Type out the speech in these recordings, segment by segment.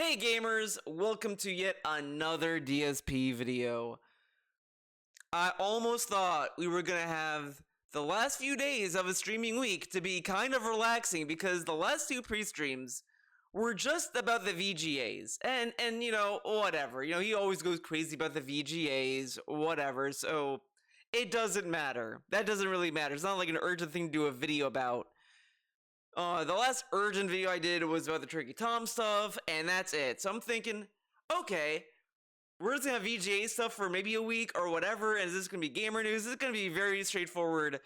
Hey gamers, welcome to yet another DSP video. I almost thought we were gonna have the last few days of a streaming week to be kind of relaxing because the last two pre-streams were just about the VGAs. And you know, whatever. You know, he always goes crazy about the VGAs, whatever, so it doesn't matter. That doesn't really matter. It's not like an urgent thing to do a video about. The last urgent video I did was about the Tricky Tom stuff, and that's it. So I'm thinking, okay, we're just gonna have VGA stuff for maybe a week or whatever, and is this gonna be gamer news? This is gonna be a very straightforward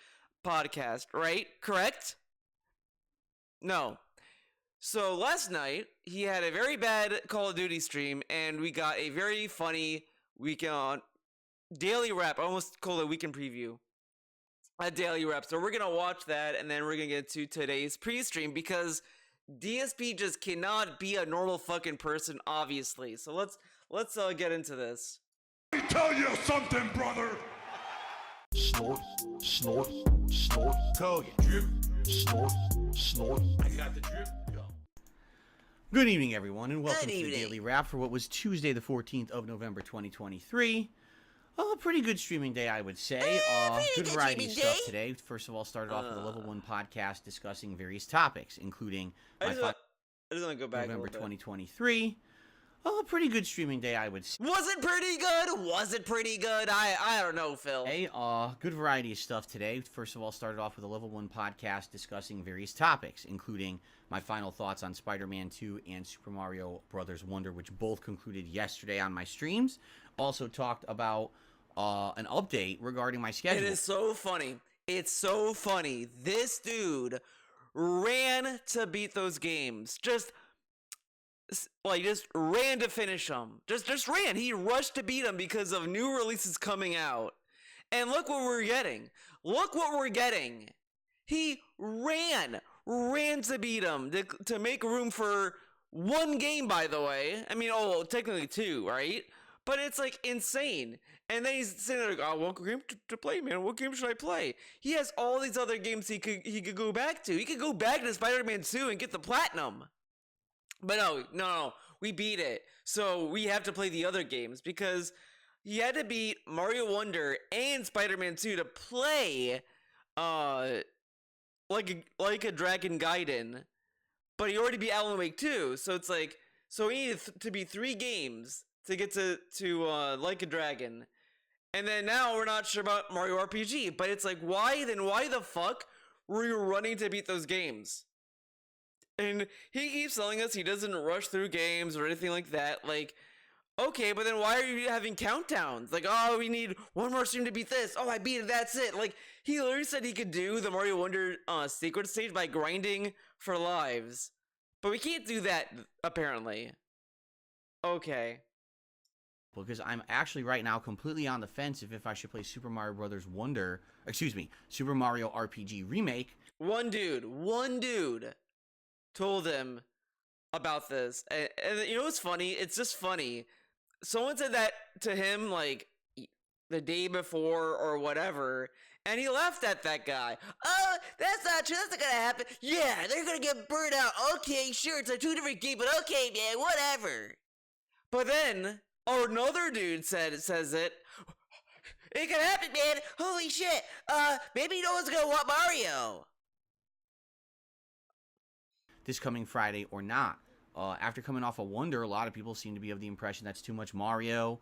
podcast, right? Correct? No. So last night, he had a very bad Call of Duty stream, and we got a very funny weekend daily wrap. I almost called it a weekend preview. A daily rep. So we're gonna watch that, and then we're gonna get to today's pre-stream because DSP just cannot be a normal fucking person, obviously. So let's get into this. Let me tell you something, brother. Snort, snort, snort. Code drip, Snort, snort. I got the drip. Go. Good evening, everyone, and welcome Good to the evening. Daily Wrap for what was Tuesday, the 14th of November, 2023. A pretty good streaming day, I would say. Good variety of stuff today. First of all, started off with a Level 1 podcast discussing various topics, including I my just want to go back November a little bit. 2023. A pretty good streaming day, I would say. Was it pretty good? Was it pretty good? I don't know, Phil. Hey, good variety of stuff today. First of all, started off with a Level 1 podcast discussing various topics, including my final thoughts on Spider-Man 2 and Super Mario Bros. Wonder, which both concluded yesterday on my streams. Also talked about an update regarding my schedule. It is so funny. It's so funny. This dude ran to beat those games. Just ran to finish them. Just ran. He rushed to beat them because of new releases coming out. And look what we're getting. Look what we're getting. He ran to beat them to make room for one game, by the way. I mean, technically two, right? But it's like insane. And then he's sitting there like, oh, what game to play, man? What game should I play? He has all these other games he could go back to. He could go back to Spider-Man 2 and get the platinum. But no, we beat it. So we have to play the other games because he had to beat Mario Wonder and Spider-Man 2 to play like a Dragon Gaiden. But he already beat Alan Wake 2. So it's like, so he needed to beat 3 games to get to Like a Dragon. And then now we're not sure about Mario RPG, but it's like, why the fuck were you running to beat those games? And he keeps telling us he doesn't rush through games or anything like that. Like, okay, but then why are you having countdowns? Like, oh, we need one more stream to beat this. Oh, I beat it, that's it. Like, he literally said he could do the Mario Wonder secret stage by grinding for lives. But we can't do that, apparently. Okay. Because I'm actually right now completely on the fence if I should play Super Mario Bros. Wonder, Super Mario RPG Remake. One dude told him about this. And you know what's funny? It's just funny. Someone said that to him like the day before or whatever, and he laughed at that guy. Oh, that's not true. That's not gonna happen. Yeah, they're gonna get burned out. Okay, sure, it's a 2 different games, but okay, man, whatever. But then another dude says it. It can happen, man. Holy shit. Maybe no one's gonna want Mario This coming Friday or not. After coming off of Wonder, a lot of people seem to be of the impression that's too much Mario,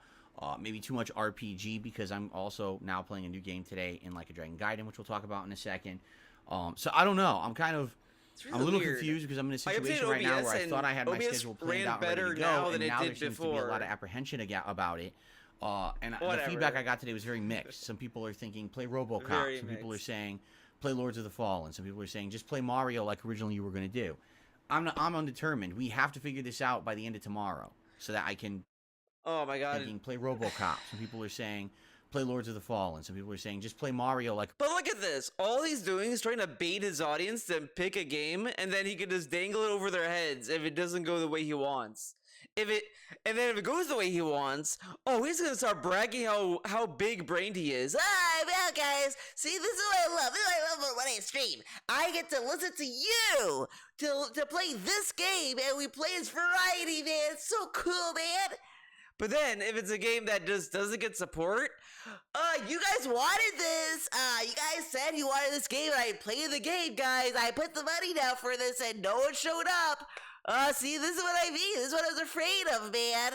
maybe too much RPG, because I'm also now playing a new game today in Like a Dragon Gaiden, which we'll talk about in a second. So I don't know. I'm a little weird. confused because I'm in a situation right now where I thought I had my schedule planned out ready to go, and now there seems to be a lot of apprehension about it. And the feedback I got today was very mixed. Some people are thinking play RoboCop. Some people are saying play Lords of the Fallen. Some people are saying just play Mario like originally you were going to do. I'm undetermined. We have to figure this out by the end of tomorrow so that I can. Oh my god. Play RoboCop. Some people are saying play Lords of the Fallen. Some people are saying just play Mario like. But look at this. All he's doing is trying to bait his audience to pick a game, and then he can just dangle it over their heads if it doesn't go the way he wants. And then if it goes the way he wants, oh, he's gonna start bragging how big brained he is. Well, guys, see, this is what I love. This is what I love when I stream. I get to listen to you to play this game, and we play as variety, man. It's so cool, man. But then, if it's a game that just doesn't get support, you guys wanted this. You guys said you wanted this game, and I played the game, guys. I put the money down for this, and no one showed up. See, this is what I mean. This is what I was afraid of, man.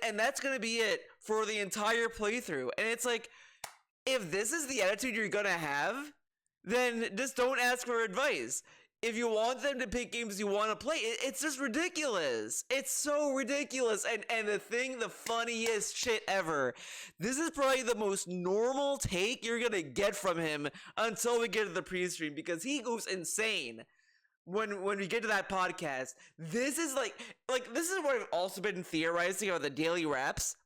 And that's gonna be it for the entire playthrough. And it's like, if this is the attitude you're gonna have, then just don't ask for advice. If you want them to pick games you want to play, it's just ridiculous. It's so ridiculous. And the funniest shit ever, this is probably the most normal take you're gonna get from him until we get to the pre-stream, because he goes insane when we get to that podcast. This is like this is what I've also been theorizing about the daily raps.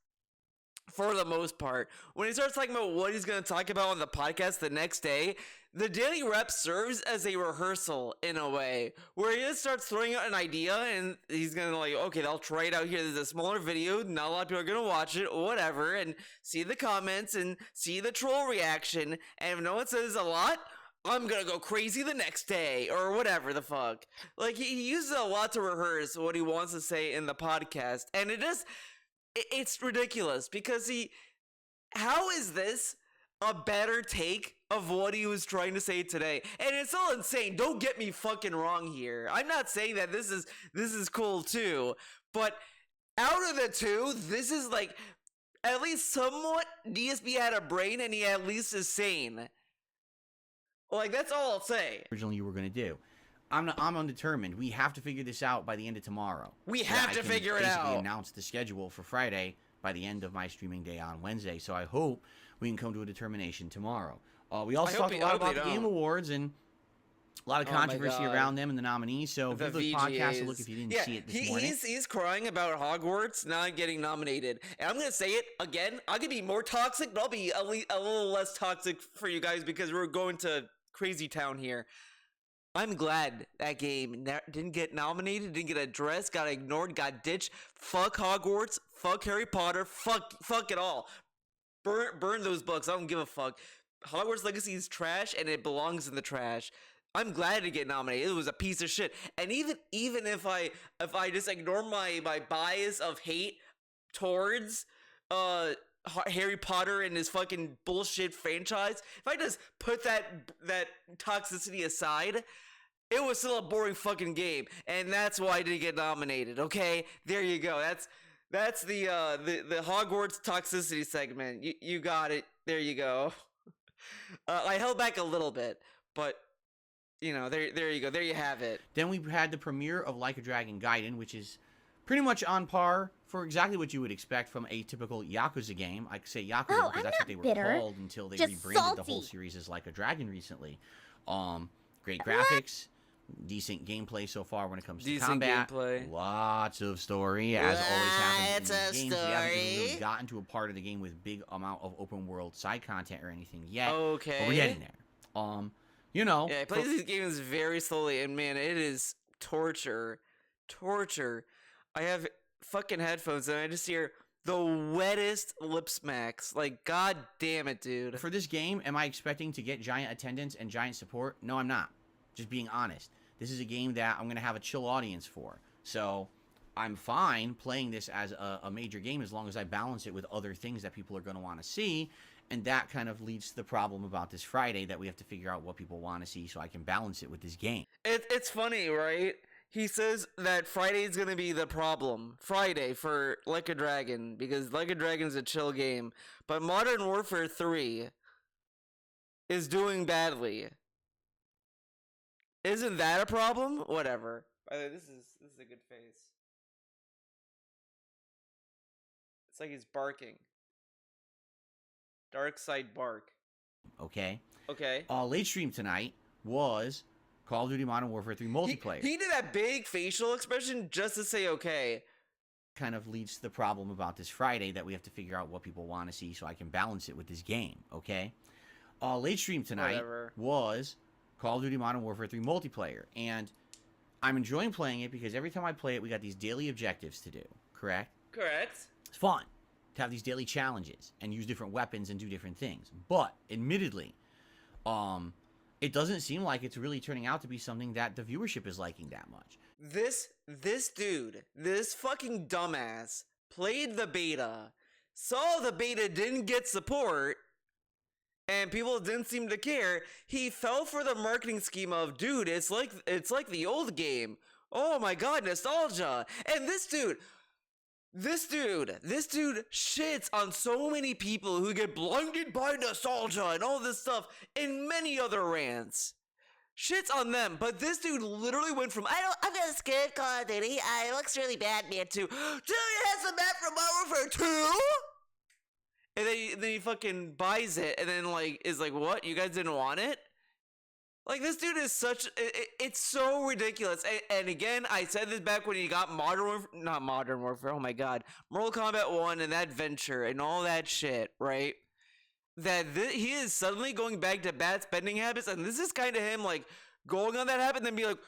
For the most part, when he starts talking about what he's going to talk about on the podcast the next day, the daily rep serves as a rehearsal in a way, where he just starts throwing out an idea and he's going to like, okay, I'll try it out here. There's a smaller video. Not a lot of people are going to watch it, whatever, and see the comments and see the troll reaction. And if no one says a lot, I'm going to go crazy the next day or whatever the fuck. Like, he uses a lot to rehearse what he wants to say in the podcast. And it's ridiculous, because how is this a better take of what he was trying to say today? And it's all insane. Don't get me fucking wrong here. I'm not saying that this is cool too, but out of the two, this is like at least somewhat DSP had a brain and he at least is sane. Like, that's all I'll say. Originally you were going to do. I'm undetermined. We have to figure this out by the end of tomorrow. We have to figure it out. Announce the schedule for Friday by the end of my streaming day on Wednesday. So I hope we can come to a determination tomorrow. We also talked a lot about the Game Awards and a lot of controversy around them and the nominees. So give the podcast a look if you didn't see it this morning. He's crying about Hogwarts not getting nominated. And I'm going to say it again. I'm going to be more toxic, but I'll be a little less toxic for you guys, because we're going to crazy town here. I'm glad that game didn't get nominated, didn't get addressed, got ignored, got ditched. Fuck Hogwarts, fuck Harry Potter, fuck it all. Burn those books. I don't give a fuck. Hogwarts Legacy is trash, and it belongs in the trash. I'm glad to get nominated. It was a piece of shit. And even if I just ignore my bias of hate towards Harry Potter and his fucking bullshit franchise, if I just put that toxicity aside, it was still a boring fucking game, and that's why I didn't get nominated. Okay, there you go. That's the Hogwarts toxicity segment. You got it. There you go. I held back a little bit, but there you go. There you have it. Then we had the premiere of Like a Dragon Gaiden, which is pretty much on par for exactly what you would expect from a typical Yakuza game. I could say Yakuza because that's what they were called until they rebranded the whole series as Like a Dragon recently. Great graphics, decent gameplay so far when it comes to combat. Gameplay. Lots of story, as always happens in these games. We haven't really gotten to a part of the game with big amount of open world side content or anything yet. Okay. But we're getting there. Yeah, I play these games very slowly, and man, it is torture. I have fucking headphones, and I just hear the wettest lip smacks. Like, god damn it, dude. For this game, am I expecting to get giant attendance and giant support? No, I'm not. Just being honest. This is a game that I'm going to have a chill audience for. So, I'm fine playing this as a major game as long as I balance it with other things that people are going to want to see. And that kind of leads to the problem about this Friday, that we have to figure out what people want to see so I can balance it with this game. It's funny, right? He says that Friday is going to be the problem. Friday for Like a Dragon, because Like a Dragon is a chill game. But Modern Warfare 3 is doing badly. Isn't that a problem? Whatever. By the way, this is a good face. It's like he's barking. Dark side bark. Okay. Okay. Late stream tonight was Call of Duty Modern Warfare 3 multiplayer. He did that big facial expression just to say okay. Kind of leads to the problem about this Friday, that we have to figure out what people want to see so I can balance it with this game, okay? Late stream tonight was Call of Duty Modern Warfare 3 multiplayer, and I'm enjoying playing it because every time I play it, we got these daily objectives to do. Correct? Correct. It's fun to have these daily challenges and use different weapons and do different things. But admittedly, it doesn't seem like it's really turning out to be something that the viewership is liking that much. This dude, this fucking dumbass, played the beta, saw the beta didn't get support, and people didn't seem to care. He fell for the marketing scheme of, dude, it's like the old game. Oh my god, nostalgia. And this dude shits on so many people who get blinded by nostalgia and all this stuff and many other rants. Shits on them, but this dude literally went from, I'm gonna skip Call of Duty, it looks really bad, man, to, dude, it has the map from Modern Warfare 2? And then he fucking buys it, and then, like, is like, what? You guys didn't want it? Like, this dude is it's so ridiculous. And again, I said this back when he got not Modern Warfare, oh my god, Mortal Kombat 1 and that Venture and all that shit, right? That he is suddenly going back to bad spending habits, and this is kind of him, like, going on that habit and then be like,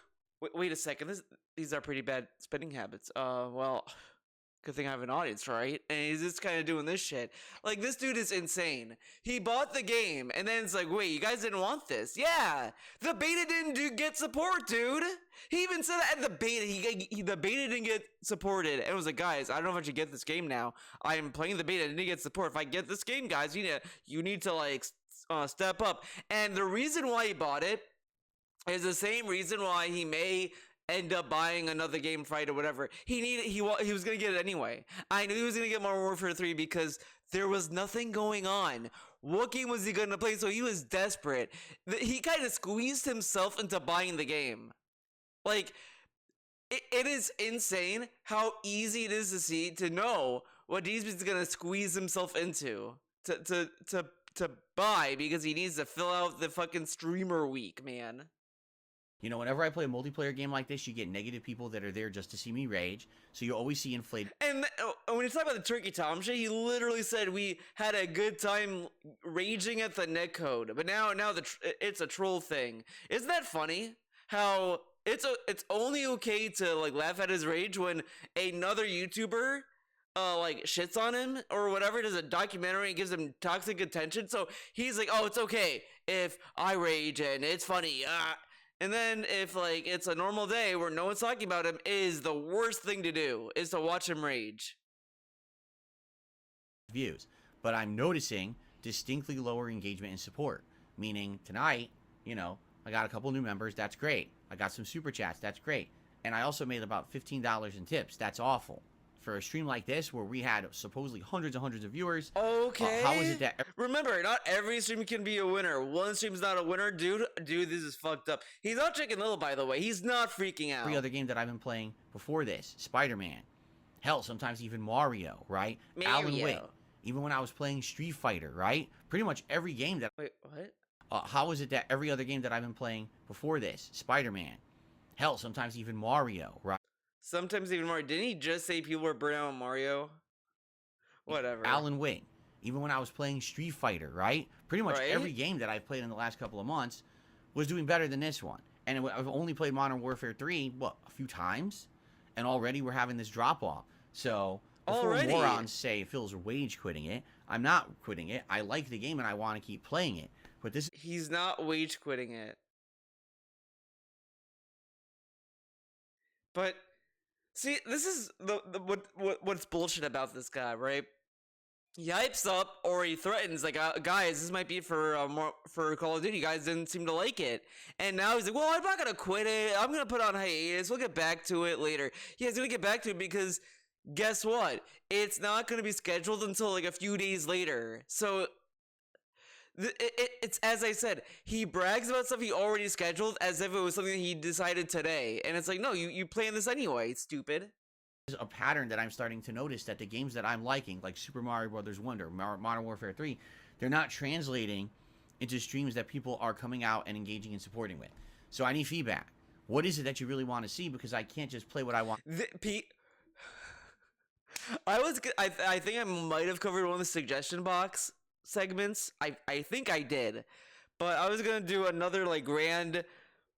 wait a second, these are pretty bad spending habits. Well, good thing I have an audience, right? And he's just kind of doing this shit. Like, this dude is insane. He bought the game, and then it's like, wait, you guys didn't want this? Yeah, the beta didn't get support, dude. He even said that at the beta. The beta didn't get supported, and it was like, guys, I don't know if I should get this game now. I am playing the beta, it didn't get support. If I get this game, guys, you need to like step up. And the reason why he bought it is the same reason why he may end up buying another game fight or whatever. He was gonna get it anyway. I knew he was gonna get Modern Warfare 3 because there was nothing going on. What game was he gonna play? So he was desperate. He kind of squeezed himself into buying the game. Like, it is insane how easy it is to know what DSP's gonna squeeze himself into to buy because he needs to fill out the fucking streamer week, man. You know, whenever I play a multiplayer game like this, you get negative people that are there just to see me rage. So you always see inflated. And when you talk about the Turkey Tom shit, he literally said we had a good time raging at the netcode, but now it's a troll thing. Isn't that funny? How it's only okay to like laugh at his rage when another YouTuber like shits on him or whatever, does a documentary and gives him toxic attention. So he's like, oh, it's okay if I rage and it's funny. And then if like it's a normal day where no one's talking about him, is the worst thing to do is to watch him rage. Views, but I'm noticing distinctly lower engagement and support. Meaning tonight, you know, I got a couple new members. That's great. I got some super chats. That's great. And I also made about $15 in tips. That's awful. For a stream like this where we had supposedly hundreds and hundreds of viewers. Okay. How is it that... Remember, not every stream can be a winner. One stream's not a winner. Dude, this is fucked up. He's not Chicken Little, by the way. He's not freaking out. Every other game that I've been playing before this, Spider-Man. Hell, sometimes even Mario, right? Alan Wake. Even when I was playing Street Fighter, right? Pretty much every game that... Wait, what? How is it that every other game that I've been playing before this, Spider-Man. Hell, sometimes even Mario, right? Sometimes even Mario. Didn't he just say people were burnt out on Mario? Whatever. Alan Wake. Even when I was playing Street Fighter, right? Pretty much every game that I've played in the last couple of months was doing better than this one. And I've only played Modern Warfare 3, a few times? And already we're having this drop-off. So, before morons say Phil's rage quitting it, I'm not quitting it. I like the game and I want to keep playing it. But this... He's not wage quitting it. But... See, this is what's bullshit about this guy, right? He hypes up or he threatens, like, guys, this might be for Call of Duty. You guys didn't seem to like it. And now he's like, well, I'm not going to quit it. I'm going to put on hiatus. We'll get back to it later. Yeah, he's going to get back to it because guess what? It's not going to be scheduled until, like, a few days later. So... It's as I said, he brags about stuff he already scheduled as if it was something he decided today. And it's like, no, you plan this anyway, stupid. There's a pattern that I'm starting to notice that the games that I'm liking, like Super Mario Brothers Wonder, Modern Warfare 3, they're not translating into streams that people are coming out and engaging and supporting with. So I need feedback. What is it that you really want to see? Because I can't just play what I want. Pete, I think I might have covered one of the suggestion box segments. I think I did, but I was gonna do another like grand,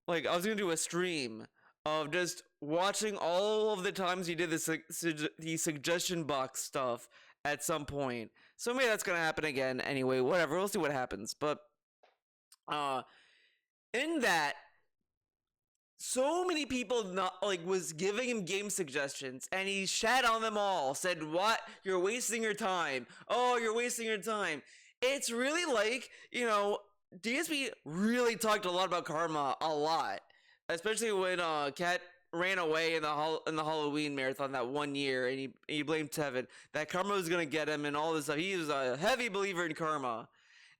like I was gonna do a stream of just watching all of the times he did the suggestion box stuff at some point. So maybe that's gonna happen again anyway, whatever, we'll see what happens. But in that, so many people was giving him game suggestions, and he shat on them all, said, "What? You're wasting your time. Oh, you're wasting your time." It's really like, DSP really talked a lot about karma, a lot, especially when Kat ran away in the Halloween marathon that one year, and he blamed Tevin that karma was gonna get him and all this stuff. He was a heavy believer in karma,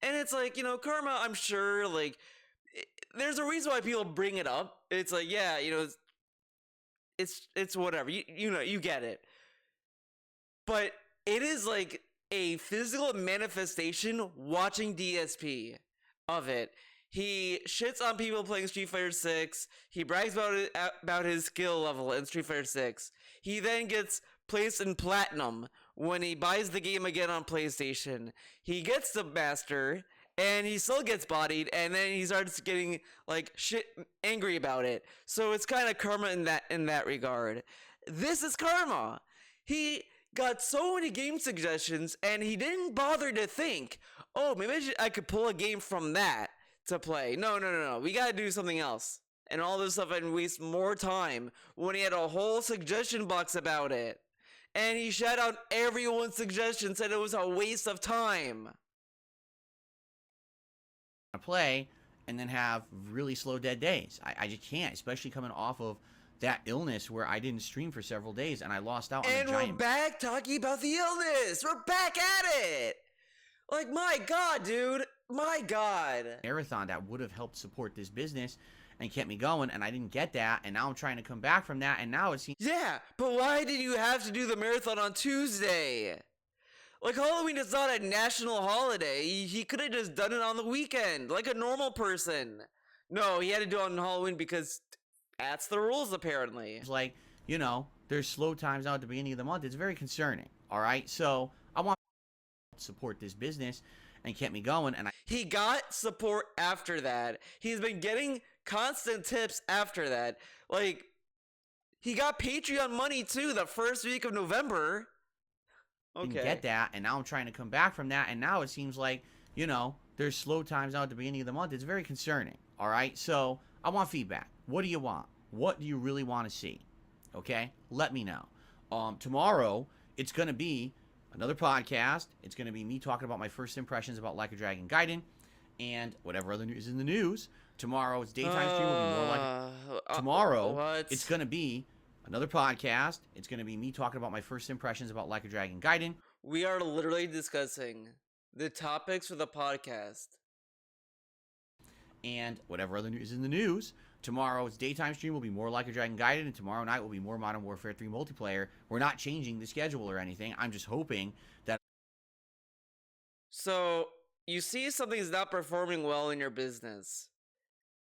and it's like, karma. I'm sure, there's a reason why people bring it up. It's like, yeah, it's whatever. You get it. But it is like a physical manifestation watching DSP of it. He shits on people playing Street Fighter 6. He brags about his skill level in Street Fighter 6. He then gets placed in Platinum when he buys the game again on PlayStation. He gets the Master, and he still gets bodied, and then he starts getting angry about it. So it's kind of karma in that regard. This is karma. He got so many game suggestions, and he didn't bother to think, oh, maybe I could pull a game from that to play. No. We gotta do something else. And all this stuff, and waste more time when he had a whole suggestion box about it. And he shut out everyone's suggestion, said it was a waste of time. Play and then have really slow dead days. I just can't, especially coming off of that illness where I didn't stream for several days and I lost out on a giant. And we're back talking about the illness. We're back at it. Like, my God, dude. My God. Marathon that would have helped support this business and kept me going, and I didn't get that, and now I'm trying to come back from that, and now it seems... Yeah, but why did you have to do the marathon on Tuesday? Like, Halloween is not a national holiday. He could have just done it on the weekend, like a normal person. No, he had to do it on Halloween because that's the rules, apparently. It's like, there's slow times now at the beginning of the month. It's very concerning, all right? So, I want to support this business and kept me going, and he got support after that. He's been getting constant tips after that. Like, he got Patreon money, too, the first week of November. Okay. Didn't get that, and now I'm trying to come back from that, and now it seems like, there's slow times now at the beginning of the month. It's very concerning, all right? So, I want feedback. What do you want? What do you really want to see? Okay? Let me know. Tomorrow, it's going to be another podcast. It's going to be me talking about my first impressions about Like a Dragon Gaiden, and whatever other news is in the news. Tomorrow's daytime stream will be more like... Tomorrow, it's going to be another podcast. It's going to be me talking about my first impressions about Like a Dragon Gaiden. We are literally discussing the topics for the podcast. And whatever other news is in the news. Tomorrow's daytime stream will be more Like a Dragon Gaiden, and tomorrow night will be more Modern Warfare 3 multiplayer. We're not changing the schedule or anything. I'm just hoping that... So, you see something's not performing well in your business.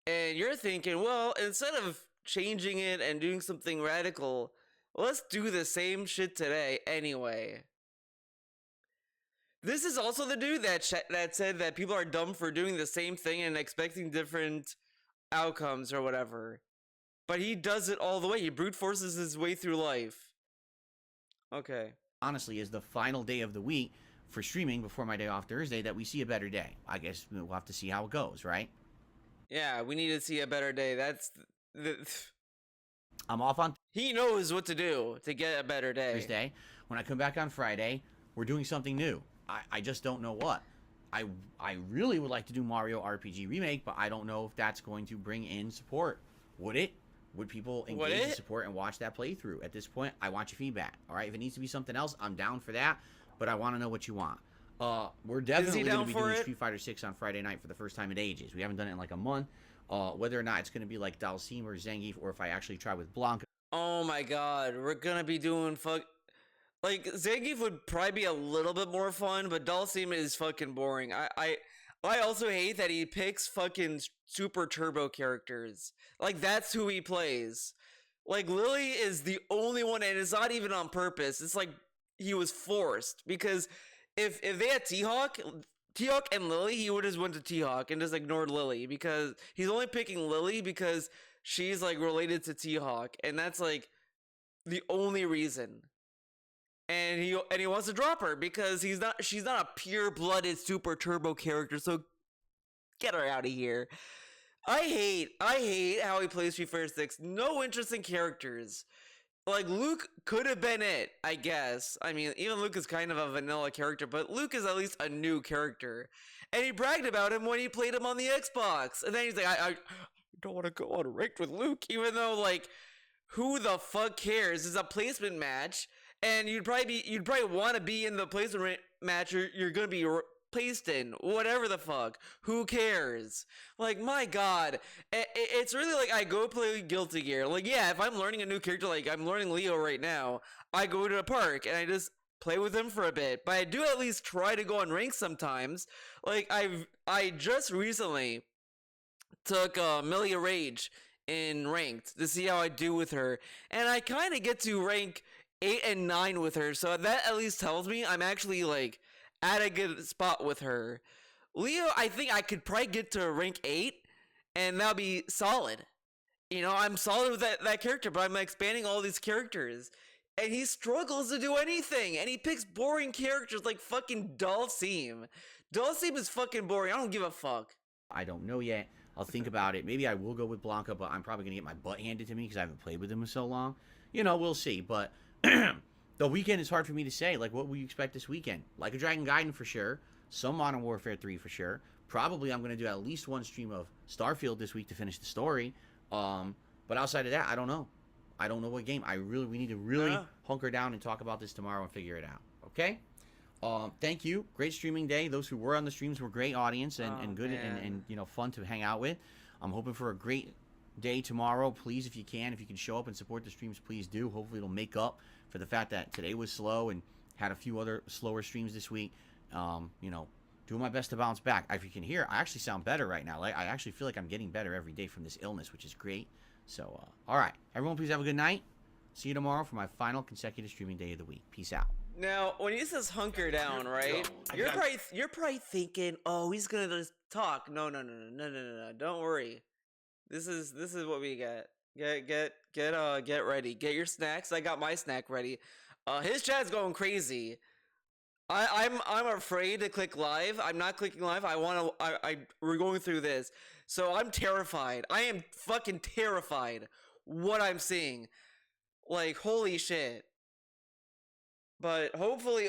And you're thinking, well, instead of changing it and doing something radical, let's do the same shit today anyway. This is also the dude that said that people are dumb for doing the same thing and expecting different outcomes or whatever. But he does it all the way. He brute forces his way through life. Okay. Honestly, is the final day of the week for streaming before my day off Thursday that we see a better day. I guess we'll have to see how it goes, right? Yeah, we need to see a better day. That's... I'm off on... He knows what to do to get a better day. Thursday. When I come back on Friday, we're doing something new. I just don't know what. I really would like to do Mario RPG Remake, but I don't know if that's going to bring in support. Would it? Would people engage in support and watch that playthrough? At this point, I want your feedback. All right, if it needs to be something else, I'm down for that, but I want to know what you want. We're definitely going to be doing Street Fighter 6 on Friday night for the first time in ages. We haven't done it in like a month. Whether or not it's going to be like Dalsim or Zangief, or if I actually try with Blanca. Oh my God, we're going to be doing like, Zangief would probably be a little bit more fun, but Dalsim is fucking boring. I also hate that he picks fucking super turbo characters. Like, that's who he plays. Like, Lily is the only one, and it's not even on purpose. It's like he was forced, because if they had T-Hawk and Lily, he would have went to T-Hawk and just ignored Lily, because he's only picking Lily because she's like related to T-Hawk, and that's like the only reason. And he wants to drop her because she's not a pure-blooded super turbo character, so get her out of here. I hate how he plays Street Fighter 6. No interesting characters. Like, Luke could have been it, I guess. I mean, even Luke is kind of a vanilla character, but Luke is at least a new character. And he bragged about him when he played him on the Xbox. And then he's like, I don't want to go on ranked with Luke, even though, like, who the fuck cares? It's a placement match. And you'd probably want to be in the placement match you're going to be placed in. Whatever the fuck. Who cares? Like, my god. It's really like I go play Guilty Gear. Like, yeah, if I'm learning a new character, like I'm learning Leo right now, I go to the park and I just play with him for a bit. But I do at least try to go on rank sometimes. Like, I just recently took Millia Rage in ranked to see how I do with her. And I kind of get to rank 8 and 9 with her, so that at least tells me I'm actually like at a good spot with her. Leo, I think I could probably get to rank 8, and that'll be solid. You know, I'm solid with that character, but I'm expanding all these characters, and he struggles to do anything, and he picks boring characters like fucking Dhalsim. Dhalsim is fucking boring. I don't give a fuck. I don't know yet. I'll think about it. Maybe I will go with Blanca, but I'm probably gonna get my butt handed to me because I haven't played with him in so long. You know, we'll see, but the weekend is hard for me to say. Like, what will you expect this weekend? Like a Dragon Gaiden for sure. Some Modern Warfare 3 for sure. Probably I'm going to do at least one stream of Starfield this week to finish the story. But outside of that, I don't know. I don't know what game. We need to really hunker down and talk about this tomorrow and figure it out. Okay? Thank you. Great streaming day. Those who were on the streams were great audience and good and you know, fun to hang out with. I'm hoping for a great day tomorrow. Please, if you can show up and support the streams, please do. Hopefully it'll make up for the fact that today was slow and had a few other slower streams this week. You know, doing my best to bounce back. If you can hear, I actually sound better right now. Like, I actually feel like I'm getting better every day from this illness, which is great. So all right, everyone, please have a good night. See you tomorrow for my final consecutive streaming day of the week. Peace out. Now, when he says hunker down, right? You're probably thinking, oh, he's gonna just talk. No. Don't worry. This is what we got. Get ready. Get your snacks. I got my snack ready. His chat's going crazy. I'm afraid to click live. I'm not clicking live. We're going through this. So I'm terrified. I am fucking terrified what I'm seeing. Like, holy shit. But hopefully,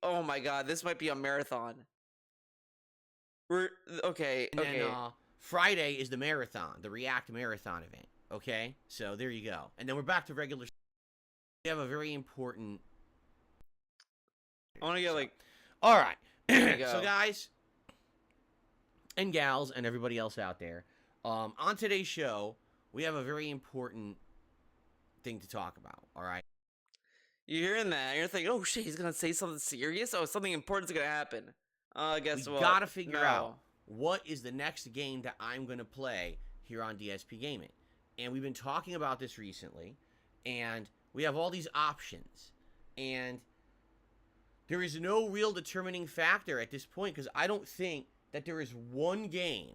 oh my god, this might be a marathon. Okay. And then, Friday is the marathon, the React Marathon event. Okay? So there you go. And then we're back to regular. We have a very important. I want to get like. All right. So guys and gals and everybody else out there, on today's show, we have a very important thing to talk about. All right. You're hearing that? You're thinking, oh shit, he's gonna say something serious. Oh, something important's gonna happen. Guess what? We gotta figure out what is the next game that I'm gonna play here on DSP Gaming. And we've been talking about this recently, and we have all these options, and there is no real determining factor at this point, because I don't think that there is one game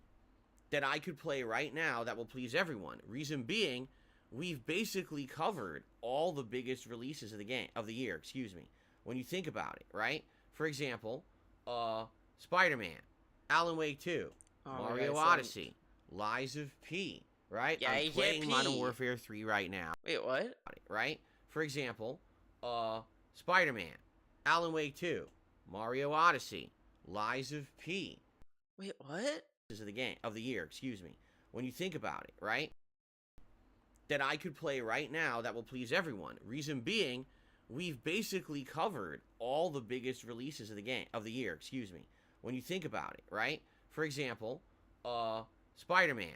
that I could play right now that will please everyone. Reason being, we've basically covered all the biggest releases of the year, when you think about it, right? For example, Spider-Man, Alan Wake 2, Mario Odyssey, Lies of P, right? Yeah, I'm playing Modern Warfare 3 right now. Wait, what? Right? For example, Spider-Man, Alan Wake 2, Mario Odyssey, Lies of P. Wait, what? Of the year, when you think about it, right? That I could play right now that will please everyone. Reason being, we've basically covered all the biggest releases of the year, when you think about it, right? For example, Spider-Man,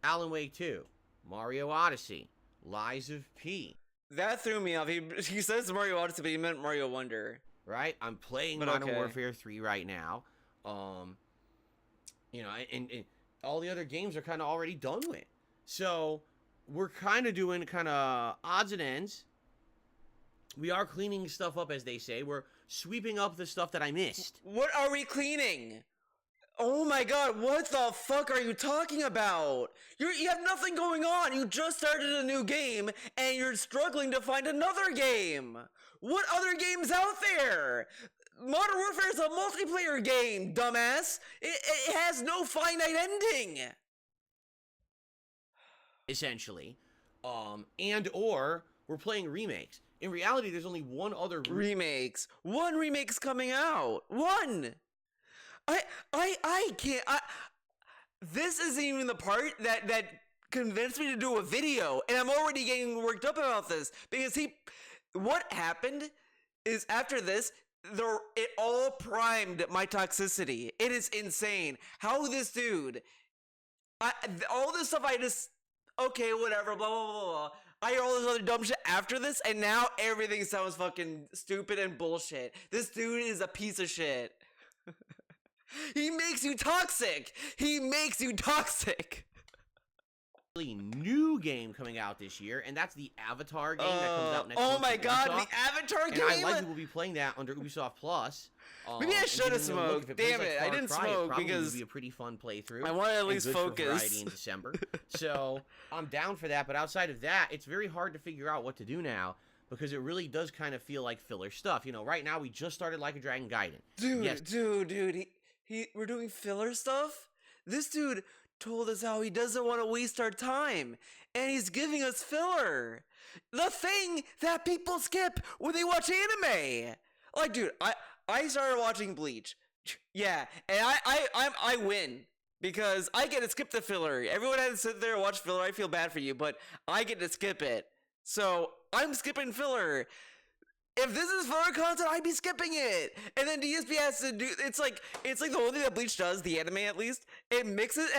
Alan Wake 2, Mario Odyssey, Lies of P. That threw me off. He says Mario Odyssey, but he meant Mario Wonder. Right? I'm playing Modern Warfare 3 right now. You know, and all the other games are kind of already done with. So we're kind of doing kind of odds and ends. We are cleaning stuff up, as they say. We're sweeping up the stuff that I missed. What are we cleaning? Oh my god, what the fuck are you talking about? You have nothing going on. You just started a new game and you're struggling to find another game. What other games out there? Modern Warfare is a multiplayer game, dumbass. It has no finite ending. Essentially. And or we're playing remakes. In reality, there's only one other remakes. One remake's coming out. One. I can't. This isn't even the part that convinced me to do a video, and I'm already getting worked up about this because what happened is after this, it all primed my toxicity. It is insane how this dude, all this stuff okay, whatever, blah blah blah blah. I hear all this other dumb shit after this, and now everything sounds fucking stupid and bullshit. This dude is a piece of shit. He makes you toxic. He makes you toxic. New game coming out this year, and that's the Avatar game that comes out next month. Oh my god, Ubisoft. The Avatar game! And I likely will be playing that under Ubisoft Plus. Maybe I should have smoked. Damn it, I didn't smoke because it would be a pretty fun playthrough. I want to at least focus. For variety in December, so I'm down for that. But outside of that, it's very hard to figure out what to do now because it really does kind of feel like filler stuff. You know, right now we just started Like a Dragon Gaiden. Dude, we're doing filler stuff? This dude told us how he doesn't want to waste our time, and he's giving us filler. The thing that people skip when they watch anime. Like, dude, I started watching Bleach. Yeah, and I win because I get to skip the filler. Everyone has to sit there and watch filler. I feel bad for you, but I get to skip it. So I'm skipping filler. If this is filler content, I'd be skipping it. And then DSP has to do. It's like the whole thing that Bleach does, the anime at least. It mixes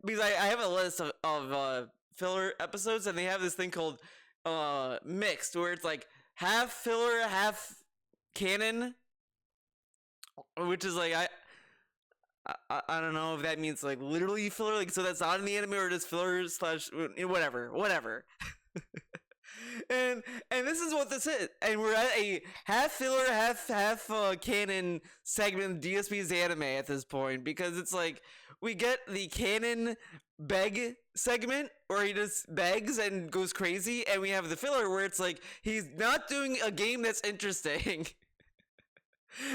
because I have a list of filler episodes, and they have this thing called mixed, where it's like half filler, half canon, which is like I don't know if that means like literally filler, like so that's not in the anime, or just filler slash whatever. And this is what this is, and we're at a half filler, half canon segment of DSP's anime at this point, because it's like we get the canon beg segment where he just begs and goes crazy, and we have the filler where it's like he's not doing a game that's interesting.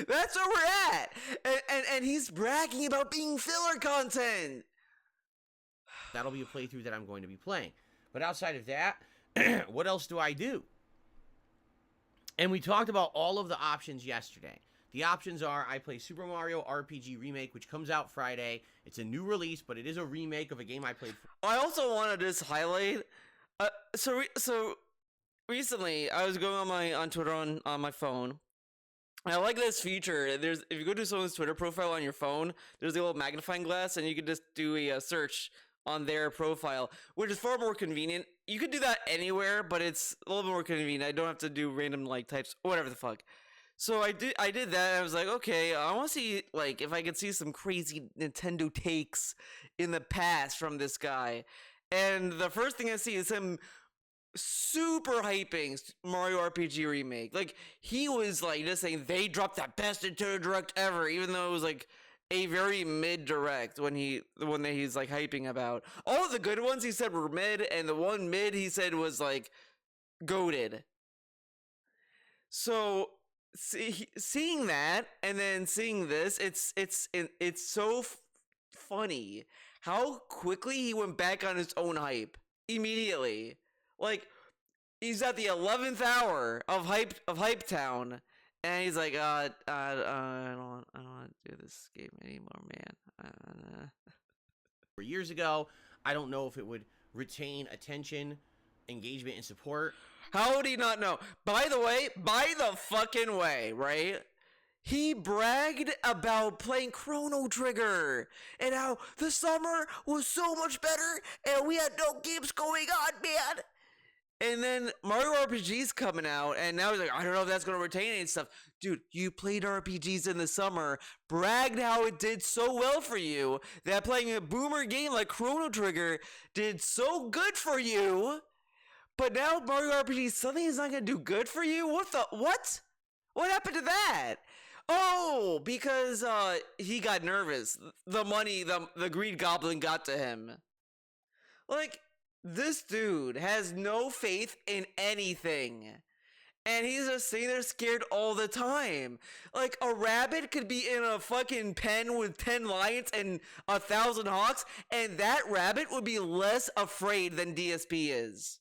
That's where we're at, and he's bragging about being filler content. That'll be a playthrough that I'm going to be playing, but outside of that, what else do I do? And we talked about all of the options yesterday. The options are I play Super Mario RPG Remake, which comes out Friday. It's a new release, but it is a remake of a game I played. I also want to just highlight. So recently, I was going on Twitter on my phone. I like this feature. If you go to someone's Twitter profile on your phone, there's a little magnifying glass, and you can just do a search on their profile, which is far more convenient. You could do that anywhere, but it's a little bit more convenient. I don't have to do random like types, whatever the fuck. So I did that, and I was like, okay, I want to see like if I could see some crazy Nintendo takes in the past from this guy. And the first thing I see is him super hyping Mario RPG Remake. Like, he was like just saying they dropped the best Nintendo Direct ever, even though it was like a very mid direct the one that he's like hyping about. All of the good ones he said were mid, and the one mid he said was like goated. So seeing that and then seeing this, it's so funny how quickly he went back on his own hype immediately. Like, he's at the 11th hour of Hype Town, and he's like, I don't want to do this game anymore, man. 4 years ago, I don't know if it would retain attention, engagement, and support. How would he not know? By the fucking way, right? He bragged about playing Chrono Trigger and how the summer was so much better and we had no games going on, man. And then Mario RPG's coming out, and now he's like, I don't know if that's going to retain any stuff. Dude, you played RPGs in the summer, bragged how it did so well for you, that playing a boomer game like Chrono Trigger did so good for you, but now Mario RPG suddenly is not going to do good for you? What? What happened to that? Oh, because he got nervous. The money, the greed goblin got to him. Like, this dude has no faith in anything. And he's just sitting there scared all the time. Like, a rabbit could be in a fucking pen with 10 lions and 1,000 hawks, and that rabbit would be less afraid than DSP is.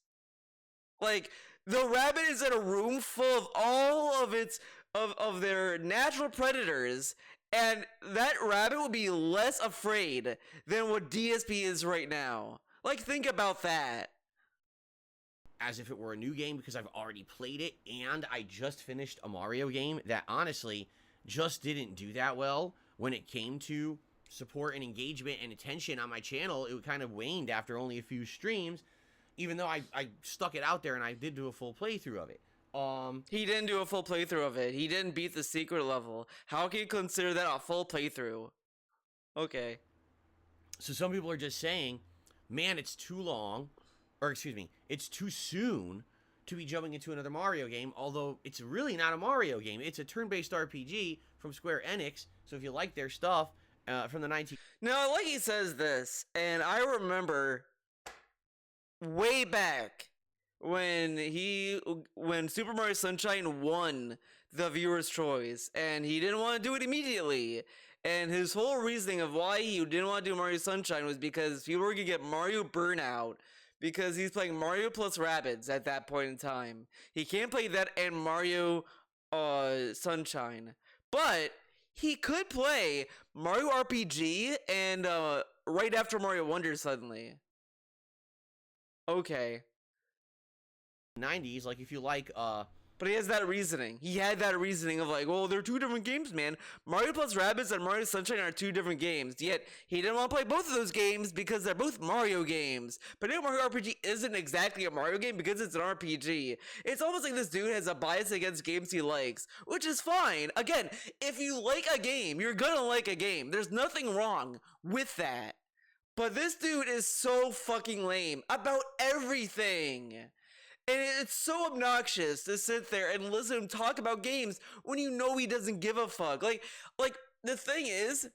Like, the rabbit is in a room full of all of its of their natural predators, and that rabbit would be less afraid than what DSP is right now. Like, think about that. As if it were a new game, because I've already played it, and I just finished a Mario game that honestly just didn't do that well when it came to support and engagement and attention on my channel. It kind of waned after only a few streams, even though I stuck it out there and I did do a full playthrough of it. He didn't do a full playthrough of it. He didn't beat the secret level. How can you consider that a full playthrough? Okay. So some people are just saying, man, it's too long, or excuse me, it's too soon to be jumping into another Mario game, although it's really not a Mario game. It's a turn-based RPG from Square Enix, so if you like their stuff from the 19... No, like he says this, and I remember way back when Super Mario Sunshine won the viewer's choice, and he didn't want to do it immediately. And his whole reasoning of why he didn't want to do Mario Sunshine was because people were going to get Mario burnout, because he's playing Mario plus Rabbids at that point in time. He can't play that and Mario Sunshine. But he could play Mario RPG and right after Mario Wonder suddenly. Okay. 90s, like if you like but he has that reasoning. He had that reasoning of like, well, they're two different games, man. Mario plus Rabbids and Mario Sunshine are two different games. Yet he didn't want to play both of those games because they're both Mario games. But now Mario RPG isn't exactly a Mario game because it's an RPG. It's almost like this dude has a bias against games he likes, which is fine. Again, if you like a game, you're gonna like a game. There's nothing wrong with that. But this dude is so fucking lame about everything. And it's so obnoxious to sit there and listen to him talk about games when you know he doesn't give a fuck. Like the thing is,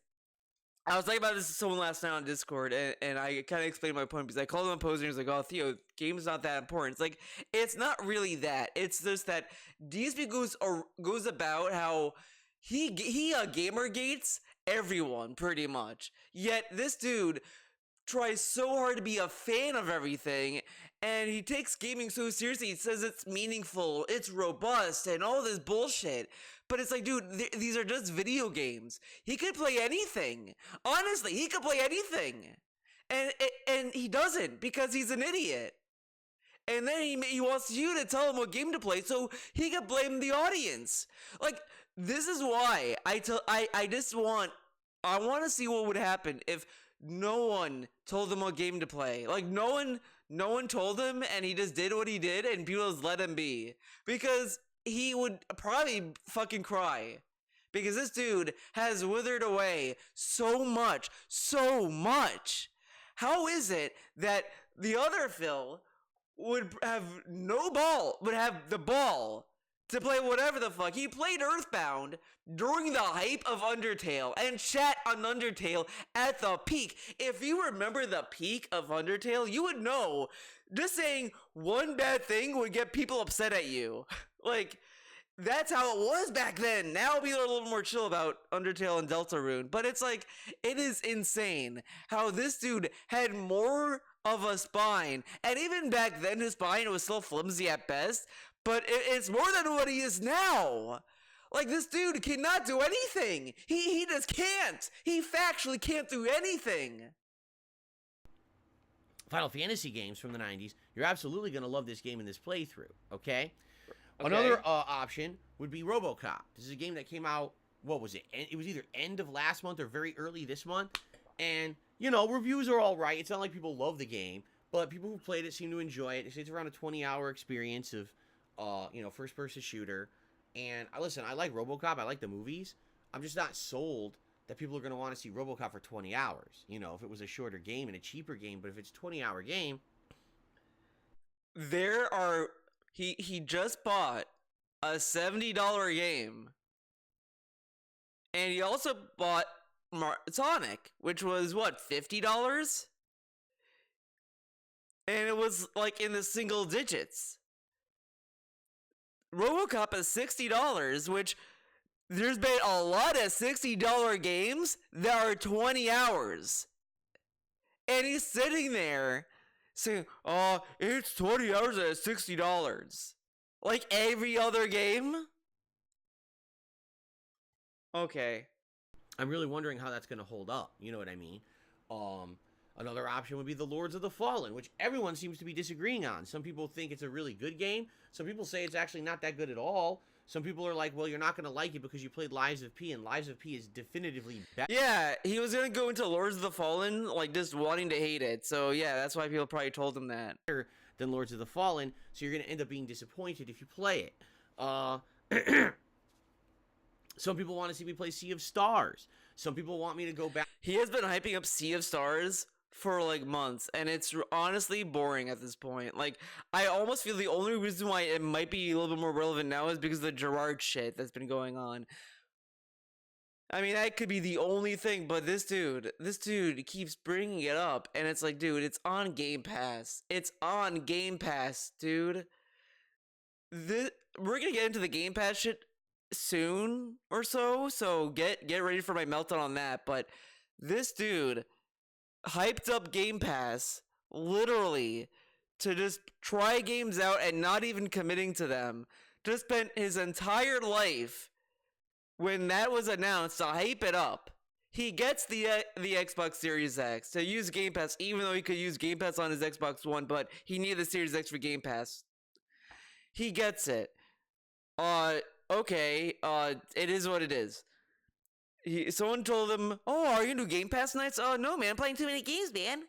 I was talking about this to someone last night on Discord, and I kind of explained my point because I called him a poser and he was like, oh, Theo, game's not that important. It's like, it's not really that. It's just that DSP goes about how he gamer gates everyone pretty much. Yet this dude tries so hard to be a fan of everything, and he takes gaming so seriously. He says it's meaningful, it's robust, and all this bullshit. But it's like, dude, these are just video games. He could play anything. Honestly, he could play anything. And he doesn't because he's an idiot. And then he wants you to tell him what game to play so he can blame the audience. Like, this is why I want to see what would happen if no one told him what game to play. Like, no one told him, and he just did what he did, and people just let him be. Because he would probably fucking cry. Because this dude has withered away so much. How is it that the other Phil would have the ball to play whatever the fuck? He played Earthbound during the hype of Undertale and chat on Undertale at the peak. If you remember the peak of Undertale, you would know just saying one bad thing would get people upset at you. Like, that's how it was back then. Now people are a little more chill about Undertale and Deltarune, but it's like, it is insane how this dude had more of a spine, and even back then his spine was still flimsy at best, but it's more than what he is now. Like, this dude cannot do anything. He just can't. He factually can't do anything. Final Fantasy games from the 90s, you're absolutely going to love this game in this playthrough, okay? Another option would be RoboCop. This is a game that came out, what was it? It was either end of last month or very early this month. And, you know, reviews are all right. It's not like people love the game, but people who played it seem to enjoy it. It's around a 20-hour experience of, first-person shooter. And, listen, I like RoboCop. I like the movies. I'm just not sold that people are going to want to see RoboCop for 20 hours. You know, if it was a shorter game and a cheaper game. But if it's a 20-hour game... He just bought a $70 game And he also bought Sonic, which was what, $50? And it was like in the single digits. RoboCop is $60, which there's been a lot of $60 games that are 20 hours. And he's sitting there saying, "Oh, it's 20 hours at $60." Like every other game? Okay. I'm really wondering how that's going to hold up. You know what I mean? Another option would be the Lords of the Fallen, which everyone seems to be disagreeing on. Some people think it's a really good game. Some people say it's actually not that good at all. Some people are like, well, you're not going to like it because you played Lives of P, and Lives of P is definitively better. Yeah, he was going to go into Lords of the Fallen, like, just wanting to hate it. So, yeah, that's why people probably told him that. Than Lords of the Fallen, so you're going to end up being disappointed if you play it. Some people want to see me play Sea of Stars. Some people want me to go back. He has been hyping up Sea of Stars for like months, and it's honestly boring at this point. Like, I almost feel the only reason why it might be a little bit more relevant now is because of the Gerard shit that's been going on. I mean, that could be the only thing, but this dude keeps bringing it up, and it's like, dude, it's on Game Pass. It's on Game Pass, dude. We're gonna get into the Game Pass shit soon or so get ready for my meltdown on that. But this dude hyped up Game Pass literally to just try games out and not even committing to them. Just spent his entire life, when that was announced, to hype it up. He gets the Xbox Series X to use Game Pass, even though he could use Game Pass on his Xbox One, but he needed the Series X for Game Pass. He gets it. Okay, it is what it is. Someone told him, "Oh, are you gonna do Game Pass nights?" "Oh, no, man, I'm playing too many games, man."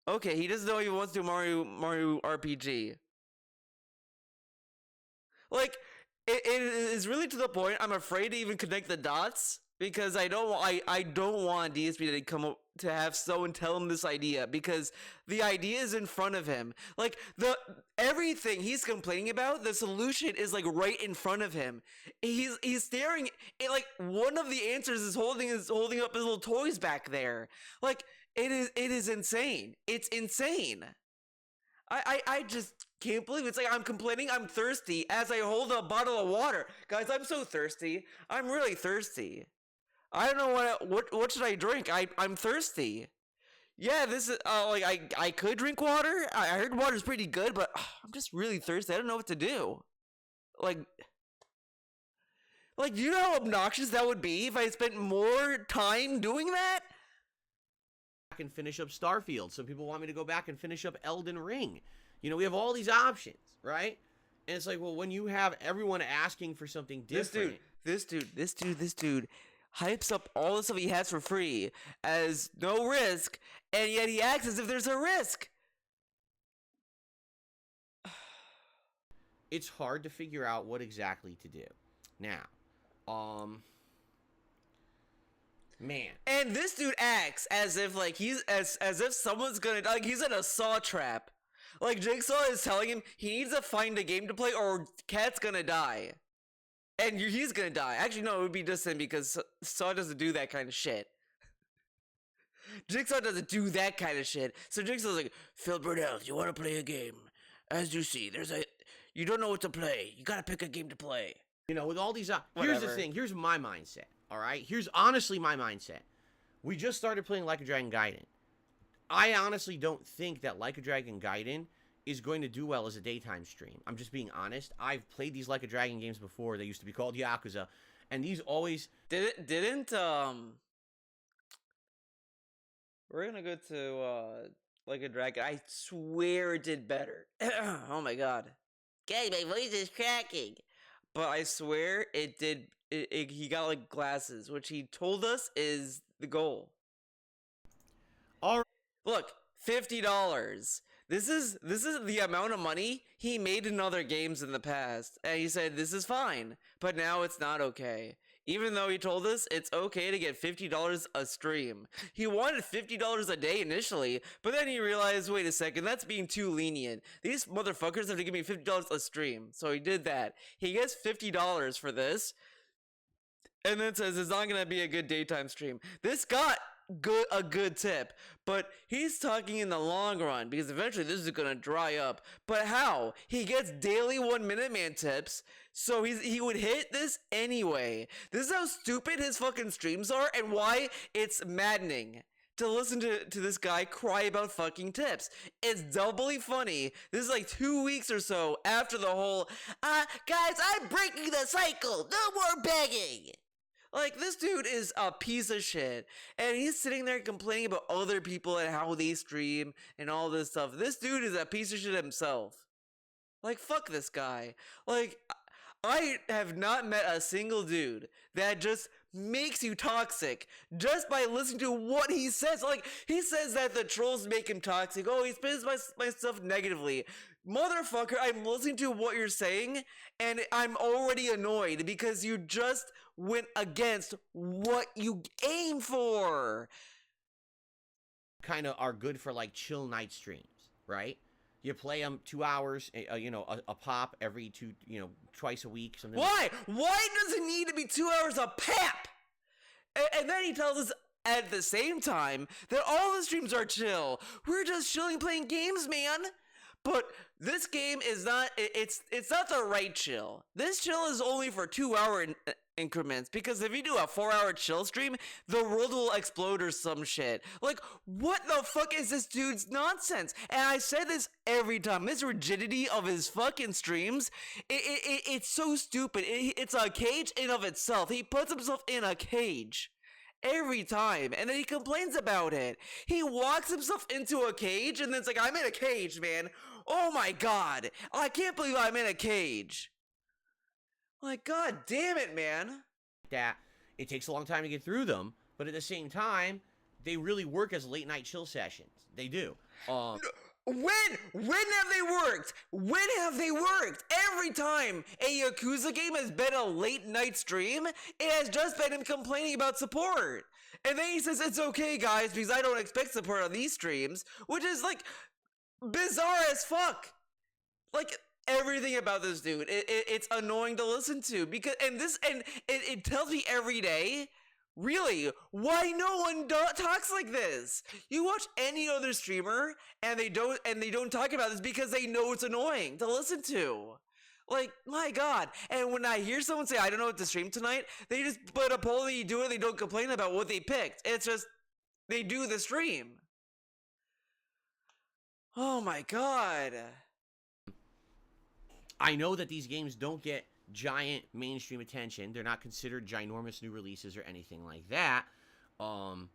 Okay, he doesn't know he wants to do Mario RPG. Like, it is really to the point I'm afraid to even connect the dots, because I don't want DSP to come up to have someone tell him this idea, because the idea is in front of him. Like, everything he's complaining about, the solution is like right in front of him. He's staring at, like, one of the answers is holding up his little toys back there. Like, it is insane. It's insane. I just can't believe it. It's like I'm complaining I'm thirsty as I hold a bottle of water. Guys, I'm so thirsty. I'm really thirsty. I don't know what should I drink. I'm thirsty. Yeah, this is like I could drink water. I heard water's pretty good, but I'm just really thirsty. I don't know what to do. Like, do you know how obnoxious that would be if I spent more time doing that? And finish up Starfield. Some people want me to go back and finish up Elden Ring. You know, we have all these options, right? And it's like, well, when you have everyone asking for something different. This dude hypes up all the stuff he has for free as no risk, and yet he acts as if there's a risk. It's hard to figure out what exactly to do. Now, man. And this dude acts as if like he's as if someone's gonna, like, he's in a saw trap. Like, Jigsaw is telling him he needs to find a game to play or Cat's gonna die. And he's gonna die. Actually, no, it would be just him, because Saw doesn't do that kind of shit. Jigsaw doesn't do that kind of shit. So Jigsaw's like, "Phil Burnell, you want to play a game? As you see, you don't know what to play. You gotta pick a game to play." You know, with all these, here's the thing. Here's my mindset. All right? Here's honestly my mindset. We just started playing Like a Dragon Gaiden. I honestly don't think that Like a Dragon Gaiden is going to do well as a daytime stream. I'm just being honest. I've played these Like a Dragon games before. They used to be called Yakuza, and these always didn't we're gonna go to Like a Dragon. I swear it did better. Oh my god. Guys, my voice is cracking. But I swear it did. He got like glasses, which he told us is the goal. All right. Look, $50. This is the amount of money he made in other games in the past, and he said this is fine, but now it's not okay. Even though he told us it's okay to get $50 a stream. He wanted $50 a day initially, but then he realized, wait a second, that's being too lenient. These motherfuckers have to give me $50 a stream. So he did that. He gets $50 for this. and then says it's not gonna be a good daytime stream. This got a good tip, but he's talking in the long run because eventually this is gonna dry up. But how? He gets daily 1 Minute Man tips, so he would hit this anyway. This is how stupid his fucking streams are and why it's maddening to listen to this guy cry about fucking tips. It's doubly funny. This is like 2 weeks or so after the whole, guys, I'm breaking the cycle. No more begging. Like, this dude is a piece of shit. And he's sitting there complaining about other people and how they stream and all this stuff. This dude is a piece of shit himself. Like, fuck this guy. Like, I have not met a single dude that just makes you toxic just by listening to what he says. Like, he says that the trolls make him toxic. Oh, he spins my stuff negatively. Motherfucker, I'm listening to what you're saying, and I'm already annoyed because you just went against what you aim for. Kind of are good for, like, chill night streams, right? You play them 2 hours, a pop every twice a week. Something. Why? Why does it need to be 2 hours a pap? And then he tells us at the same time that all the streams are chill. We're just chilling playing games, man. But this game is not, it's not the right chill. This chill is only for 2 hour increments, because if you do a 4 hour chill stream, the world will explode or some shit. Like, what the fuck is this dude's nonsense? And I say this every time, this rigidity of his fucking streams, it's so stupid. It's a cage in of itself. He puts himself in a cage every time, and then he complains about it. He walks himself into a cage, and then it's like, I'm in a cage, man. Oh my god, I can't believe I'm in a cage. Like, god damn it, man. That it takes a long time to get through them, but at the same time, they really work as late night chill sessions. They do. When have they worked? When have they worked? Every time a Yakuza game has been a late night stream, it has just been him complaining about support. And then he says, it's okay, guys, because I don't expect support on these streams, which is, like, bizarre as fuck. Like, everything about this dude, it's annoying to listen to, because, and it tells me every day, really, why no one talks like this? You watch any other streamer, and they don't talk about this because they know it's annoying to listen to. Like, my god. And when I hear someone say, I don't know what to stream tonight, they just put a poll, they do it, they don't complain about what they picked. It's just, they do the stream. Oh my god. I know that these games don't get giant mainstream attention. They're not considered ginormous new releases or anything like that. And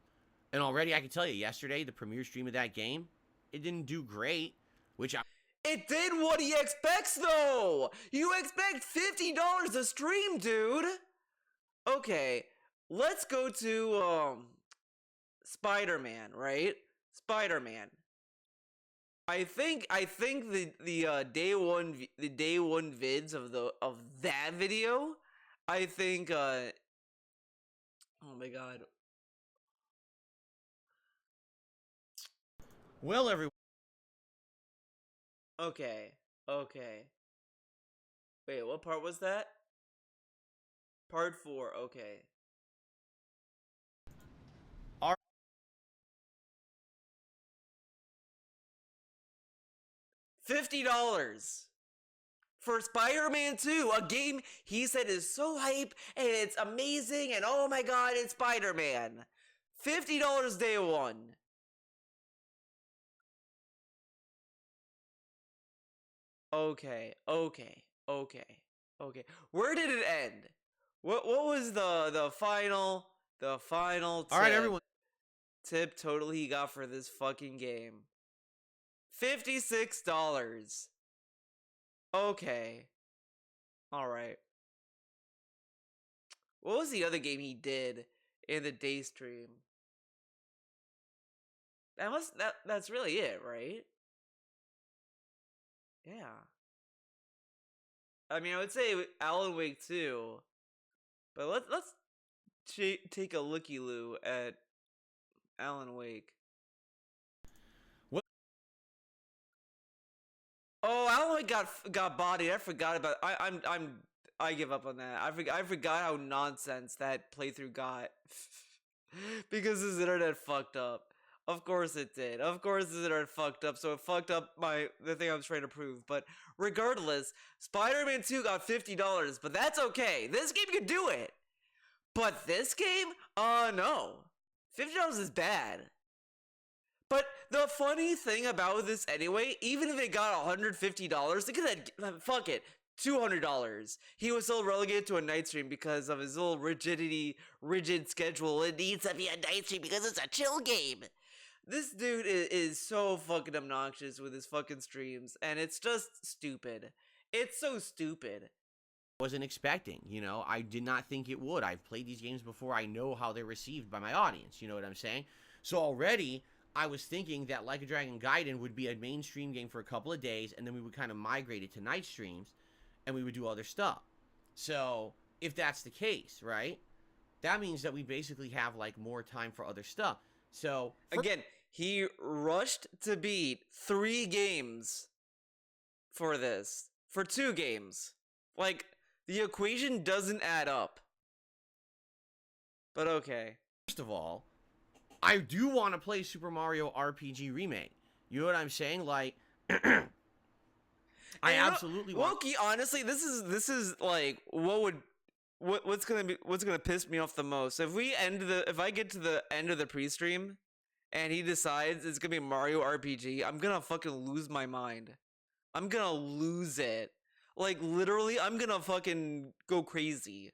already I can tell you, yesterday, the premiere stream of that game, it didn't do great, It did what he expects, though! You expect $50 a stream, dude! Okay, let's go to, Spider-Man, right? Spider-Man. I think the day one vids of that video, I think oh my god. Well, everyone. Okay. Wait, what part was that? Part 4, okay. $50 for Spider-Man 2, a game he said is so hype and it's amazing and oh my god, it's Spider-Man. $50 day one. Okay. Where did it end? What was the final tip? All right, everyone. Tip total he got for this fucking game. $56. Okay. Alright. What was the other game he did in the day stream? That's really it, right? Yeah. I mean, I would say Alan Wake 2. But let's take a looky-loo at Alan Wake. Oh, Alan Wake got bodied. I forgot about. I give up on that. I forgot how nonsense that playthrough got. Because his internet fucked up. Of course it did. Of course his internet fucked up, so it fucked up the thing I was trying to prove. But regardless, Spider-Man 2 got $50, but that's okay. This game can do it. But this game? No. $50 is bad. But the funny thing about this anyway, even if it got $150, they could have, fuck it, $200. He was still relegated to a night stream because of his little rigid schedule. It needs to be a night stream because it's a chill game. This dude is so fucking obnoxious with his fucking streams, and it's just stupid. It's so stupid. Wasn't expecting, you know, I did not think it would. I've played these games before. I know how they're received by my audience, you know what I'm saying? So already, I was thinking that Like a Dragon Gaiden would be a mainstream game for a couple of days, and then we would kind of migrate it to night streams, and we would do other stuff. So, if that's the case, right, that means that we basically have, like, more time for other stuff. So, again, he rushed to beat 3 games for this. For 2 games. Like, the equation doesn't add up. But okay. First of all, I do want to play Super Mario RPG Remake. You know what I'm saying? Like, I absolutely want. Loki, honestly, this is like what's gonna piss me off the most. If I get to the end of the pre-stream, and he decides it's gonna be Mario RPG, I'm gonna fucking lose my mind. I'm gonna lose it. Like, literally, I'm gonna fucking go crazy.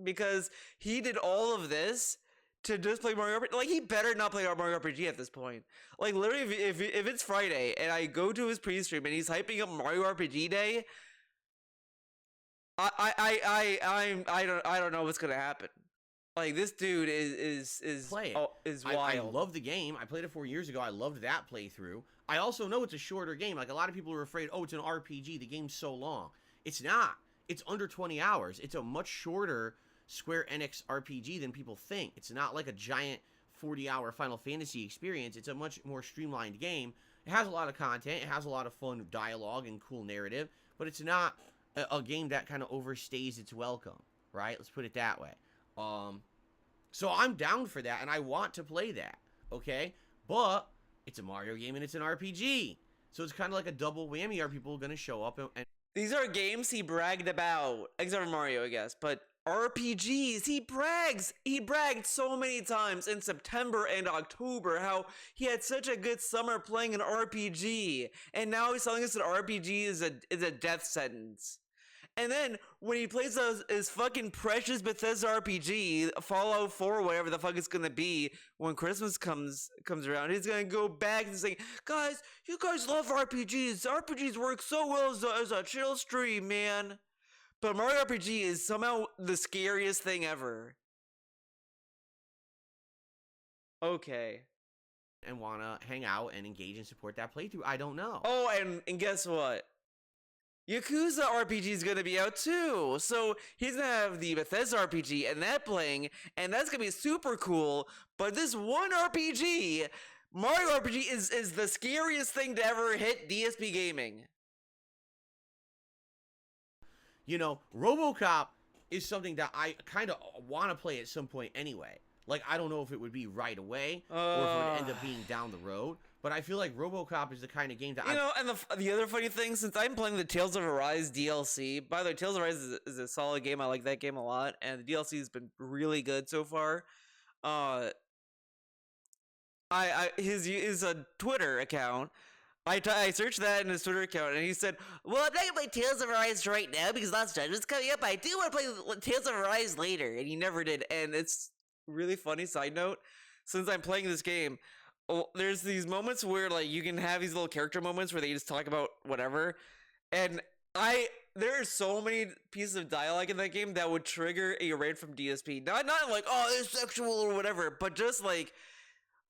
Because he did all of this to just play Mario RPG. Like, he better not play Mario RPG at this point. Like, literally, if it's Friday, and I go to his pre-stream, and he's hyping up Mario RPG Day, I don't know what's gonna happen. Like, this dude is wild. I love the game. I played it 4 years ago. I loved that playthrough. I also know it's a shorter game. Like, a lot of people are afraid, oh, it's an RPG. The game's so long. It's not. It's under 20 hours. It's a much shorter Square Enix RPG than people think. It's not like a giant 40-hour Final Fantasy experience. It's a much more streamlined game. It has a lot of content. It has a lot of fun dialogue and cool narrative. But it's not a game that kind of overstays its welcome, right? Let's put it that way. So I'm down for that, and I want to play that, okay? But it's a Mario game, and it's an RPG. So it's kind of like a double whammy. Are people going to show up and... These are games he bragged about, except for Mario, I guess, but RPGs, he bragged so many times in September and October how he had such a good summer playing an RPG, and now he's telling us that RPG is a death sentence. And then, when he plays his fucking precious Bethesda RPG, Fallout 4, whatever the fuck it's gonna be, when Christmas comes around, he's gonna go back and say, guys, you guys love RPGs. RPGs work so well as a chill stream, man. But Mario RPG is somehow the scariest thing ever. Okay. And wanna hang out and engage and support that playthrough. I don't know. Oh, and guess what? Yakuza RPG is going to be out too, so he's going to have the Bethesda RPG and that playing, and that's going to be super cool, but this one RPG, Mario RPG, is the scariest thing to ever hit DSP gaming. You know, RoboCop is something that I kind of want to play at some point anyway. Like, I don't know if it would be right away, or if it would end up being down the road. But I feel like RoboCop is the kind of game that and the other funny thing, since I'm playing the Tales of Arise DLC, by the way, Tales of Arise is a solid game. I like that game a lot, and the DLC has been really good so far. His Twitter account, I searched that in his Twitter account, and he said, well, I'm not going to play Tales of Arise right now because Last Dungeon's coming up. I do want to play Tales of Arise later, and he never did. And it's really funny, side note, since I'm playing this game, there's these moments where, like, you can have these little character moments where they just talk about whatever, and there are so many pieces of dialogue in that game that would trigger a raid from DSP. Not like, oh, it's sexual or whatever, but just like,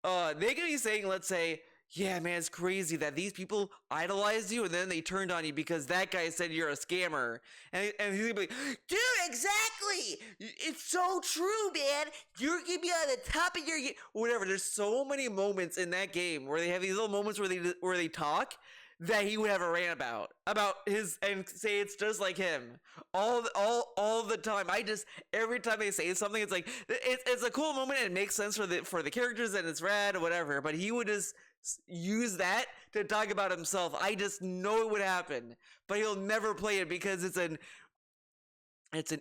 they could be saying, let's say, yeah, man, it's crazy that these people idolized you and then they turned on you because that guy said you're a scammer. And he's gonna be like, dude, exactly! It's so true, man! You're gonna be on the top of your game. Whatever, there's so many moments in that game where they have these little moments where they talk that he would have a rant about his and say it's just like him all the time. Every time they say something, it's like it's a cool moment and it makes sense for the characters and it's rad or whatever. But he would just use that to talk about himself. I just know it would happen, but he'll never play it because it's an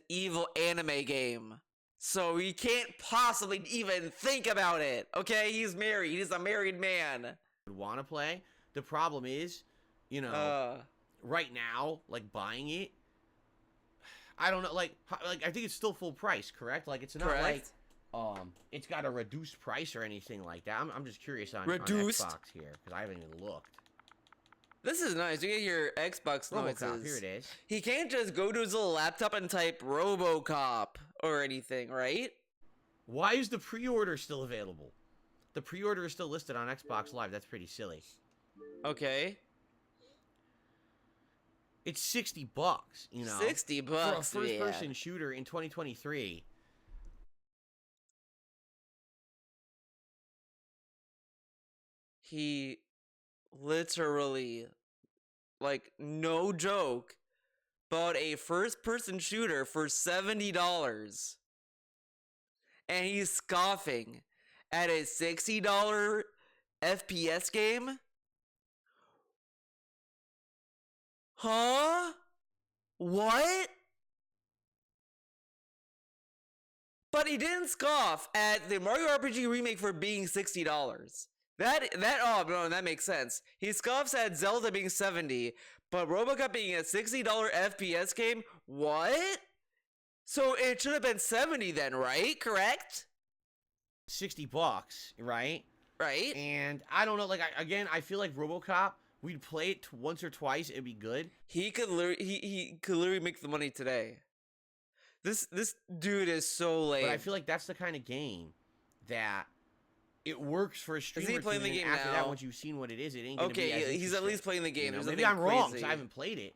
evil anime game. So he can't possibly even think about it. Okay, he's married. He's a married man. Would want to play. The problem is, you know, right now, like buying it, I don't know, like I think it's still full price, correct? Like it's not correct. Like it's got a reduced price or anything like that. I'm just curious on reduced on Xbox here because I haven't even looked. This is nice. You get your Xbox noises. Here it is. He can't just go to his little laptop and type RoboCop or anything, right? Why is the pre-order still available? The pre-order is still listed on Xbox Live. That's pretty silly. Okay. It's $60, you know. $60 for a first-person shooter in 2023. He literally, like, no joke, bought a first-person shooter for $70. And he's scoffing at a $60 FPS game? Huh? What? But he didn't scoff at the Mario RPG remake for being $60. Oh no, that makes sense. He scoffs at Zelda being $70, but RoboCop being a $60 FPS game? What? So it should have been $70 then, right? Correct? $60, right? Right. And I don't know, like I feel like RoboCop, we'd play it once or twice, it'd be good. He could literally make the money today. This dude is so lame. But I feel like that's the kind of game that it works for a streamer. Is he playing the game after now? that, once you've seen what it is, it ain't gonna be as he's at least playing the game. You know, maybe I'm wrong because I haven't played it.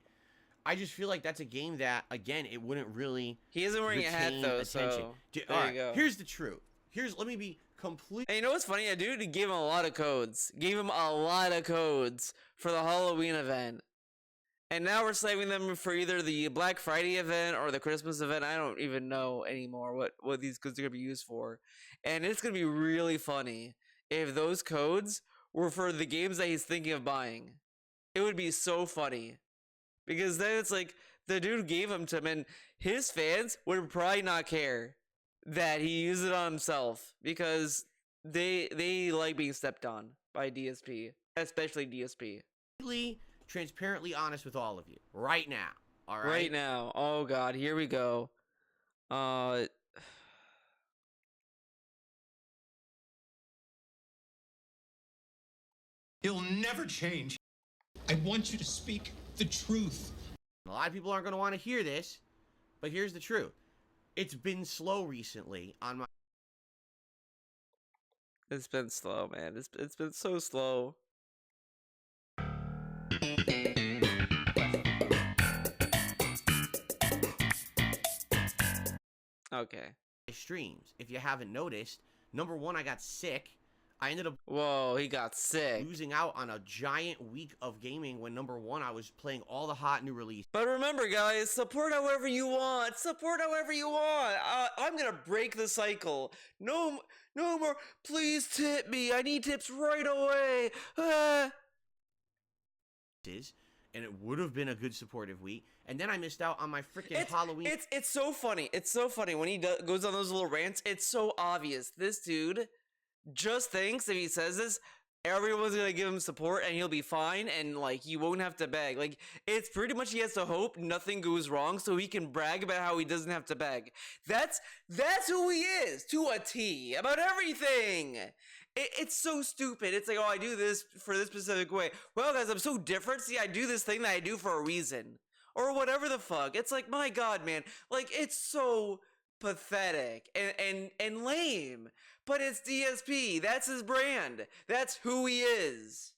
I just feel like that's a game that, again, it wouldn't really. He isn't wearing a hat though, attention. so there you go. Here's the truth. Let me be complete. And you know what's funny? A dude gave him a lot of codes. Gave him a lot of codes for the Halloween event. And now we're saving them for either the Black Friday event or the Christmas event. I don't even know anymore what these codes are going to be used for. And it's going to be really funny if those codes were for the games that he's thinking of buying. It would be so funny. Because then it's like, the dude gave them to him, and his fans would probably not care that he used it on himself. Because they like being stepped on by DSP. Especially DSP. Transparently honest with all of you right now. All right. Right now. Oh God, here we go. He'll never change. I want you to speak the truth. A lot of people aren't going to want to hear this, but here's the truth. It's been slow recently on my. It's been slow, man. It's been so slow. Okay. Streams. If you haven't noticed, number one, I got sick. I ended up. Whoa, he got sick. Losing out on a giant week of gaming when number one, I was playing all the hot new releases. But remember, guys, support however you want. Support however you want. I'm gonna break the cycle. No more. Please tip me. I need tips right away. And it would have been a good supportive week, and then I missed out on my freaking Halloween. It's so funny. It's so funny when he goes on those little rants. It's so obvious. This dude just thinks if he says this, everyone's gonna give him support and he'll be fine, and like he won't have to beg. Like it's pretty much he has to hope nothing goes wrong so he can brag about how he doesn't have to beg. That's who he is to a T about everything. It's so stupid. It's like, oh, I do this for this specific way. Well, guys, I'm so different. See, I do this thing that I do for a reason. Or whatever the fuck. It's like, my God, man. Like, it's so pathetic and lame. But it's DSP. That's his brand. That's who he is.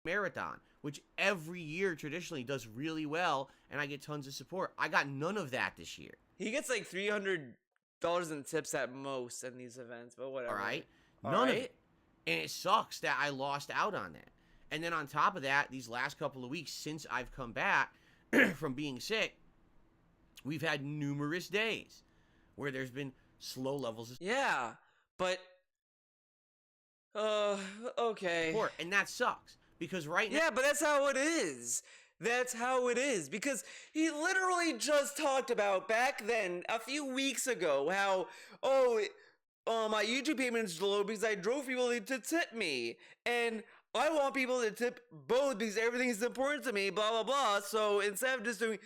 Marathon, which every year traditionally does really well, and I get tons of support. I got none of that this year. He gets like $300 in tips at most in these events, but whatever. All right. None of it. And it sucks that I lost out on that. And then on top of that, these last couple of weeks since I've come back from being sick, we've had numerous days where there's been slow levels of yeah, but okay. support, and that sucks because right now, yeah, but that's how it is. That's how it is, because he literally just talked about back then, a few weeks ago, how, my YouTube payment's low because I drove people to tip me, and I want people to tip both because everything is important to me, blah, blah, blah. So instead of just doing,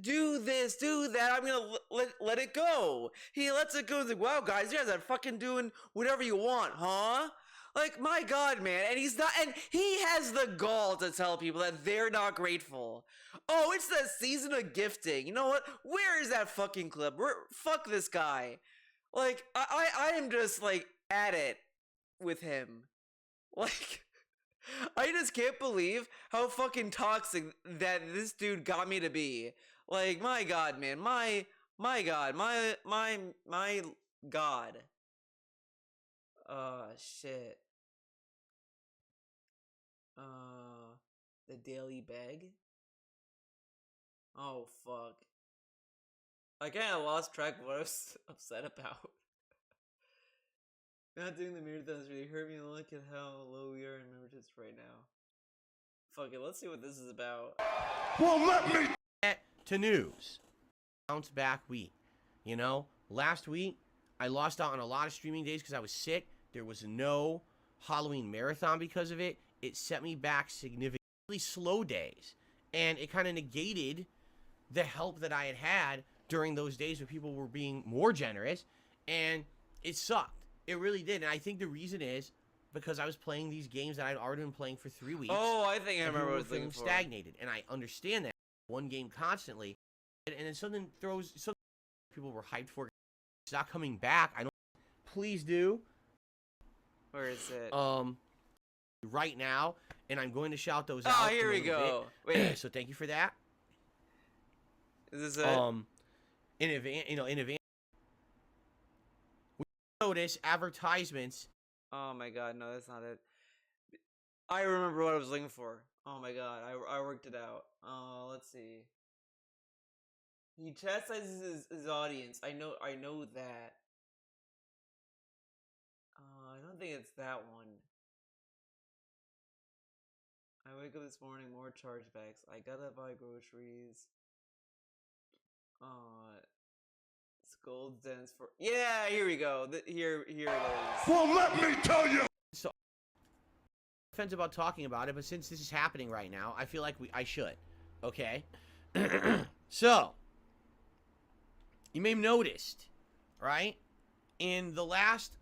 do this, do that, I'm gonna let it go. He lets it go. He's like, wow, guys, you guys are fucking doing whatever you want, huh? Like, my God, man. And he's not, and he has the gall to tell people that they're not grateful. Oh, it's the season of gifting. You know what? Where is that fucking clip? Fuck this guy. Like, I am just, like, at it with him. Like, I just can't believe how fucking toxic that this dude got me to be. Like, my God, man. My God. My God. Shit. The Daily Bag? Oh, fuck. I kinda lost track of what I was upset about. Not doing the marathons really hurt me. Look at how low we are in memberships right now. Fuck it, let's see what this is about. Well, let me get to news. Bounce back week. You know, last week, I lost out on a lot of streaming days because I was sick. There was no Halloween marathon because of it. It set me back significantly slow days. And it kind of negated the help that I had during those days when people were being more generous. And it sucked. It really did. And I think the reason is because I was playing these games that I'd already been playing for 3 weeks. Oh, I think I remember what I was thinking for. Stagnated. And I understand that. One game constantly. And then something people were hyped for. It's not coming back. I don't. Please do. Where is it? Right now, and I'm going to shout those out. Oh, here we go. Wait. So thank you for that. Is this it? In advance, we notice advertisements. Oh my God, no, that's not it. I remember what I was looking for. Oh my God, I worked it out. Let's see. He chastises his audience. I know that. I don't think it's that one. I wake up this morning, more chargebacks. I gotta buy groceries. Scold dance for. Yeah, here we go. Here it is. Well, let me tell you. So, offense about talking about it, but since this is happening right now, I feel like I should. Okay. So, you may have noticed, right, in the last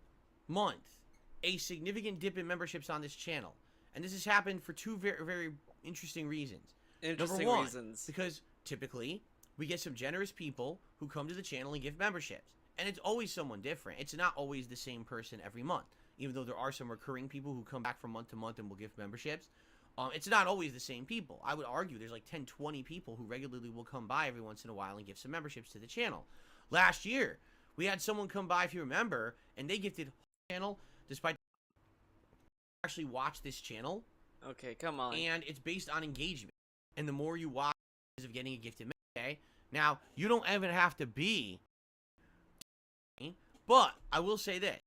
month, a significant dip in memberships on this channel. And this has happened for two very, very interesting reasons. Interesting Number one, reasons. Because typically, we get some generous people who come to the channel and give memberships. And it's always someone different. It's not always the same person every month. Even though there are some recurring people who come back from month to month and will give memberships. It's not always the same people. I would argue there's like 10, 20 people who regularly will come by every once in a while and give some memberships to the channel. Last year, we had someone come by, if you remember, and they gifted the channel despite actually watch this channel. Okay, come on. And it's based on engagement. And the more you watch of getting a gifted okay? Now, you don't even have to be, but I will say this.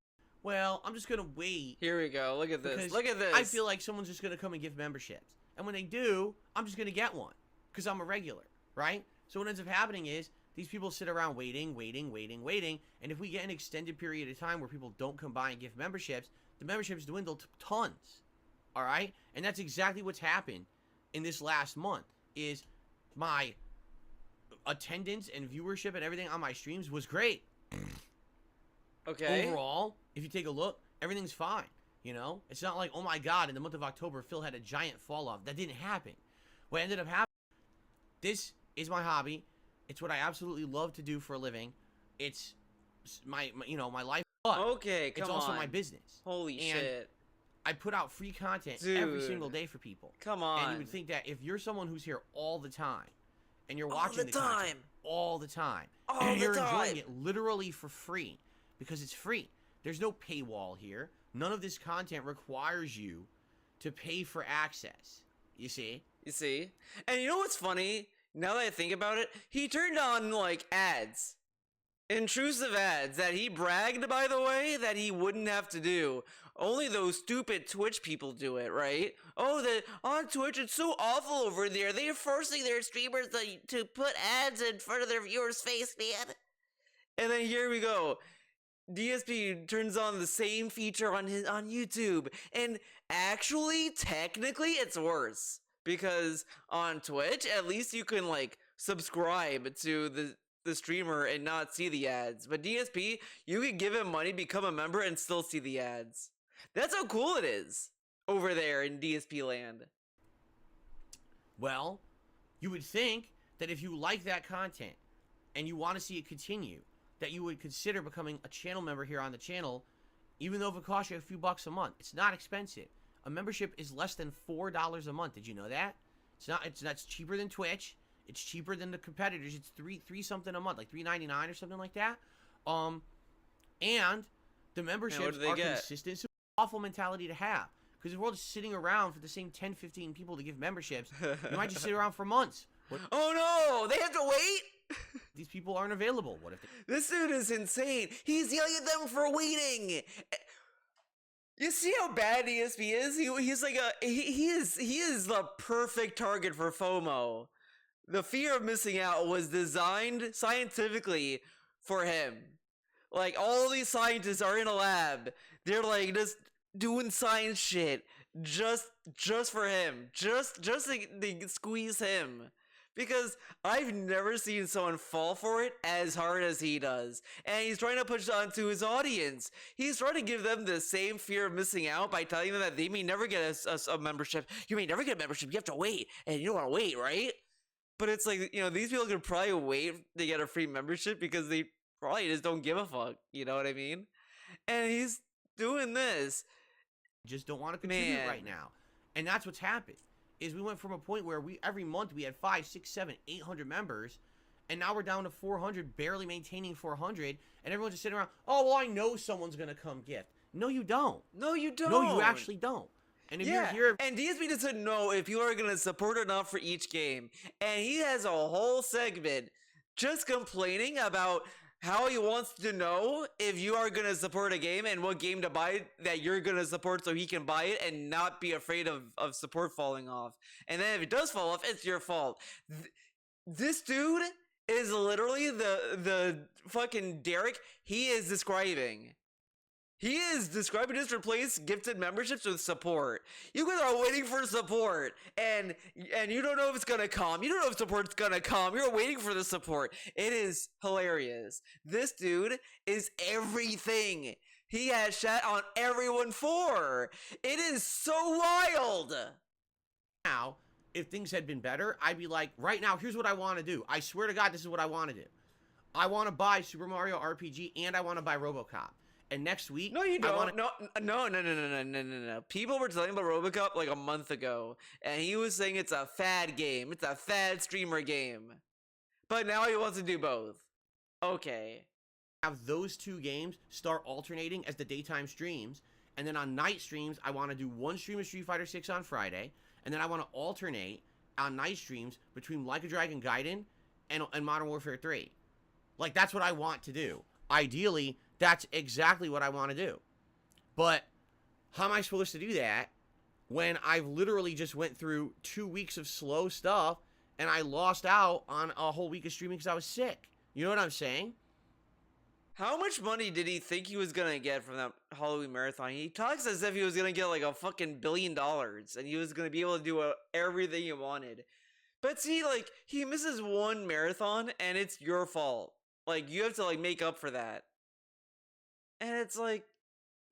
Well, I'm just going to wait. Here we go. Look at this. Look at this. I feel like someone's just going to come and give memberships. And when they do, I'm just going to get one because I'm a regular, right? So what ends up happening is these people sit around waiting. And if we get an extended period of time where people don't come by and give memberships, the memberships dwindle to tons, all right? And that's exactly what's happened in this last month is my attendance and viewership and everything on my streams was great. Okay. Overall, if you take a look, everything's fine, you know? It's not like, oh my God, in the month of October, Phil had a giant fall off. That didn't happen. What ended up happening, this is my hobby. It's what I absolutely love to do for a living. It's my life. But okay, come it's also on. my business. Holy shit. I put out free content Dude. every single day for people. Come on. And you would think that if you're someone who's here all the time, and you're watching the content all the time, and you're enjoying it literally for free, because it's free. There's no paywall here. None of this content requires you to pay for access. You see? And you know what's funny? Now that I think about it, he turned on, like, ads. Intrusive ads that he bragged, by the way, that he wouldn't have to do. Only those stupid Twitch people do it, right? Oh, on Twitch, it's so awful over there. They're forcing their streamers to put ads in front of their viewers' face, man. And then here we go. DSP turns on the same feature on YouTube. And actually, technically, it's worse. Because on Twitch, at least you can, like, subscribe to the streamer and not see the ads. But DSP, you can give him money, become a member, and still see the ads. That's how cool it is over there in DSP land. Well, you would think that if you like that content and you want to see it continue, that you would consider becoming a channel member here on the channel, even though if it costs you a few bucks a month. It's not expensive. A membership is less than $4 a month. Did you know that? It's cheaper than Twitch. It's cheaper than the competitors. It's three something a month, like $3.99 or something like that. And the memberships are consistent. It's an awful mentality to have, because if we're all just sitting around for the same 10, 15 people to give memberships, you might just sit around for months. Oh no, they have to wait. These people aren't available. What if this dude is insane? He's yelling at them for waiting. You see how bad ESP is? He's like he is the perfect target for FOMO. The fear of missing out was designed scientifically for him. Like, all these scientists are in a lab. They're like just doing science shit just for him. Just to squeeze him. Because I've never seen someone fall for it as hard as he does. And he's trying to push it onto his audience. He's trying to give them the same fear of missing out by telling them that they may never get a membership. You may never get a membership. You have to wait. And you don't want to wait, right? But it's like, you know, these people could probably wait to get a free membership because they probably just don't give a fuck. You know what I mean? And he's doing this. Just don't want to contribute right now. And that's what's happened. Is we went from a point where every month we had 5, 6, 7, 800 members, and now we're down to 400, barely maintaining 400, and everyone's just sitting around, oh, well, I know someone's going to come gift. No, you don't. No, you don't. No, you actually don't. And if you're here, and DSP doesn't know if you are going to support or not for each game. And he has a whole segment just complaining about how he wants to know if you are going to support a game and what game to buy that you're going to support so he can buy it and not be afraid of support falling off. And then if it does fall off, it's your fault. This dude is literally the fucking Derek he is describing. He is describing just replace gifted memberships with support. You guys are waiting for support, and you don't know if it's gonna come. You don't know if support's gonna come. You're waiting for the support. It is hilarious. This dude is everything. He has chat on everyone for. It is so wild. Now, if things had been better, I'd be like, right now, here's what I want to do. I swear to God, this is what I want to do. I want to buy Super Mario RPG, and I want to buy RoboCop. And next week, no, you don't. No. People were telling about RoboCop like a month ago, and he was saying it's a fad game. It's a fad streamer game. But now he wants to do both. Okay. Have those two games start alternating as the daytime streams, and then on night streams, I want to do one stream of Street Fighter 6 on Friday, and then I want to alternate on night streams between Like a Dragon Gaiden and Modern Warfare 3. Like, that's what I want to do. Ideally, that's exactly what I want to do. But how am I supposed to do that when I've literally just went through 2 weeks of slow stuff and I lost out on a whole week of streaming because I was sick? You know what I'm saying? How much money did he think he was going to get from that Halloween marathon? He talks as if he was going to get like a fucking $1 billion and he was going to be able to do everything he wanted. But see, like, he misses one marathon and it's your fault. Like, you have to, like, make up for that. And it's like,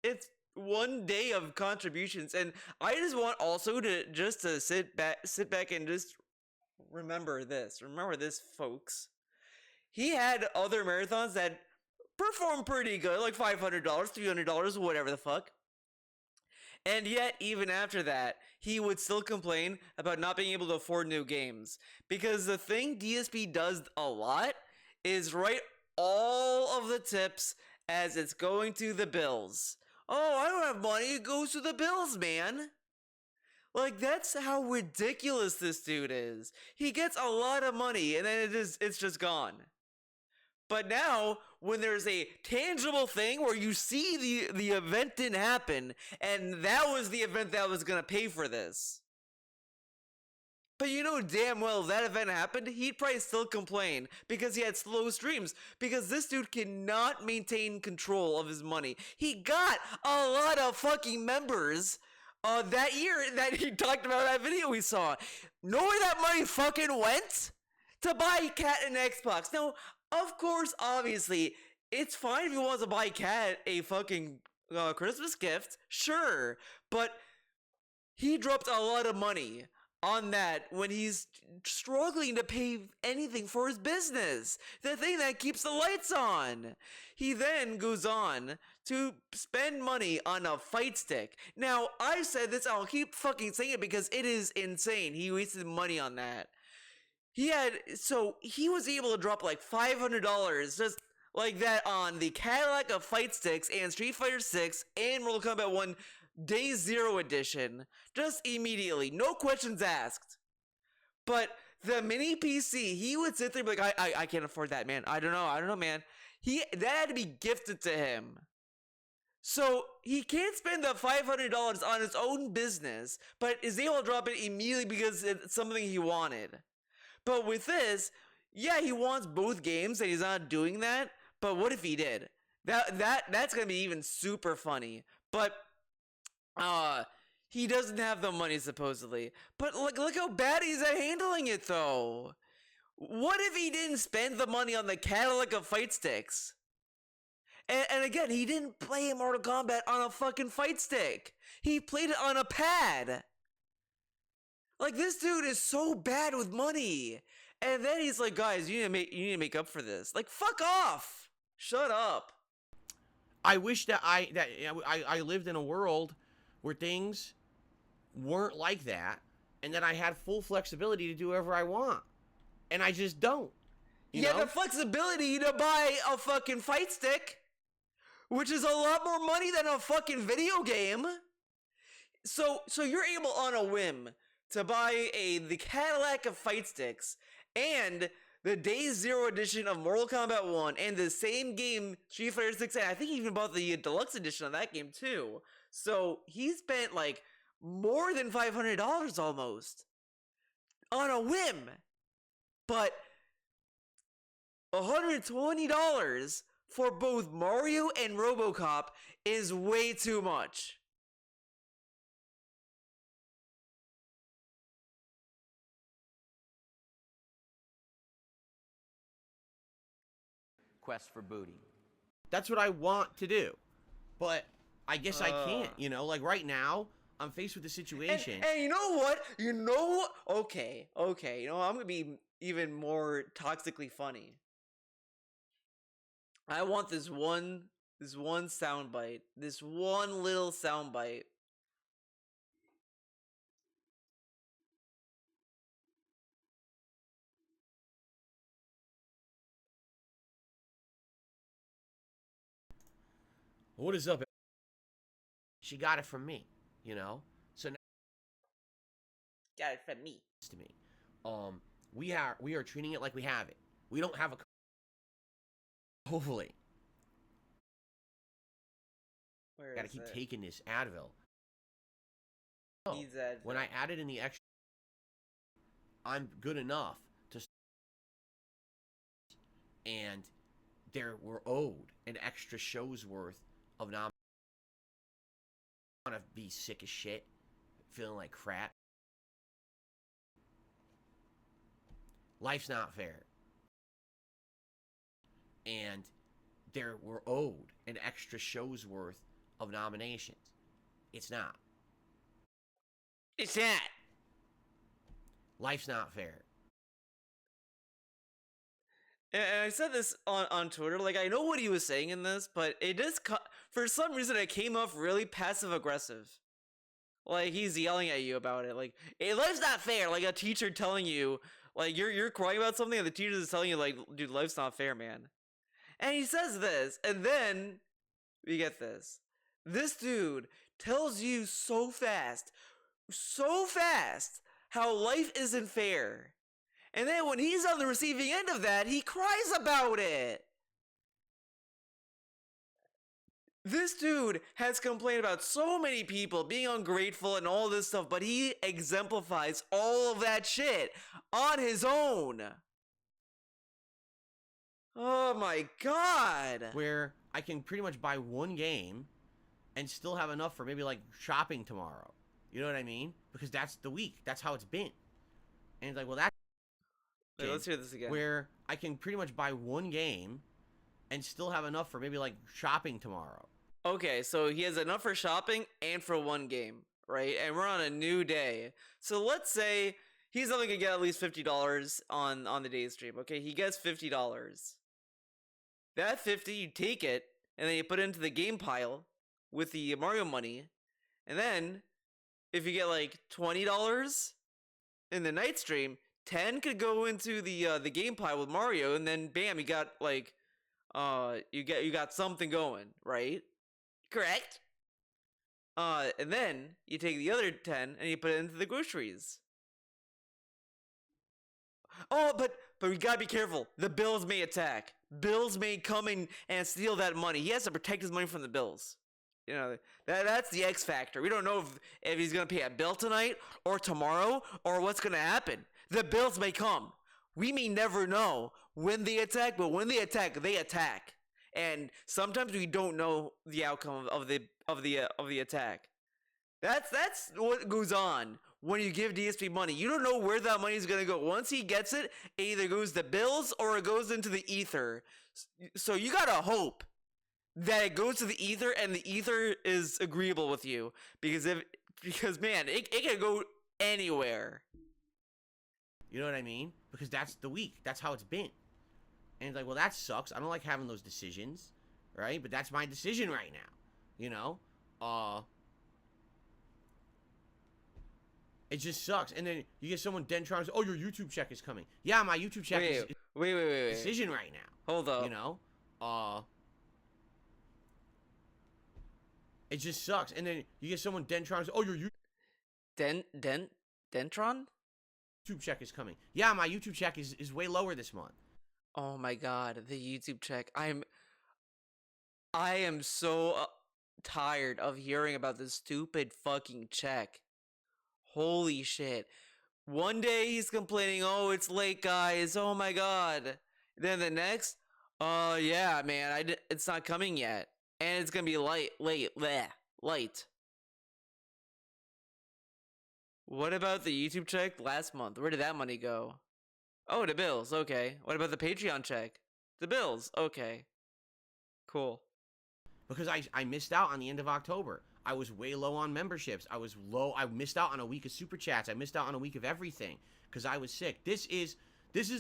it's 1 day of contributions. And I just want also to sit back and just remember this. Remember this, folks. He had other marathons that performed pretty good, like $500, $300, whatever the fuck. And yet, even after that, he would still complain about not being able to afford new games. Because the thing DSP does a lot is write all of the tips as it's going to the bills. Oh, I don't have money. It goes to the bills, man. Like, that's how ridiculous this dude is. He gets a lot of money, and then it's just gone. But now, when there's a tangible thing where you see the event didn't happen, and that was the event that was going to pay for this. But you know damn well if that event happened, he'd probably still complain because he had slow streams. Because this dude cannot maintain control of his money. He got a lot of fucking members that year that he talked about in that video we saw. Know where that money fucking went? To buy Cat an Xbox. Now, of course, obviously, it's fine if he wants to buy Cat a fucking Christmas gift. Sure. But he dropped a lot of money on that when he's struggling to pay anything for his business, the thing that keeps the lights on. He then goes on to spend money on a fight stick. Now, I said this, I'll keep fucking saying it because it is insane. He wasted money on that. He was able to drop like $500 just like that on the Cadillac of fight sticks and Street Fighter 6 and Mortal Kombat 1 Day Zero Edition, just immediately, no questions asked. But the mini PC, he would sit there and be like, I can't afford that, man. I don't know, man. That had to be gifted to him. So he can't spend the $500 on his own business, but is able to drop it immediately because it's something he wanted. But with this, yeah, he wants both games and he's not doing that. But what if he did? That's gonna be even super funny. But he doesn't have the money supposedly. But look how bad he's at handling it though. What if he didn't spend the money on the Cadillac of fight sticks? And again, he didn't play Mortal Kombat on a fucking fight stick. He played it on a pad. Like, this dude is so bad with money. And then he's like, guys, you need to make up for this. Like, fuck off. Shut up. I wish that I lived in a world where things weren't like that, and that I had full flexibility to do whatever I want. And I just don't. You know? The flexibility to buy a fucking fight stick, which is a lot more money than a fucking video game. So you're able on a whim to buy the Cadillac of fight sticks and the Day Zero edition of Mortal Kombat 1 and the same game Street Fighter 6, and I think he even bought the deluxe edition of that game too. So he spent like more than $500 almost on a whim. But $120 for both Mario and RoboCop is way too much. Quest for booty. That's what I want to do. But I guess I can't, you know? Like, right now, I'm faced with a situation. And you know what? Okay. You know, I'm going to be even more toxically funny. I want this one soundbite. This one little soundbite. What is up? She got it from me, you know? So now got it from me. To me. We are treating it like we have it. We don't have a hopefully. Gotta keep taking this Advil. Oh, when I added in the extra, I'm good enough to, and there were owed an extra show's worth of I want to be sick as shit, feeling like crap. Life's not fair. And there were owed an extra show's worth of nominations. It's not. It's not. Life's not fair. And I said this on Twitter, like, I know what he was saying in this, but it just, for some reason, it came off really passive-aggressive. Like, he's yelling at you about it. Like, hey, life's not fair. Like, a teacher telling you, like, you're crying about something, and the teacher is telling you, like, dude, life's not fair, man. And he says this, and then we get this. This dude tells you so fast, so fast how life isn't fair. And then when he's on the receiving end of that, he cries about it. This dude has complained about so many people being ungrateful and all this stuff, but he exemplifies all of that shit on his own. Oh my god. Where I can pretty much buy one game and still have enough for maybe like shopping tomorrow. You know what I mean? Because that's the week. That's how it's been. And it's like, well, that's... Wait, let's hear this again. Where I can pretty much buy one game and still have enough for maybe like shopping tomorrow. Okay, so he has enough for shopping and for one game, right? And we're on a new day. So let's say he's only gonna get at least $50 on the day stream. Okay, he gets $50. That 50, you take it, and then you put it into the game pile with the Mario money. And then, if you get like $20 in the night stream, 10 could go into the game pile with Mario, and then bam, you got like you got something going, right? Correct. And then you take the other 10 and you put it into the groceries. Oh, but we gotta be careful. The bills may attack. Bills may come in and steal that money. He has to protect his money from the bills. You know, that's the X factor. We don't know if he's gonna pay a bill tonight or tomorrow or what's gonna happen. The bills may come. We may never know when they attack, but when they attack, they attack. And sometimes we don't know the outcome of the attack. That's what goes on when you give DSP money. You don't know where that money is gonna go. Once he gets it, it either goes to bills or it goes into the ether. So you gotta hope that it goes to the ether and the ether is agreeable with you, because man, it can go anywhere. You know what I mean? Because that's the week. That's how it's been. And it's like, well, that sucks. I don't like having those decisions, right? But that's my decision right now, you know? It just sucks. And then you get someone Dentron says, oh, your YouTube check is coming. Yeah, my YouTube check is wait. Decision right now. Hold up. You know? It just sucks. And then you get someone Dentron says, oh, your Dentron? YouTube check is coming. Yeah, my YouTube check is way lower this month. Oh my god, the YouTube check. I am so tired of hearing about this stupid fucking check. Holy shit. One day he's complaining, oh, it's late, guys. Oh my god. Then the next, yeah, man, it's not coming yet. And it's gonna be late. What about the YouTube check last month? Where did that money go? Oh, the bills. Okay. What about the Patreon check? The bills. Okay. Cool. Because I missed out on the end of October. I was way low on memberships. I was low. I missed out on a week of super chats. I missed out on a week of everything because I was sick. This is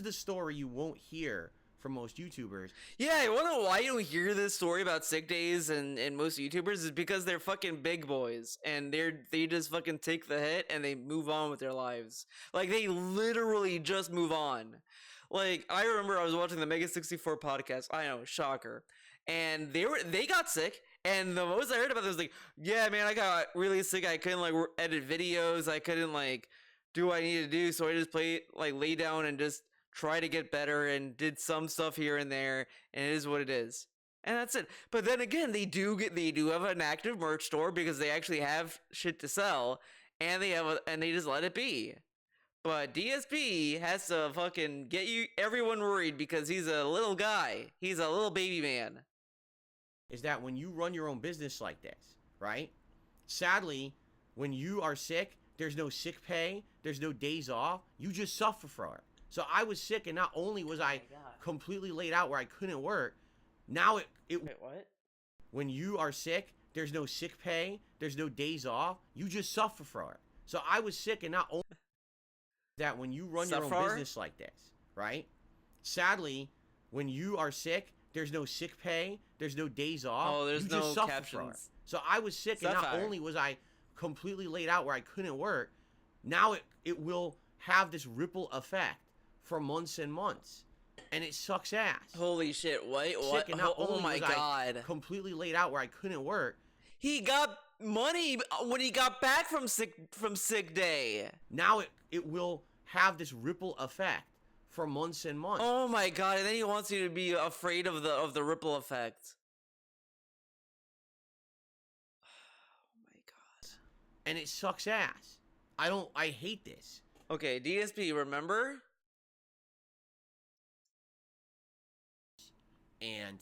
the story you won't hear from most YouTubers. Yeah, I wonder why you don't hear this story about sick days and most YouTubers is because they're fucking big boys and they just fucking take the hit and they move on with their lives. Like, they literally just move on. Like, I remember I was watching the Mega 64 podcast. I know, shocker. And they got sick. And the most I heard about it was like, yeah, man, I got really sick. I couldn't like edit videos. I couldn't like do what I needed to do. So I just lay down and just try to get better and did some stuff here and there. And it is what it is. And that's it. But then again, they do have an active merch store because they actually have shit to sell, and they just let it be. But DSP has to fucking get everyone worried because he's a little guy. He's a little baby man. Is that when you run your own business like this, right? Sadly, when you are sick, there's no sick pay, there's no days off. You just suffer from it. So I was sick, and not only was I completely laid out where I couldn't work, now it Wait, what? When you are sick, there's no sick pay, there's no days off. You just suffer from it. So I was sick, and not only that when you run your own business like this, right? Sadly, when you are sick, there's no sick pay, there's no days off. Oh, there's no captions. So I was sick, and not only was I completely laid out where I couldn't work, now it will have this ripple effect for months and months, and it sucks ass. Holy shit! What? Sick, and not only was I completely laid out where I couldn't work. He got money when he got back from sick day. Now it will have this ripple effect for months and months. Oh my god! And then he wants you to be afraid of the ripple effect. Oh my god! And it sucks ass. I hate this. Okay, DSP, remember? And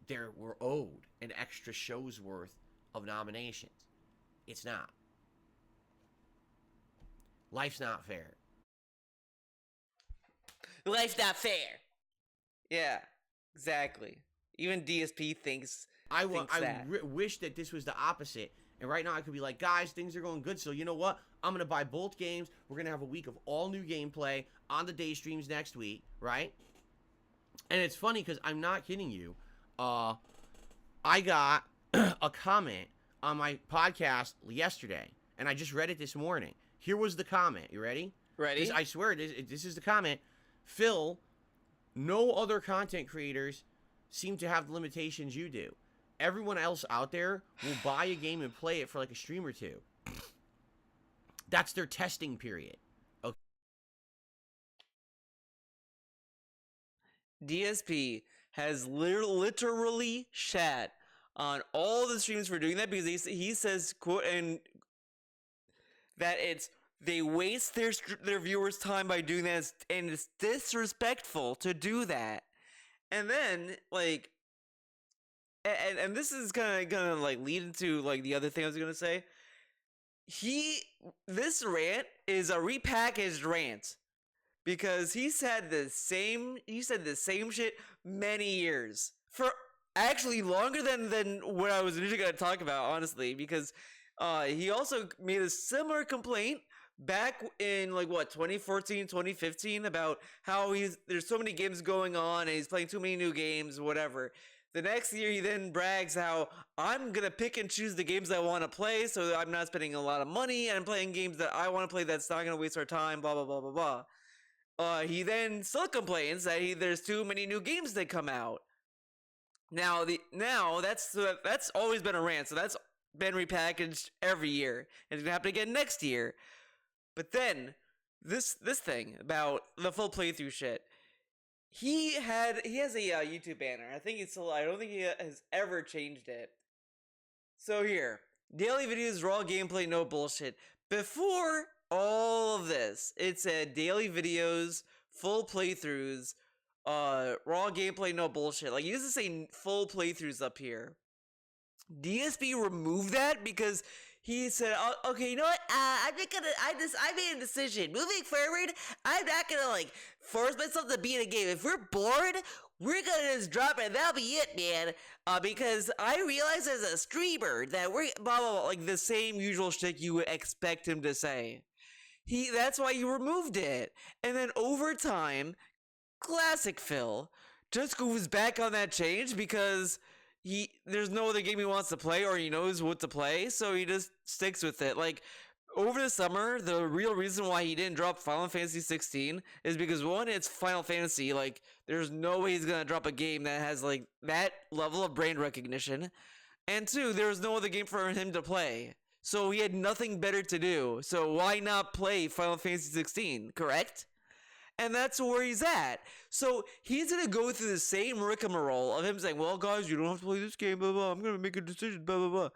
there were owed an extra show's worth of nominations. It's not. Life's not fair. Life's not fair. Yeah, exactly. Even DSP thinks I that. wish that this was the opposite. And right now I could be like, guys, things are going good. So you know what? I'm going to buy both games. We're going to have a week of all new gameplay on the day streams next week, right? And it's funny because I'm not kidding you. I got a comment on my podcast yesterday, and I just read it this morning. Here was the comment. You ready? Ready? I swear, this is the comment. Phil, no other content creators seem to have the limitations you do. Everyone else out there will buy a game and play it for like a stream or two. That's their testing period. Okay. DSP has literally shat on all the streams for doing that because he says, quote, and that they waste their viewers' time by doing that, and it's disrespectful to do that. And then, like, and this is gonna like lead into like the other thing I was gonna say. This rant is a repackaged rant because he said the same shit many years, for actually longer than what I was initially gonna talk about, honestly, because he also made a similar complaint back in like 2014, 2015 about how there's so many games going on and he's playing too many new games, whatever. The next year, he then brags how I'm going to pick and choose the games I want to play, so I'm not spending a lot of money, and I'm playing games that I want to play that's not going to waste our time, blah, blah, blah, blah, blah. He then still complains that there's too many new games that come out. Now that's always been a rant, so that's been repackaged every year. And it's going to happen again next year. But then, this thing about the full playthrough shit. He has a YouTube banner. I don't think he has ever changed it. So here, daily videos, raw gameplay, no bullshit. Before all of this, it said daily videos, full playthroughs, raw gameplay, no bullshit. Like, he used to say full playthroughs up here. DSP removed that because he said, oh, okay, you know what? I made a decision. Moving forward, I'm not gonna like force myself to be in a game. If we're bored, we're gonna just drop it. That'll be it, man. Because I realize as a streamer that we're blah blah blah, like the same usual shit you would expect him to say. That's why you removed it. And then over time, classic Phil just goes back on that change because there's no other game he wants to play, or he knows what to play, so he just sticks with it. Like, over the summer, the real reason why he didn't drop Final Fantasy 16 is because, one, it's Final Fantasy. Like, there's no way he's gonna drop a game that has, like, that level of brain recognition. And two, there was no other game for him to play. So he had nothing better to do. So why not play Final Fantasy 16, correct? And that's where he's at. So he's going to go through the same rigmarole of him saying, well, guys, you don't have to play this game, blah, blah, I'm going to make a decision, blah, blah, blah.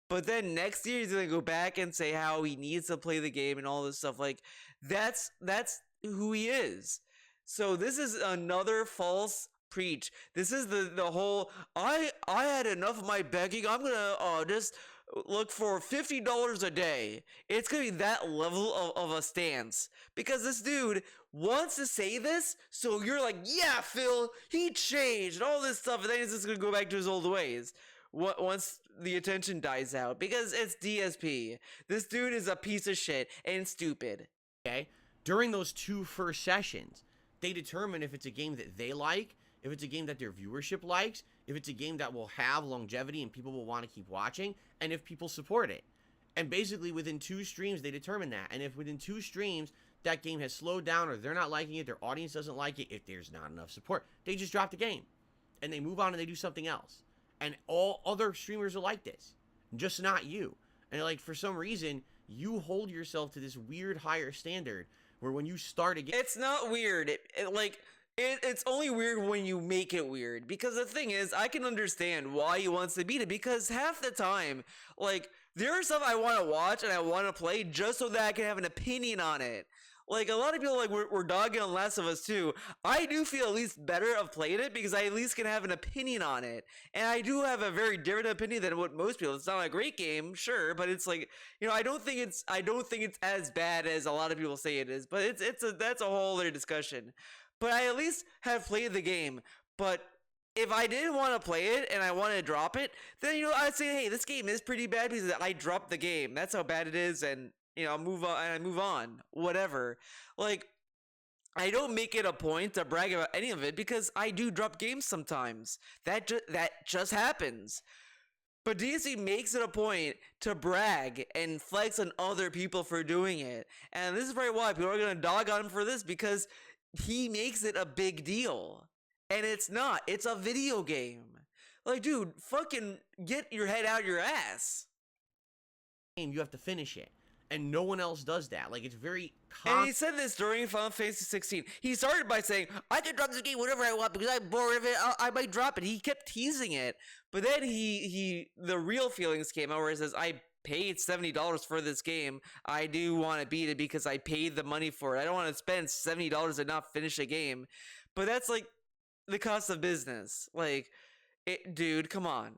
But then next year, he's going to go back and say how he needs to play the game and all this stuff. Like, that's who he is. So this is another false preach. This is the whole, I had enough of my begging. I'm going to just look for $50 a day. It's going to be that level of a stance. Because this dude wants to say this, so you're like, yeah, Phil, he changed and all this stuff, and then he's just going to go back to his old ways once the attention dies out. Because it's DSP. This dude is a piece of shit and stupid. Okay? During those two first sessions, they determine if it's a game that they like, if it's a game that their viewership likes, if it's a game that will have longevity and people will want to keep watching, and if people support it. And basically within 2 streams, they determine that. And if within 2 streams, that game has slowed down or they're not liking it, their audience doesn't like it, if there's not enough support, they just drop the game. And they move on and they do something else. And all other streamers are like this. Just not you. And like for some reason, you hold yourself to this weird higher standard where when you start a game, it's not weird. It's only weird when you make it weird. Because the thing is, I can understand why he wants to beat it. Because half the time, like, there are stuff I want to watch and I want to play just so that I can have an opinion on it. Like, a lot of people, like, we're dogging on Last of Us 2. I do feel at least better of playing it because I at least can have an opinion on it. And I do have a very different opinion than what most people. It's not a great game, sure, but it's like, you know, I don't think it's as bad as a lot of people say it is. But that's a whole other discussion. But I at least have played the game. But if I didn't want to play it and I wanted to drop it, then, you know, I'd say, hey, this game is pretty bad because I dropped the game. That's how bad it is, and, you know, I move on, whatever. Like, I don't make it a point to brag about any of it because I do drop games sometimes. That just happens. But DSP makes it a point to brag and flex on other people for doing it. And this is probably why people are going to dog on him for this, because he makes it a big deal. And it's not. It's a video game. Like, dude, fucking get your head out your ass. You have to finish it. And no one else does that. Like, it's very... And he said this during Final Fantasy 16. He started by saying, I can drop this game whenever I want because I'm bored of it. I might drop it. He kept teasing it. But then the real feelings came out where he says, I paid $70 for this game. I do want to beat it because I paid the money for it. I don't want to spend $70 and not finish a game. But that's like the cost of business. Like, dude, come on.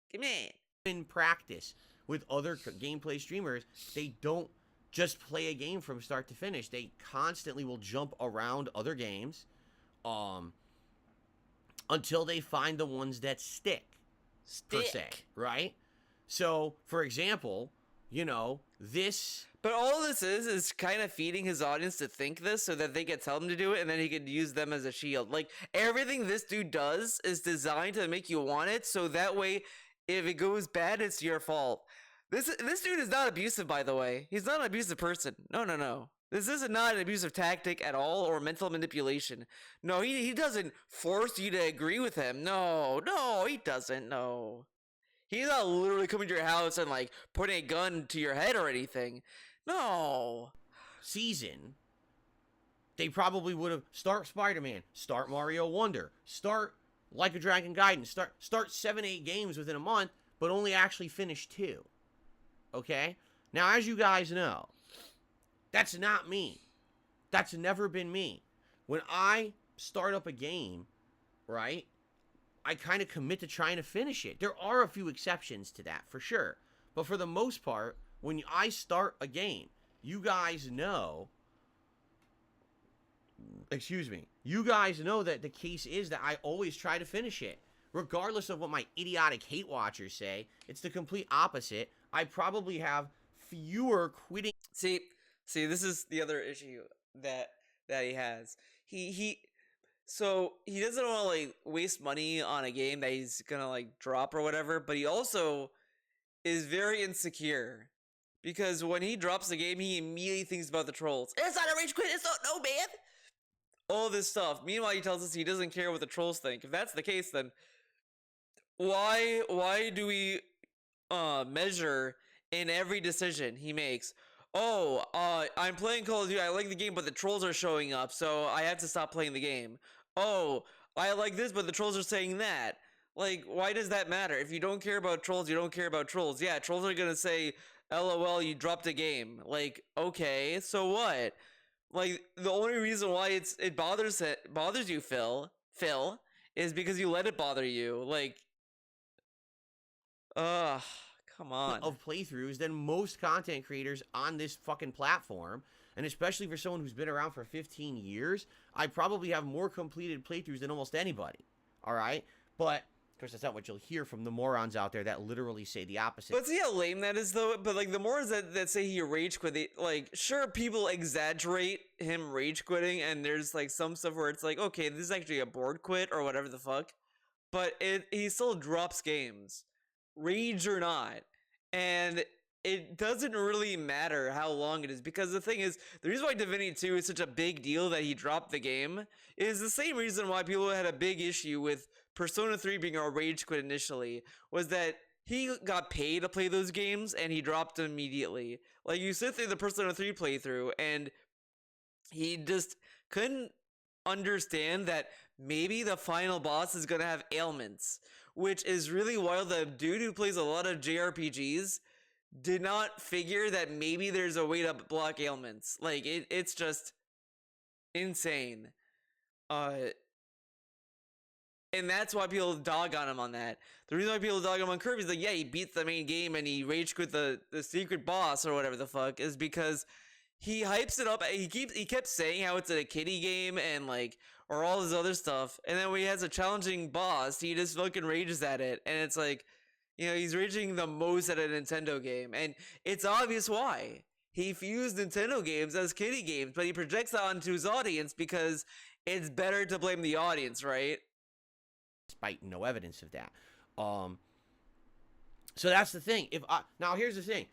Give me it. In practice with other gameplay streamers, they don't just play a game from start to finish. They constantly will jump around other games until they find the ones that stick. Per se, right? So, for example, you know, this... But all this is kind of feeding his audience to think this so that they can tell him to do it and then he could use them as a shield. Like, everything this dude does is designed to make you want it, so that way, if it goes bad, it's your fault. This dude is not abusive, by the way. He's not an abusive person. No. This is not an abusive tactic at all or mental manipulation. No, he doesn't force you to agree with him. No, he doesn't. No. He's not literally coming to your house and, like, putting a gun to your head or anything. No. Season, they probably would have start Spider-Man, start Mario Wonder, start Like a Dragon Gaiden, start 7-8 games within a month, but only actually finish 2. Okay? Now, as you guys know, that's not me. That's never been me. When I start up a game, right, I kind of commit to trying to finish it. There are a few exceptions to that, for sure. But for the most part, when I start a game, you guys know... Excuse me. You guys know that the case is that I always try to finish it. Regardless of what my idiotic hate watchers say, it's the complete opposite. I probably have fewer quitting... See, this is the other issue that he has. So he doesn't want to, like, waste money on a game that he's gonna, like, drop or whatever, but he also is very insecure. Because when he drops the game, he immediately thinks about the trolls. It's not a rage quit, it's not, no, man! All this stuff. Meanwhile, he tells us he doesn't care what the trolls think. If that's the case, then why do we measure in every decision he makes? Oh, I'm playing Call of Duty, I like the game, but the trolls are showing up, so I have to stop playing the game. Oh, I like this, but the trolls are saying that. Like, why does that matter? If you don't care about trolls, you don't care about trolls. Yeah, trolls are gonna say, LOL, you dropped a game. Like, okay, so what? Like, the only reason why it bothers you, Phil, is because you let it bother you. Like, come on. Of playthroughs than most content creators on this fucking platform. And especially for someone who's been around for 15 years, I probably have more completed playthroughs than almost anybody. Alright? But, of course, that's not what you'll hear from the morons out there that literally say the opposite. But see how lame that is, though? But, like, the morons that say he rage quit, like, sure, people exaggerate him rage quitting, and there's, like, some stuff where it's like, okay, this is actually a board quit, or whatever the fuck. But he still drops games. Rage or not. And it doesn't really matter how long it is, because the thing is, the reason why Divinity 2 is such a big deal that he dropped the game is the same reason why people had a big issue with Persona 3 being a rage quit initially, was that he got paid to play those games and he dropped them immediately. Like, you sit through the Persona 3 playthrough and he just couldn't understand that maybe the final boss is gonna have ailments, which is really wild. The dude who plays a lot of JRPGs did not figure that maybe there's a way to block ailments. Like, it's just insane. And that's why people dog on him on that. The reason why people dog him on Kirby is like, yeah, he beat the main game and he rage quit the secret boss or whatever the fuck, is because he hypes it up. He kept saying how it's a kiddie game and like, or all this other stuff. And then when he has a challenging boss, he just fucking rages at it. And it's like, you know, he's raging the most at a Nintendo game. And it's obvious why. He views Nintendo games as kiddie games, but he projects that onto his audience because it's better to blame the audience, right? Despite no evidence of that. So that's the thing. Now here's the thing.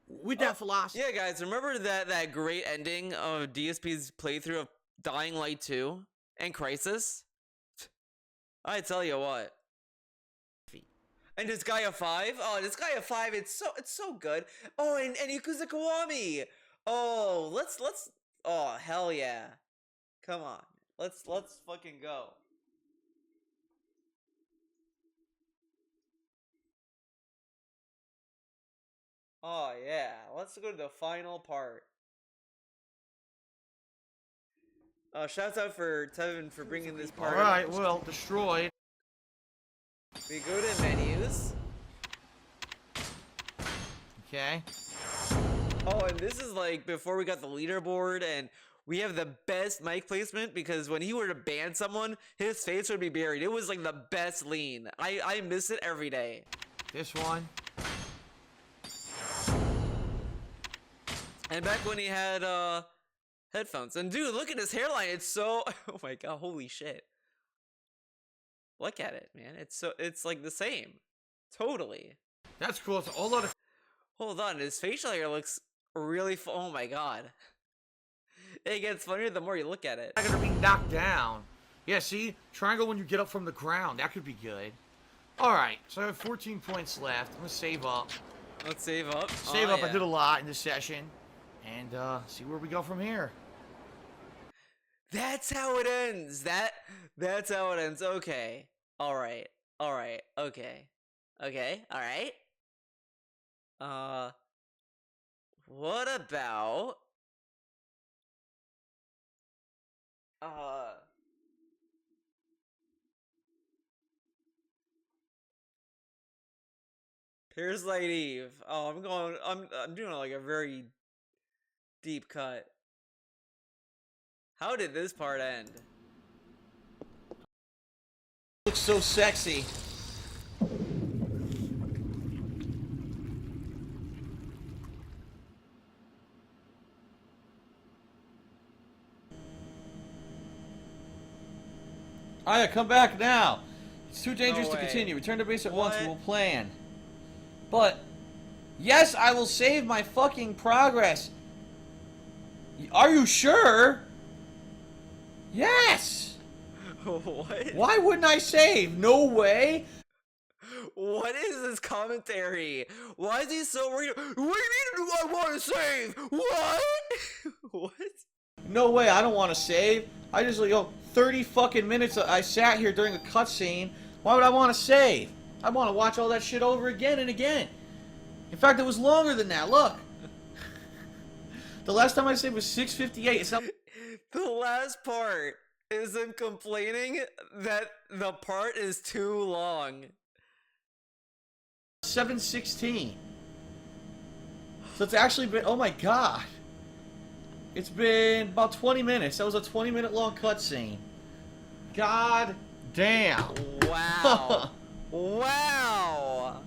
With that philosophy, yeah, guys, remember that great ending of DSP's playthrough of Dying Light 2 and Crisis? I tell you what. And Disgaea 5? Oh, Disgaea 5, it's so good. Oh, and Yakuza Kiwami. Oh, let's oh, hell yeah. Come on. Let's fucking go. Oh yeah, let's go to the final part. Shouts out for Tevin for bringing this part. Alright, well, destroyed. We go to menus. Okay. Oh, and this is like before we got the leaderboard, and we have the best mic placement because when he were to ban someone, his face would be buried. It was like the best lean. I miss it every day. This one. And back when he had headphones. And dude, look at his hairline. It's so oh my god, holy shit. Look at it, man. It's like the same. Totally. That's cool. It's a whole lot of Hold on, his facial hair looks really oh my god. It gets funnier the more you look at it. Not gonna be knocked down. Yeah, see? Triangle when you get up from the ground. That could be good. Alright, so I have 14 points left. I'm gonna save up. Let's save up. Save up. Yeah. I did a lot in this session. And see where we go from here. That's how it ends. That's how it ends. Okay. Alright. Alright. Okay. Okay. Alright. What about Here's Light Eve. Oh, I'm doing like a very deep cut. How did this part end? Looks so sexy. Alright, come back now. It's too dangerous to continue. Return to base at once and we'll plan. But, yes, I will save my fucking progress. Are you sure? Yes! What? Why wouldn't I save? No way! What is this commentary? Why is he so worried? What do you mean do I want to save? What? What? No way, I don't want to save. I just, 30 fucking minutes I sat here during a cutscene. Why would I want to save? I want to watch all that shit over again and again. In fact, it was longer than that. Look. The last time I saved was 6:58. It's not... The last part is him complaining that the part is too long. 7:16. So it's actually been... Oh my god. It's been about 20 minutes. That was a 20-minute long cutscene. God damn. Wow. Wow.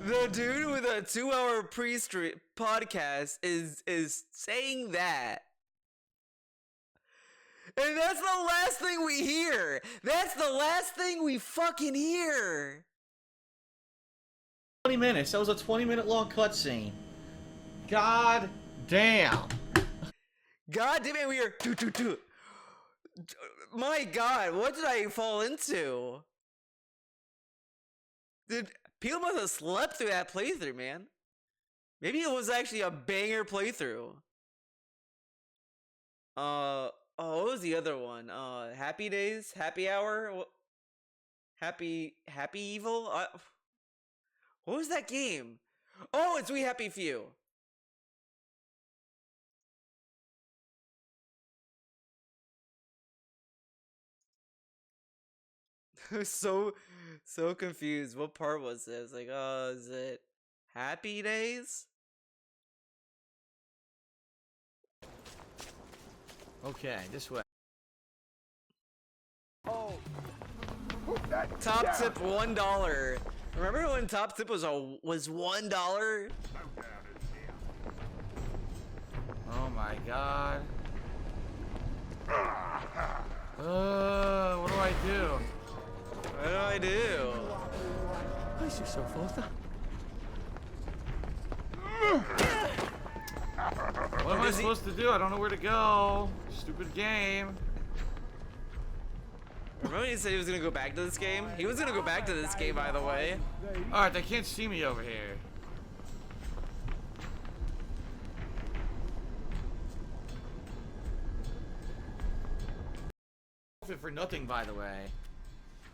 The dude with a 2-hour pre-stream podcast is saying that. And that's the last thing we hear. That's the last thing we fucking hear. 20 minutes. That was a 20-minute long cutscene. God damn. God damn it, we are... My god, what did I fall into? Dude, people must have slept through that playthrough, man. Maybe it was actually a banger playthrough. Oh, what was the other one? Happy Days? Happy Hour? Happy Evil? What was that game? Oh, it's We Happy Few. I was so confused. What part was this? Like, is it Happy Days? Okay, this way. Oh. Top tip $1. Remember when top tip was $1? Oh my god. What do I do? What do I do? This is so faster. What am I supposed to do? I don't know where to go. Stupid game. Remember when he said he was gonna go back to this game? He was gonna go back to this game, by the way. Alright, they can't see me over here. Outfit for nothing, by the way.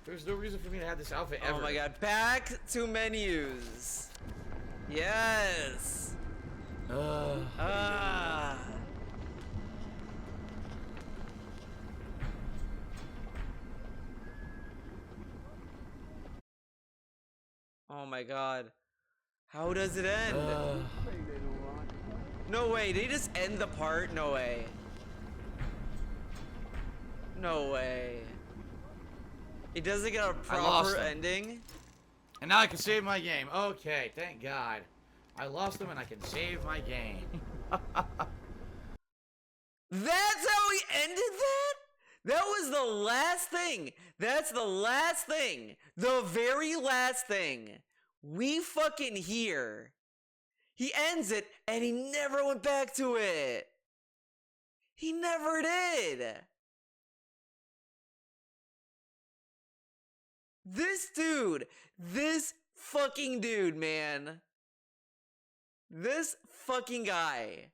There's no reason for me to have this outfit ever. Oh my god, back to menus. Yes. Oh my god. How does it end? No way, did he just end the part? No way. No way. It doesn't get a proper ending? And now I can save my game. Okay, thank God. I lost them and I can save my game. That's how he ended that? That was the last thing. That's the last thing. The very last thing. We fucking hear. He ends it and he never went back to it. He never did. This fucking dude, man. This fucking guy.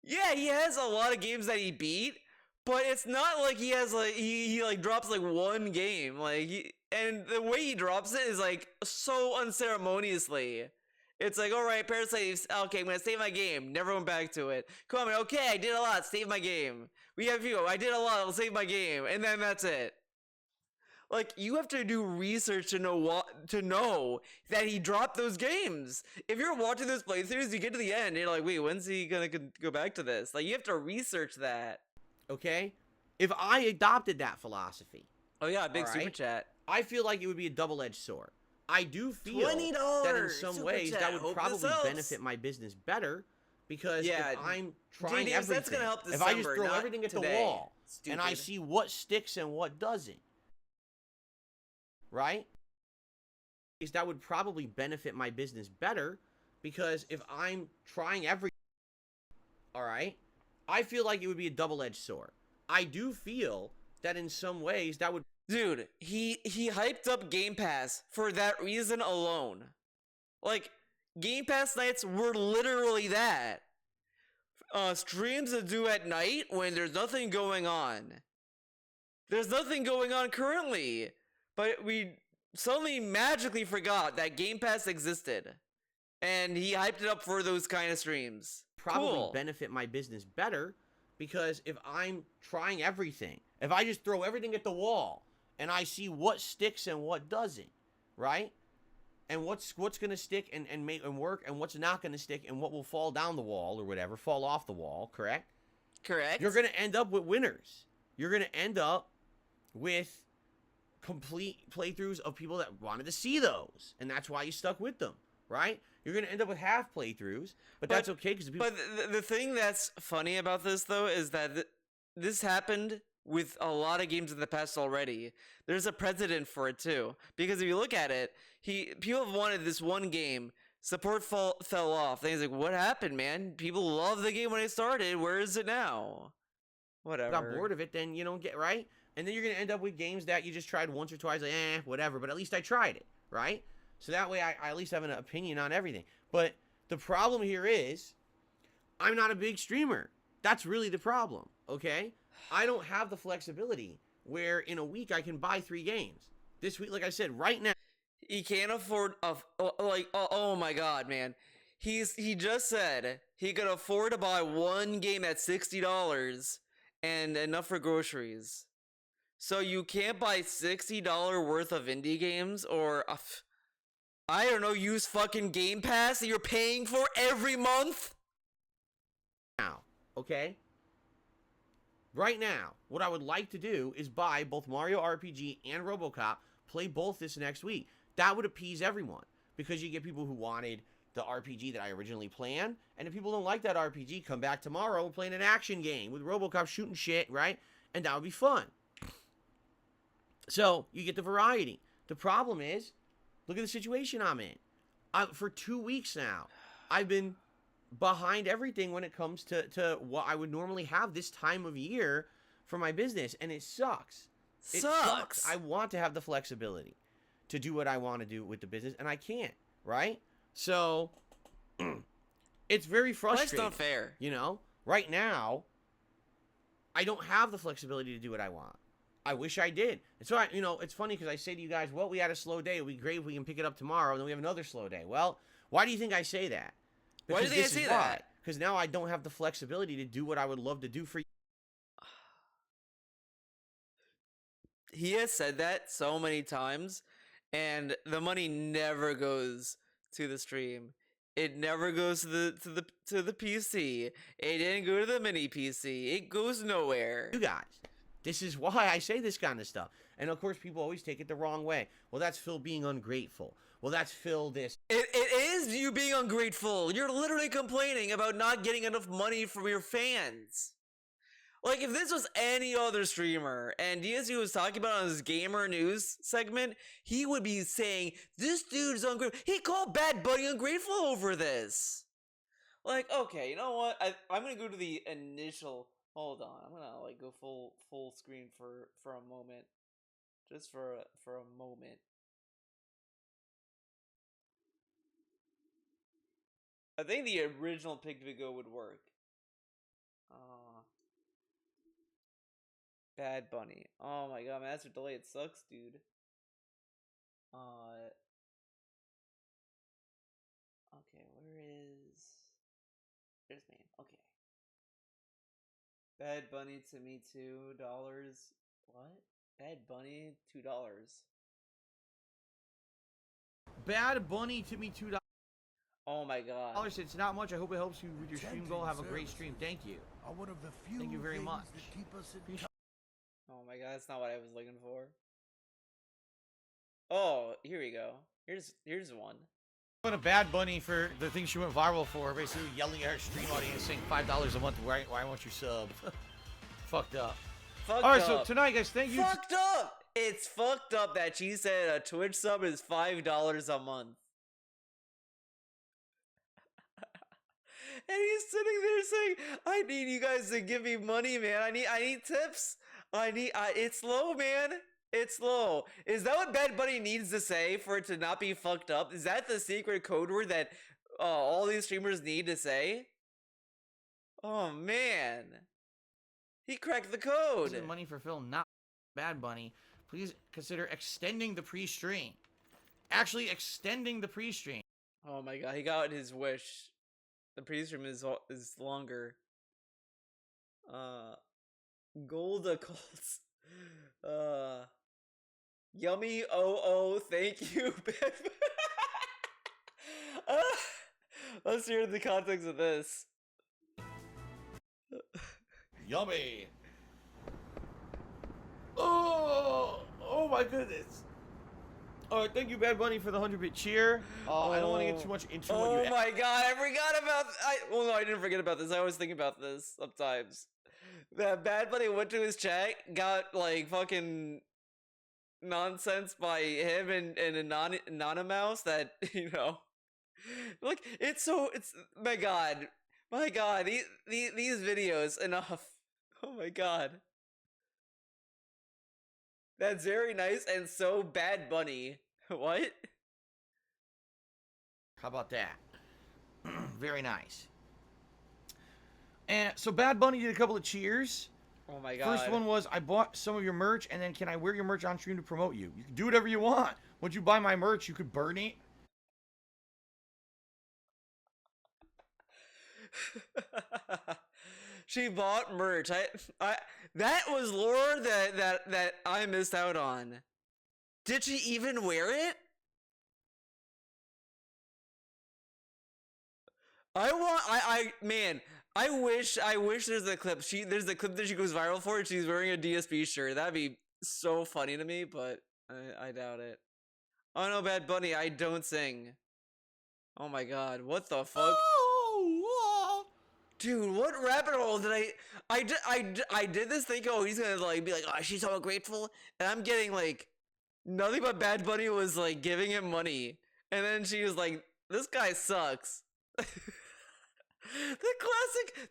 Yeah, he has a lot of games that he beat, but it's not like he has like he like drops like one game, like and the way he drops it is like so unceremoniously. It's like, all right, Parasite, okay, I'm gonna save my game. Never went back to it. Comment, okay, I did a lot. Save my game. We have you. I did a lot. I'll save my game, and then that's it. Like, you have to do research to know that he dropped those games. If you're watching those playthroughs, you get to the end, and you're like, wait, when's he gonna go back to this? Like, you have to research that. Okay? If I adopted that philosophy. Oh yeah, big super chat. I feel like it would be a double-edged sword. I do feel $20 that in some ways that would probably benefit my business better. Because if I'm trying everything, that's gonna help if I just throw everything at the wall, and I see what sticks and what doesn't. Right? That would probably benefit my business better because if I'm trying everything, all right, I feel like it would be a double-edged sword. I do feel that in some ways that would... Dude, he hyped up Game Pass for that reason alone. Like, Game Pass nights were literally that. Streams to do at night when there's nothing going on. There's nothing going on currently. But we suddenly magically forgot that Game Pass existed. And he hyped it up for those kind of streams. Probably benefit my business better because if I'm trying everything, if I just throw everything at the wall and I see what sticks and what doesn't, right? And what's going to stick and make and work and what's not going to stick and what will fall down the wall or whatever, fall off the wall, correct? Correct. You're going to end up with winners. You're going to end up with complete playthroughs of people that wanted to see those, and that's why you stuck with them, right? You're gonna end up with half playthroughs, but that's okay because people. But the thing that's funny about this though is that this happened with a lot of games in the past already. There's a precedent for it too, because if you look at it, people have wanted this one game. Support fell off. Then he's like, "What happened, man? People loved the game when it started. Where is it now?" Whatever. Got bored of it, then you don't get right. And then you're going to end up with games that you just tried once or twice, like, whatever, but at least I tried it, right? So that way I at least have an opinion on everything. But the problem here is I'm not a big streamer. That's really the problem, okay? I don't have the flexibility where in a week I can buy 3 games. This week, like I said, right now. He can't afford, oh my God, man. He just said he could afford to buy 1 game at $60 and enough for groceries. So you can't buy $60 worth of indie games or, I don't know, use fucking Game Pass that you're paying for every month? Now, okay? Right now, what I would like to do is buy both Mario RPG and RoboCop, play both this next week. That would appease everyone, because you get people who wanted the RPG that I originally planned, and if people don't like that RPG, come back tomorrow playing an action game with RoboCop shooting shit, right? And that would be fun. So, you get the variety. The problem is, look at the situation I'm in. For 2 weeks now, I've been behind everything when it comes to what I would normally have this time of year for my business, and it sucks. It sucks. I want to have the flexibility to do what I want to do with the business, and I can't, right? So, it's very frustrating. That's not fair. You know? Right now, I don't have the flexibility to do what I want. I wish I did. And so, it's funny because I say to you guys, well, we had a slow day. It would be great if we can pick it up tomorrow, and then we have another slow day. Well, why do you think I say that? Why do you think I say that? Because now I don't have the flexibility to do what I would love to do for you. He has said that so many times, and the money never goes to the stream. It never goes to the PC. It didn't go to the mini PC. It goes nowhere. You guys, this is why I say this kind of stuff. And of course, people always take it the wrong way. Well, that's Phil being ungrateful. Well, that's Phil this. It is you being ungrateful. You're literally complaining about not getting enough money from your fans. Like, if this was any other streamer, and DSU was talking about on his gamer news segment, he would be saying, this dude's ungrateful. He called Bad Bunny ungrateful over this. Like, okay, you know what? I'm gonna go to the initial... Hold on, I'm gonna, like, go full screen for a moment. Just for a moment. I think the original Pig to Go would work. Bad Bunny. Oh my god, Master Delay, it sucks, dude. Okay, where is... There's me. Okay. Bad Bunny to me $2. What? Bad Bunny $2. Bad Bunny to me $2. Oh my god. It's not much. I hope it helps you with your stream goal. Have a great stream. Thank you. Thank you very much. Oh my god, that's not what I was looking for. Oh, here we go. Here's one. What a Bad Bunny for the thing she went viral for, basically yelling at her stream audience saying $5 a month. Why won't you sub? Fucked up. All right, so tonight, guys, thank you. Fucked up. It's fucked up that she said a Twitch sub is $5 a month. And he's sitting there saying, I need you guys to give me money, man. I need tips. It's low, man. It's low. Is that what Bad Bunny needs to say for it to not be fucked up? Is that the secret code word that all these streamers need to say? Oh, man. He cracked the code. Money for Phil, not Bad Bunny. Please consider extending the pre-stream. Actually extending the pre-stream. Oh my god, he got his wish. The pre-stream is longer. Golda Colts. Yummy thank you. Let's hear the context of this. Yummy. Oh my goodness. Thank you, Bad Bunny, for the 100-bit cheer. I don't want to get too much into what you... Oh my god, I forgot about... Well, no, I didn't forget about this. I always think about this sometimes. That Bad Bunny went to his chat, got, like, fucking nonsense by him and Anonymous that, you know... Like, it's... My god. My god, these videos, enough. Oh my god. That's very nice and so Bad Bunny. What? How about that? Very nice. And so Bad Bunny did a couple of cheers. Oh my god. First one was, I bought some of your merch, and then can I wear your merch on stream to promote you? You can do whatever you want. Once you buy my merch, you could burn it. She bought merch. I that was lore that I missed out on. Did she even wear it? Man, I wish there's a clip. There's a clip that she goes viral for. She's wearing a DSP shirt. That'd be so funny to me, but I doubt it. Oh no, Bad Bunny, I don't sing. Oh my god, what the fuck? Dude, what rabbit hole did I did this thinking, oh, he's gonna like be like, oh, she's so ungrateful, and I'm getting like nothing but Bad Bunny was like giving him money, and then she was like, this guy sucks.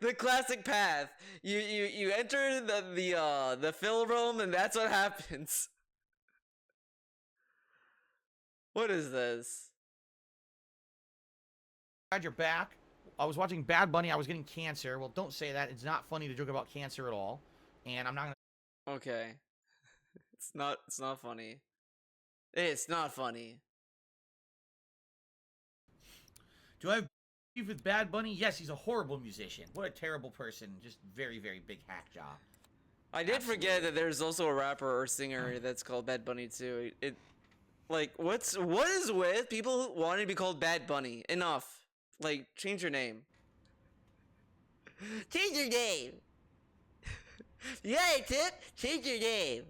The classic path. You enter the fill realm, and that's what happens. What is this? Glad you're back. I was watching Bad Bunny. I was getting cancer. Well, don't say that. It's not funny to joke about cancer at all. And I'm not gonna. Okay. It's not funny. It's not funny. Do I have beef with Bad Bunny? Yes, he's a horrible musician. What a terrible person. Just very, very big hack job. I did forget that there's also a rapper or singer that's called Bad Bunny too. Like, what is with people wanting to be called Bad Bunny? Enough. Like, change your name. Change your name. Yeah, Tip. Change your name.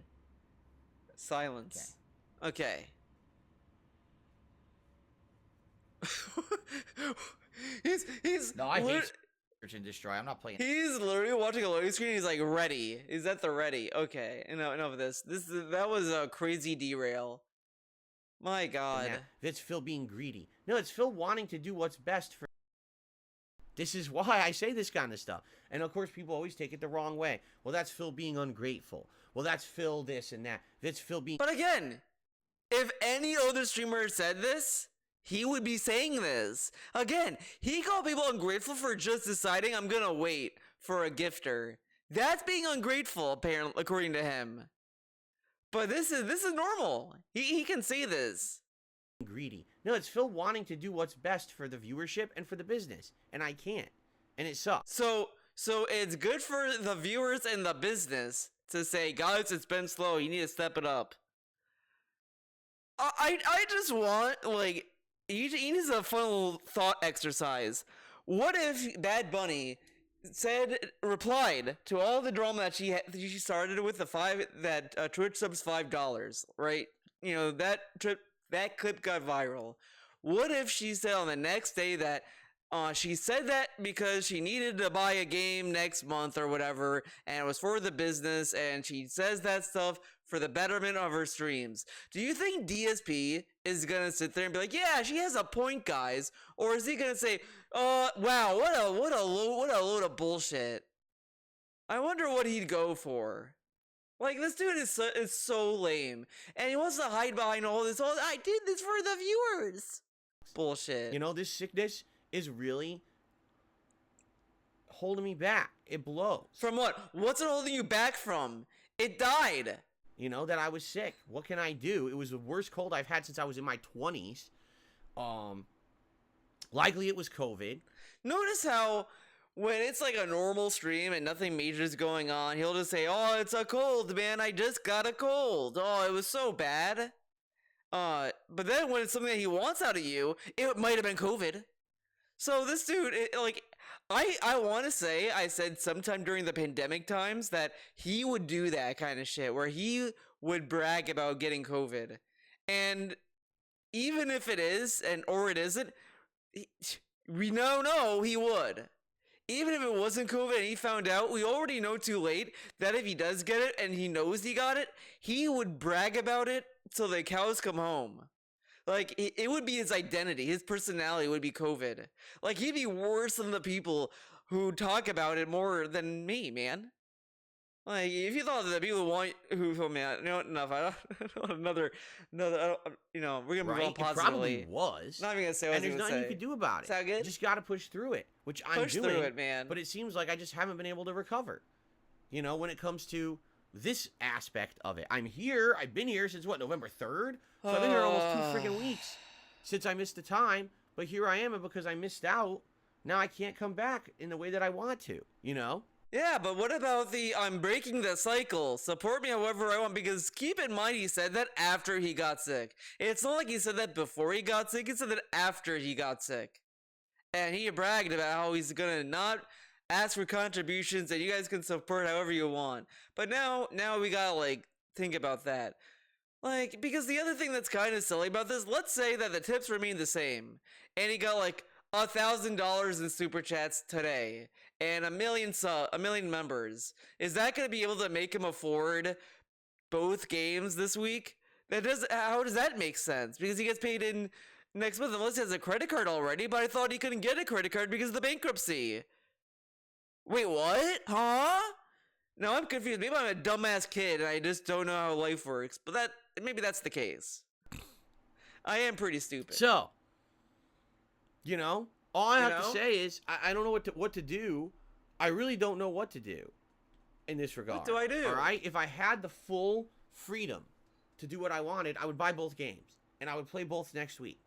Silence. Okay. he's No, I hate search and destroy. I'm not playing. He's literally watching a loading screen. He's like, ready. He's at the ready. Okay. Enough of this. That was a crazy derail. My god. Yeah, it's Phil being greedy. No, it's Phil wanting to do what's best for. This is why I say this kind of stuff. And of course, people always take it the wrong way. Well, that's Phil being ungrateful. Well, that's Phil this and that. That's Phil being. But again, if any other streamer said this, he would be saying this. Again, he called people ungrateful for just deciding I'm gonna wait for a gifter. That's being ungrateful, apparently, according to him. But this is normal. He can say this. Greedy. No, it's Phil wanting to do what's best for the viewership and for the business, and I can't, and it sucks. So it's good for the viewers and the business to say, guys, it's been slow. You need to step it up. I just want, like, he needs a fun little thought exercise. What if Bad Bunny replied to all the drama that she started with that Twitch subs $5, right? You know, that clip got viral. What if she said on the next day that she said that because she needed to buy a game next month or whatever, and it was for the business, and she says that stuff for the betterment of her streams? Do you think DSP is gonna sit there and be like, yeah, she has a point, guys? Or is he gonna say, wow, what a load of bullshit? I wonder what he'd go for. Like, this dude is so lame, and he wants to hide behind all this. Oh, I did this for the viewers. Bullshit. You know, this sickness is really holding me back. It blows. From what? What's it holding you back from? It died. You know, that I was sick. What can I do? It was the worst cold I've had since I was in my 20s. Likely it was COVID. Notice how when it's like a normal stream and nothing major is going on, he'll just say, oh, it's a cold, man. I just got a cold. Oh, it was so bad. But then when it's something that he wants out of you, it might have been COVID. So this dude, I want to say, I said sometime during the pandemic times that he would do that kind of shit, where he would brag about getting COVID. And even if it is, or it isn't, we now know he would. Even if it wasn't COVID and he found out, we already know too late that if he does get it and he knows he got it, he would brag about it till the cows come home. Like, it would be his identity. His personality would be COVID. Like, he'd be worse than the people who talk about it more than me, man. Like, if you thought that people want who man, you know, enough. I don't another. You know, we're gonna move on positively. It probably was. Not even gonna say what and there's nothing you can do about it. Sound good? You just got to push through it, which I'm doing. Push through it, man. But it seems like I just haven't been able to recover. You know, when it comes to this aspect of it, I'm here. I've been here since what, November 3rd? So I've been here almost 2 freaking weeks since I missed the time. But here I am, and because I missed out, now I can't come back in the way that I want to. You know. Yeah, but what about the I'm breaking the cycle, support me however I want, because keep in mind he said that after he got sick. It's not like he said that before he got sick, he said that after he got sick. And he bragged about how he's gonna not ask for contributions and you guys can support however you want. But now we gotta like think about that. Like, because the other thing that's kind of silly about this, let's say that the tips remain the same, and he got like $1,000 in super chats today and a million members. Is that going to be able to make him afford both games this week? How does that make sense? Because he gets paid in next month unless he has a credit card already, but I thought he couldn't get a credit card because of the bankruptcy. Wait, what? Huh? No, I'm confused. Maybe I'm a dumbass kid and I just don't know how life works, but maybe that's the case. I am pretty stupid. So, you know, all I have to say is I don't know what to do. I really don't know what to do in this regard. What do I do? All right? If I had the full freedom to do what I wanted, I would buy both games, and I would play both next week.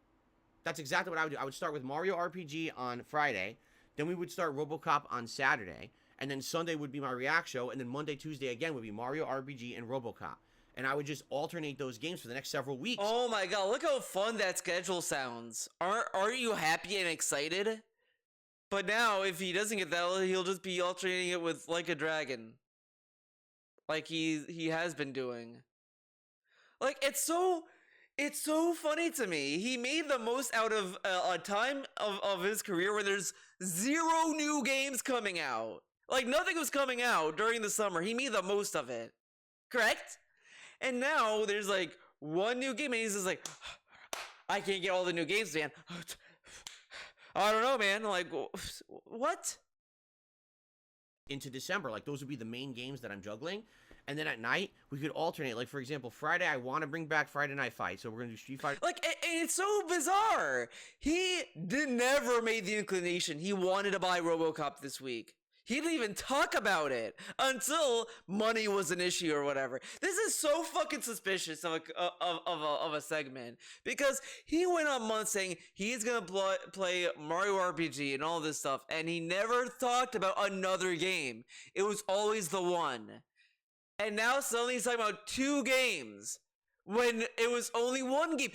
That's exactly what I would do. I would start with Mario RPG on Friday, then we would start RoboCop on Saturday, and then Sunday would be my React show, and then Monday, Tuesday again would be Mario RPG and RoboCop. And I would just alternate those games for the next several weeks. Oh my god, look how fun that schedule sounds. Are you happy and excited? But now, if he doesn't get that, he'll just be alternating it with Like a Dragon. Like he has been doing. Like, it's so funny to me. He made the most out of a time of his career where there's 0 new games coming out. Like, nothing was coming out during the summer. He made the most of it. Correct? And now there's like 1 new game, and he's just like, I can't get all the new games, man. I don't know, man. Like, what? Into December, like those would be the main games that I'm juggling. And then at night, we could alternate. Like, for example, Friday, I want to bring back Friday Night Fight, so we're going to do Street Fighter. Like, and it's so bizarre. He never made the inclination. He wanted to buy RoboCop this week. He didn't even talk about it until money was an issue or whatever. This is so fucking suspicious of a segment, because he went on months saying he's gonna play Mario RPG and all this stuff, and he never talked about another game. It was always the one. And now suddenly he's talking about 2 games when it was only 1 game.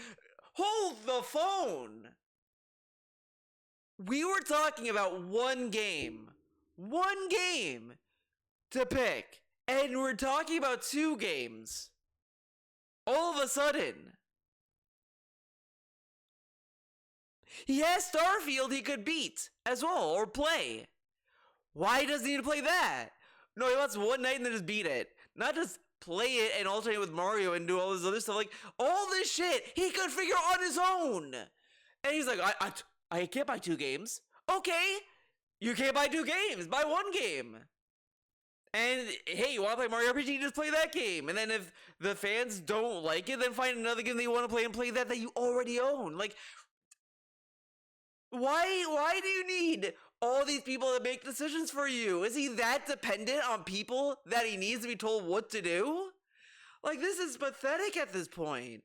Hold the phone. We were talking about 1 game. 1 game to pick, and we're talking about 2 games all of a sudden. He has Starfield he could beat as well, or play. Why does he need to play that? No, he wants 1 night and then just beat it, not just play it and alternate with Mario and do all this other stuff. Like, all this shit he could figure on his own. And he's like, I can't buy 2 games. Okay, you can't buy 2 games. Buy 1 game. And hey, you want to play Mario RPG? Just play that game. And then if the fans don't like it, then find another game that you want to play and play that you already own. Like, why do you need all these people to make decisions for you? Is he that dependent on people that he needs to be told what to do? Like, this is pathetic at this point.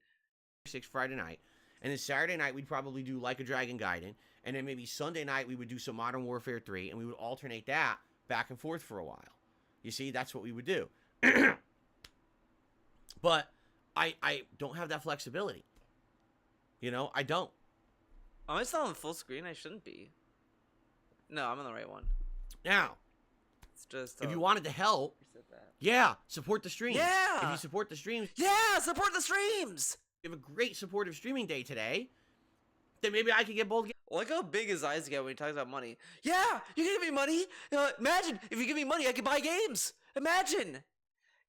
6 Friday night. And then Saturday night, we'd probably do Like a Dragon Gaiden. And then maybe Sunday night, we would do some Modern Warfare 3. And we would alternate that back and forth for a while. You see, that's what we would do. But I don't have that flexibility. You know, I don't. Am I still on full screen? I shouldn't be. No, I'm on the right one. Now, it's just if you wanted to help, yeah, support the streams. Yeah. If you support the streams. Yeah, support the streams. We have a great supportive streaming day today. Then maybe I could get both games. Look how big his eyes get when he talks about money. Yeah, you can give me money. Imagine if you give me money, I could buy games. Imagine,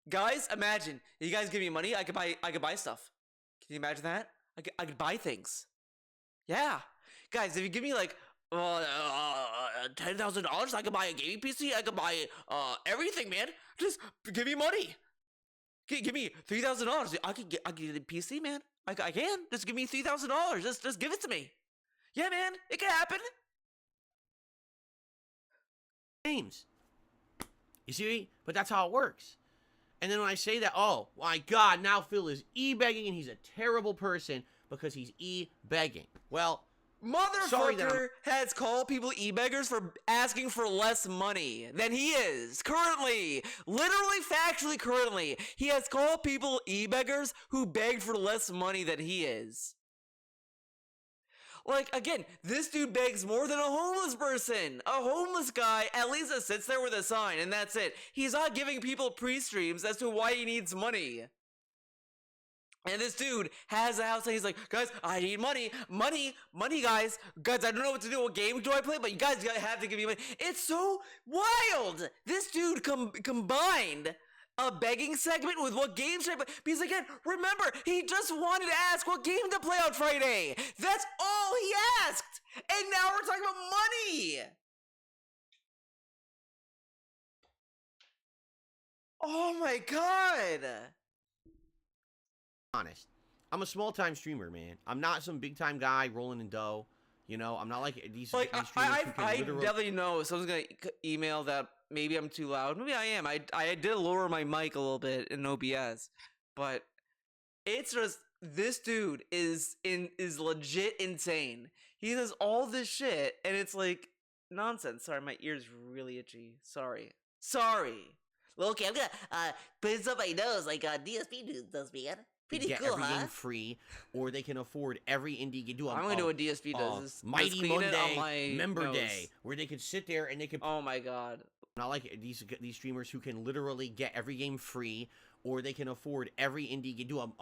guys. Imagine if you guys give me money, I could buy stuff. Can you imagine that? I could buy things. Yeah, guys. If you give me like $10,000. I can buy a gaming PC. I can buy everything, man. Just give me money. Give me $3,000. I can get a PC, man. I can. Just give me $3,000. Just give it to me. Yeah, man. It can happen. Games. You see? But that's how it works. And then when I say that, oh my God, now Phil is e-begging and he's a terrible person because he's e-begging. Well, motherfucker has called people e-beggars for asking for less money than he is. Currently, literally, factually, currently, he has called people e-beggars who begged for less money than he is. Like, again, this dude begs more than a homeless person. A homeless guy at least sits there with a sign, and that's it. He's not giving people pre-streams as to why he needs money. And this dude has a house and he's like, guys, I need money, guys. Guys, I don't know what to do. What game do I play? But you guys have to give me money. It's so wild. This dude combined a begging segment with what game should I play. Because again, remember, he just wanted to ask what game to play on Friday. That's all he asked. And now we're talking about money. Oh my God. Honest, I'm a small-time streamer, man. I'm not some big-time guy rolling in dough. You know, I'm not like these streamers who can literally... definitely know someone's gonna email that maybe I'm too loud. Maybe I am. I did lower my mic a little bit in OBS, but it's just this dude is legit insane. He does all this shit, and it's like nonsense. Sorry, my ear's really itchy. Sorry. Well, okay, I'm gonna put it up my nose like DSP does, man. Pretty get cool, every huh? game free, or they can afford every indie game. I'm gonna do what DSP does. Mighty Monday Member Day, where they could sit there and they could. Oh my God! Not like these streamers who can literally get every game free, or they can afford every indie game. Do a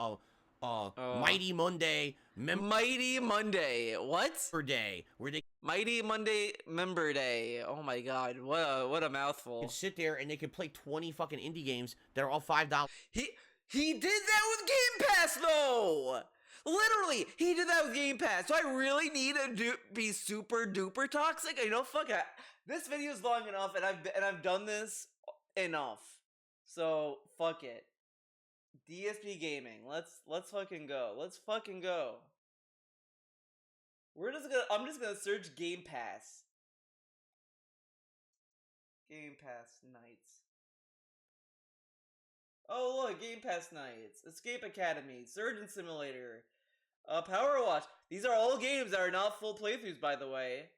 Mighty Monday Mighty Monday. What? Member Day, where they Mighty Monday Member Day. Oh my God! What a mouthful! Can sit there and they can play 20 fucking indie games that are all $5. He did that with Game Pass, though! Literally, he did that with Game Pass. So I really need to be super duper toxic? You know, fuck it. This video is long enough, and I've done this enough. So, fuck it. DSP Gaming. Let's fucking go. Let's fucking go. I'm just gonna search Game Pass. Game Pass nights. Oh look, Game Pass nights, Escape Academy, Surgeon Simulator, Power Watch. These are all games that are not full playthroughs, by the way.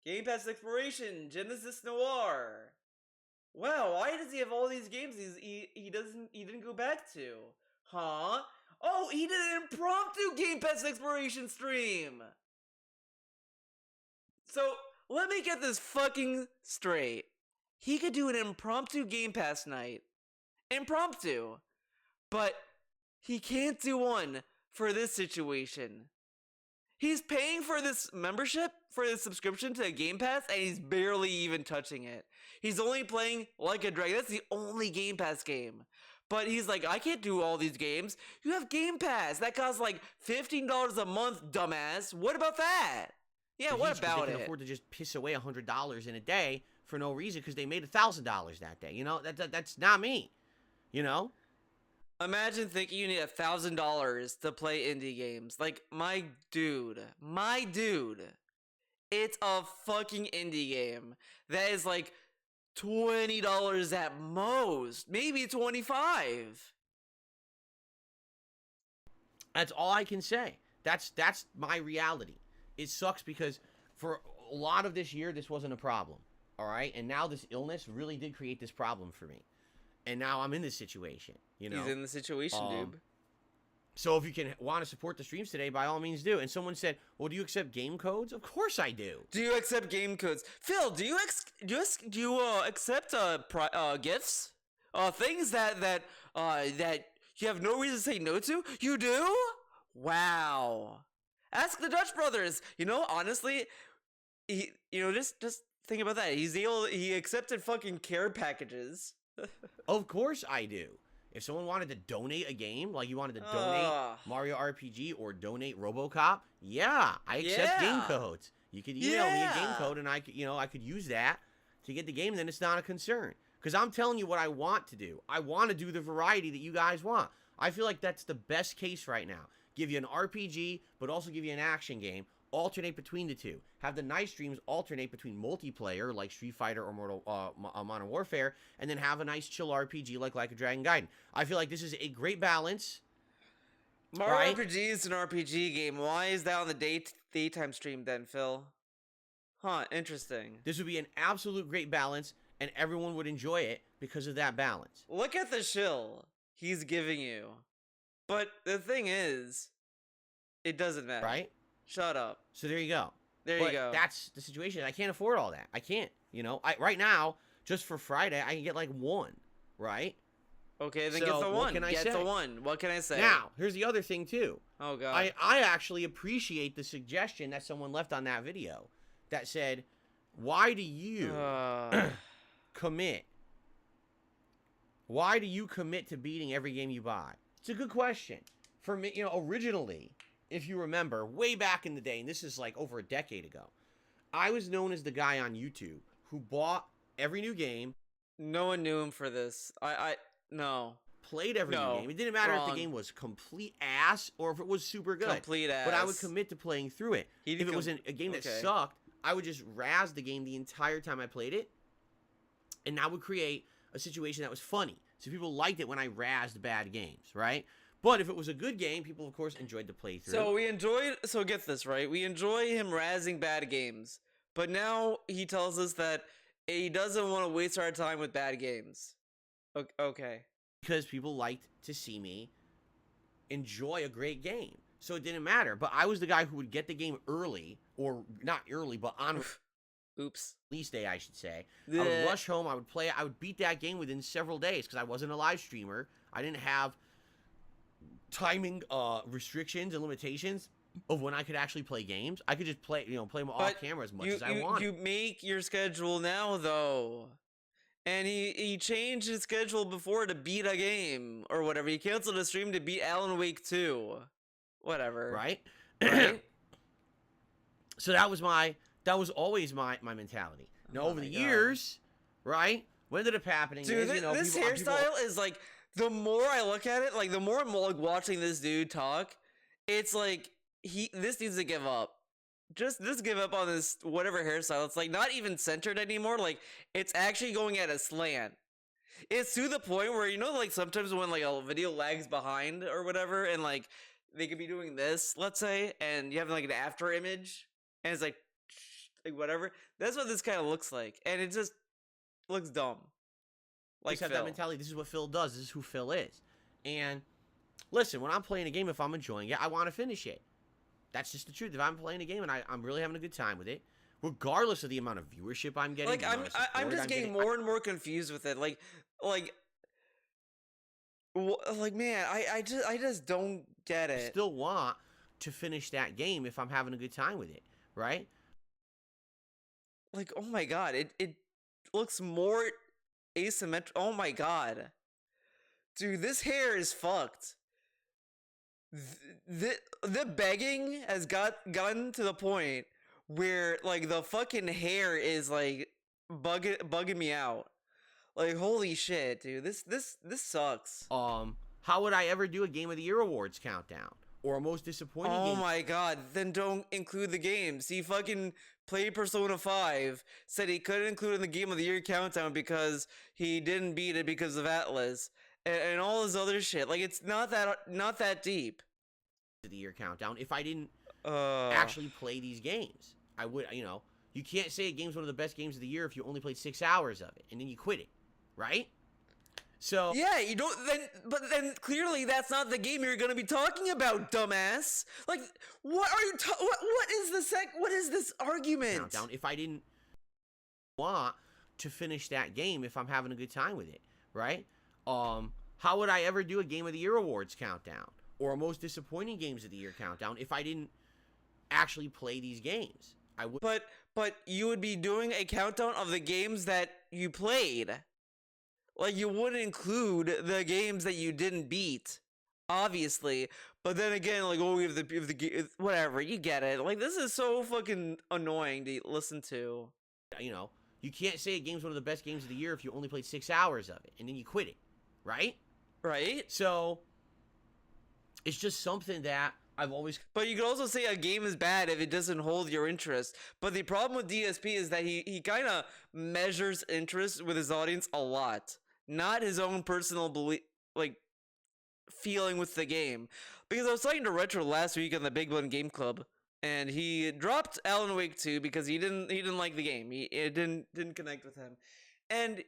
Game Pass Exploration, Genesis Noir. Wow, why does he have all these games he didn't go back to? Huh? Oh, he did an impromptu Game Pass Exploration stream! So, let me get this fucking straight. He could do an impromptu Game Pass night. Impromptu. But he can't do one for this situation. He's paying for this membership, for this subscription to Game Pass, and he's barely even touching it. He's only playing Like a Dragon. That's the only Game Pass game. But he's like, I can't do all these games. You have Game Pass. That costs like $15 a month, dumbass. What about that? Yeah, what about it? They can afford to just piss away $100 in a day for no reason because they made $1,000 that day. You know, that's not me. You know? Imagine thinking you need $1,000 to play indie games. Like, my dude, it's a fucking indie game that is like $20 at most, maybe $25. That's all I can say. That's my reality. It sucks because for a lot of this year, this wasn't a problem. All right? And now this illness really did create this problem for me. And now I'm in this situation, you know. He's in the situation, dude. So if you want to support the streams today, by all means do. And someone said, well, do you accept game codes? Of course I do. Do you accept game codes? Phil, do you accept gifts? Things that you have no reason to say no to? You do? Wow. Ask the Dutch brothers. You know, honestly, just think about that. He accepted fucking care packages. Of course I do. If someone wanted to donate a game, like you wanted to donate Mario RPG or donate RoboCop, yeah, I accept game codes. You could email me a game code, and I could use that to get the game. Then it's not a concern, because I'm telling you what I want to do. I want to do the variety that you guys want. I feel like that's the best case right now. Give you an RPG, but also give you an action game. Alternate between the two. Have the night streams alternate between multiplayer, like Street Fighter or Modern Warfare, and then have a nice chill RPG like a Dragon Gaiden. I feel like this is a great balance. Mario RPG is an RPG game. Why is that on the daytime stream then, Phil? Huh, interesting. This would be an absolute great balance, and everyone would enjoy it because of that balance. Look at the shill he's giving you. But the thing is, it doesn't matter. Right? Shut up. So there you go. There you go. That's the situation. I can't afford all that. I can't. Right now, just for Friday, I can get like one, right? Okay, then get the one. What can I say? Get the one. What can I say? Now, here's the other thing too. Oh god. I actually appreciate the suggestion that someone left on that video that said, "Why do you commit? Why do you commit to beating every game you buy?" It's a good question. For me, originally, if you remember, way back in the day, and this is like over a decade ago, I was known as the guy on YouTube who bought every new game. No one knew him for this. No. Played every new game. It didn't matter if the game was complete ass or if it was super good. Complete ass. But I would commit to playing through it. If it was a game that sucked, I would just razz the game the entire time I played it. And that would create a situation that was funny. So people liked it when I razzed bad games, right? But if it was a good game, people, of course, enjoyed the playthrough. So get this, right? We enjoy him razzing bad games. But now he tells us that he doesn't want to waste our time with bad games. Okay. Because people liked to see me enjoy a great game. So it didn't matter. But I was the guy who would get the game early, or not early, but on release day, I should say. I would rush home, I would play it, I would beat that game within several days because I wasn't a live streamer. I didn't have timing restrictions and limitations of when I could actually play games. I could just play them off camera as much as I want. You make your schedule now, though. And he changed his schedule before to beat a game or whatever. He canceled a stream to beat Alan Wake 2. Whatever. Right? Right? So that was always my mentality. Now over the years, right? What ended up happening is, this hairstyle is like, the more I look at it, like the more I'm like watching this dude talk, it's like this needs to give up. Just give up on this whatever hairstyle. It's like not even centered anymore. Like it's actually going at a slant. It's to the point where like sometimes when like a video lags behind or whatever, and like they could be doing this, let's say, and you have like an after image, and it's like whatever. That's what this kind of looks like, and it just looks dumb. Like have that mentality. This is what Phil does. This is who Phil is. And listen, when I'm playing a game, if I'm enjoying it, I want to finish it. That's just the truth. If I'm playing a game and I'm really having a good time with it, regardless of the amount of viewership I'm getting, like I'm just getting more and more confused with it. Like man, I just don't get it. I still want to finish that game if I'm having a good time with it, right? Like, oh my god, it looks more asymmetric. Oh my god, dude, this hair is fucked. The begging has gotten to the point where like the fucking hair is like bugging me out. Like holy shit, dude, this sucks. How would I ever do a Game of the Year awards countdown or a most disappointing game? Oh my god, then don't include the games. He fucking played Persona 5, said he couldn't include it in the Game of the Year countdown because he didn't beat it because of Atlas and all this other shit. Like it's not that deep. The year countdown. If I didn't actually play these games, I would. You can't say a game's one of the best games of the year if you only played 6 hours of it and then you quit it, right? So yeah, you don't. But then clearly that's not the game you're gonna be talking about, dumbass. Like, what are you? What is What is this argument? Countdown. If I didn't want to finish that game, if I'm having a good time with it, right? How would I ever do a Game of the Year awards countdown or a most disappointing games of the year countdown if I didn't actually play these games? I would. But you would be doing a countdown of the games that you played. like you wouldn't include the games that you didn't beat, obviously. But then again, like, oh, we have the whatever, you get it. Like, this is so fucking annoying to listen to. You know, you can't say a game's one of the best games of the year if you only played 6 hours of it and then you quit it, right? Right. So it's just something that I've always. But you could also say a game is bad if it doesn't hold your interest. But the problem with DSP is that he kind of measures interest with his audience a lot, not his own personal belief, like feeling with the game. Because I was talking to Retro last week on the Big One Game Club, and he dropped Alan Wake 2 because he didn't like the game. It didn't connect with him, and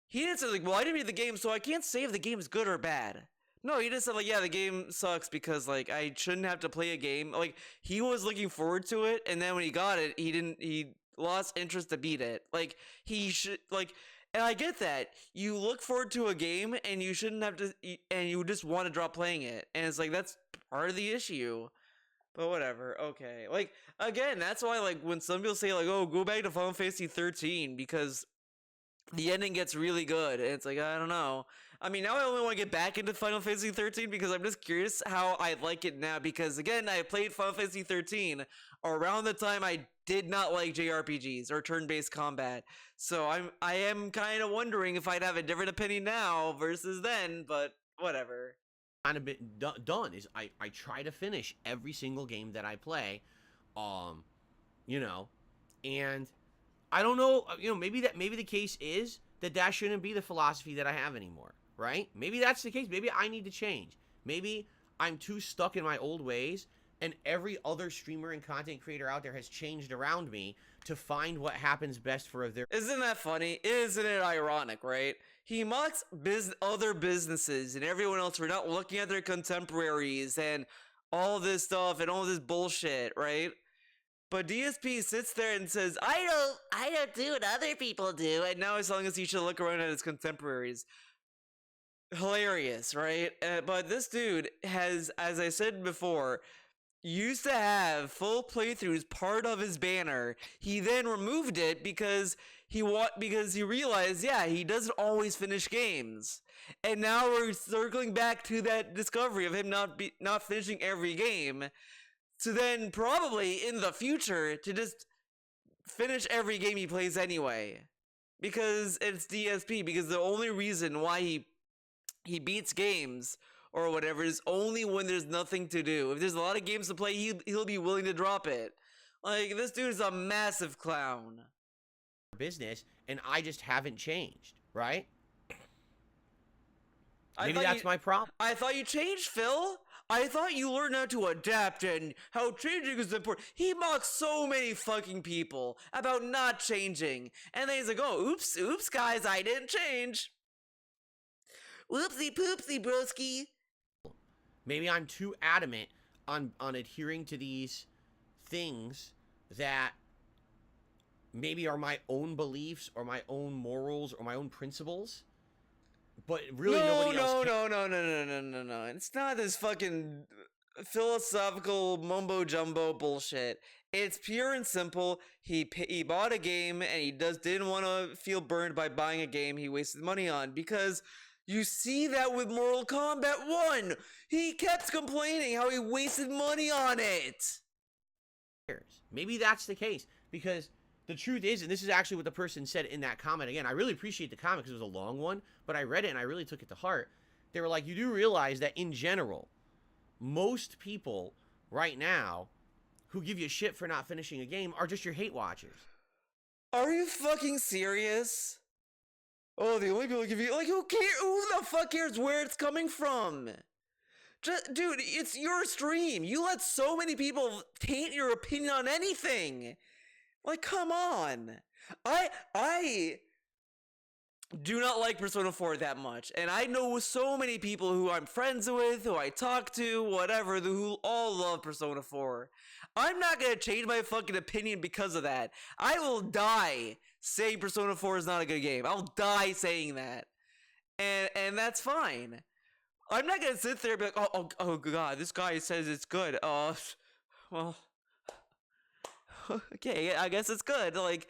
he didn't say like, well, I didn't beat the game, so I can't say if the game is good or bad. No, he just said like, yeah, the game sucks because like I shouldn't have to play a game. Like he was looking forward to it, and then when he got it, he lost interest to beat it. Like he should like. And I get that. You look forward to a game and you shouldn't have to, and you just want to drop playing it. And it's like, that's part of the issue. But whatever, okay. Like, again, that's why, like, when some people say, like, oh, go back to Final Fantasy 13 because the ending gets really good. And it's like, I don't know. I mean, now I only want to get back into Final Fantasy 13 because I'm just curious how I like it now. Because, again, I played Final Fantasy 13 around the time I did not like JRPGs or turn-based combat. So I am kind of wondering if I'd have a different opinion now versus then, but whatever. Kind of been done is I try to finish every single game that I play, you know, and I don't know, you know, maybe the case is that shouldn't be the philosophy that I have anymore, right? Maybe that's the case. Maybe I need to change. Maybe I'm too stuck in my old ways, and every other streamer and content creator out there has changed around me to find what happens best for their. Isn't that funny? Isn't it ironic, right? He mocks other businesses and everyone else for not looking at their contemporaries and all this stuff and all this bullshit, right? But DSP sits there and says, I don't do what other people do, and now he's telling us he should look around at his contemporaries. Hilarious, right? But this dude has, as I said before, used to have full playthroughs part of his banner. He then removed it because he realized, yeah, he doesn't always finish games. And now we're circling back to that discovery of him not finishing every game. So then probably in the future to just finish every game he plays anyway. Because it's DSP, because the only reason why he beats games or whatever is only when there's nothing to do. If there's a lot of games to play, he'll be willing to drop it. Like, this dude is a massive clown. Business, and I just haven't changed, right? Maybe that's my problem. I thought you changed, Phil. I thought you learned how to adapt and how changing is important. He mocks so many fucking people about not changing. And then he's like, oh, oops, guys, I didn't change. Whoopsie poopsie, broski. Maybe I'm too adamant on adhering to these things that maybe are my own beliefs or my own morals or my own principles, but really nobody else can. No. It's not this fucking philosophical mumbo jumbo bullshit. It's pure and simple. He bought a game and he didn't want to feel burned by buying a game he wasted money on, because you see that with Mortal Kombat 1. He kept complaining how he wasted money on it. Maybe that's the case, because the truth is, and this is actually what the person said in that comment. Again, I really appreciate the comment because it was a long one, but I read it and I really took it to heart. They were like, you do realize that in general, most people right now who give you shit for not finishing a game are just your hate watchers. Are you fucking serious? Oh, the only people who give you, like, who cares? Who the fuck cares where it's coming from? Just, dude, it's your stream. You let so many people taint your opinion on anything. Like, come on. I do not like Persona 4 that much. And I know so many people who I'm friends with, who I talk to, whatever, who all love Persona 4. I'm not going to change my fucking opinion because of that. I will die saying Persona 4 is not a good game. I'll die saying that. And that's fine. I'm not going to sit there and be like, oh god, this guy says it's good. Well, okay, I guess it's good. Like,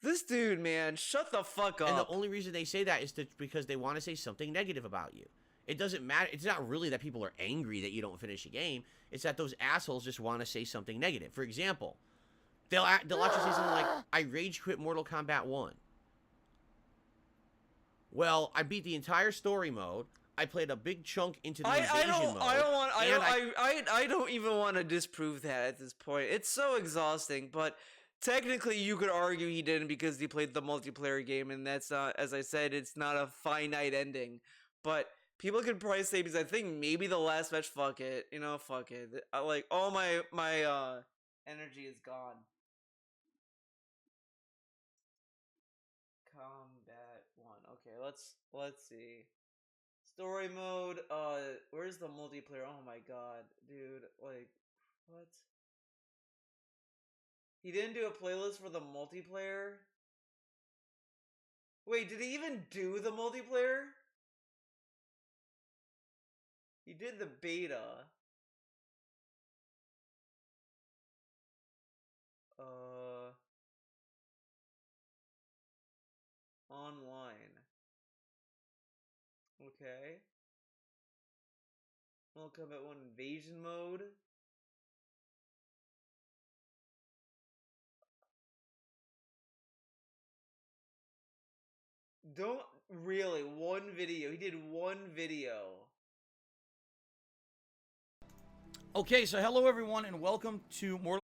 This dude, man, shut the fuck up. And the only reason they say that is because they want to say something negative about you. It doesn't matter. It's not really that people are angry that you don't finish a game. It's that those assholes just want to say something negative. For example, they'll actually say something like, I rage quit Mortal Kombat 1. Well, I beat the entire story mode. I played a big chunk into the invasion mode. I don't even want to disprove that at this point. It's so exhausting, but technically you could argue he didn't because he played the multiplayer game, and that's not, as I said, it's not a finite ending. But people can probably say, because I think maybe the last match, fuck it. You know, fuck it. Like, all my energy is gone. Combat 1. Okay, let's see. Story mode, where's the multiplayer? Oh my god, dude, like, what? He didn't do a playlist for the multiplayer? Wait, did he even do the multiplayer? He did the beta. Online. Okay. Mortal Kombat 1 invasion mode. Don't really. One video. He did one video. Okay, so hello everyone and welcome to Mortal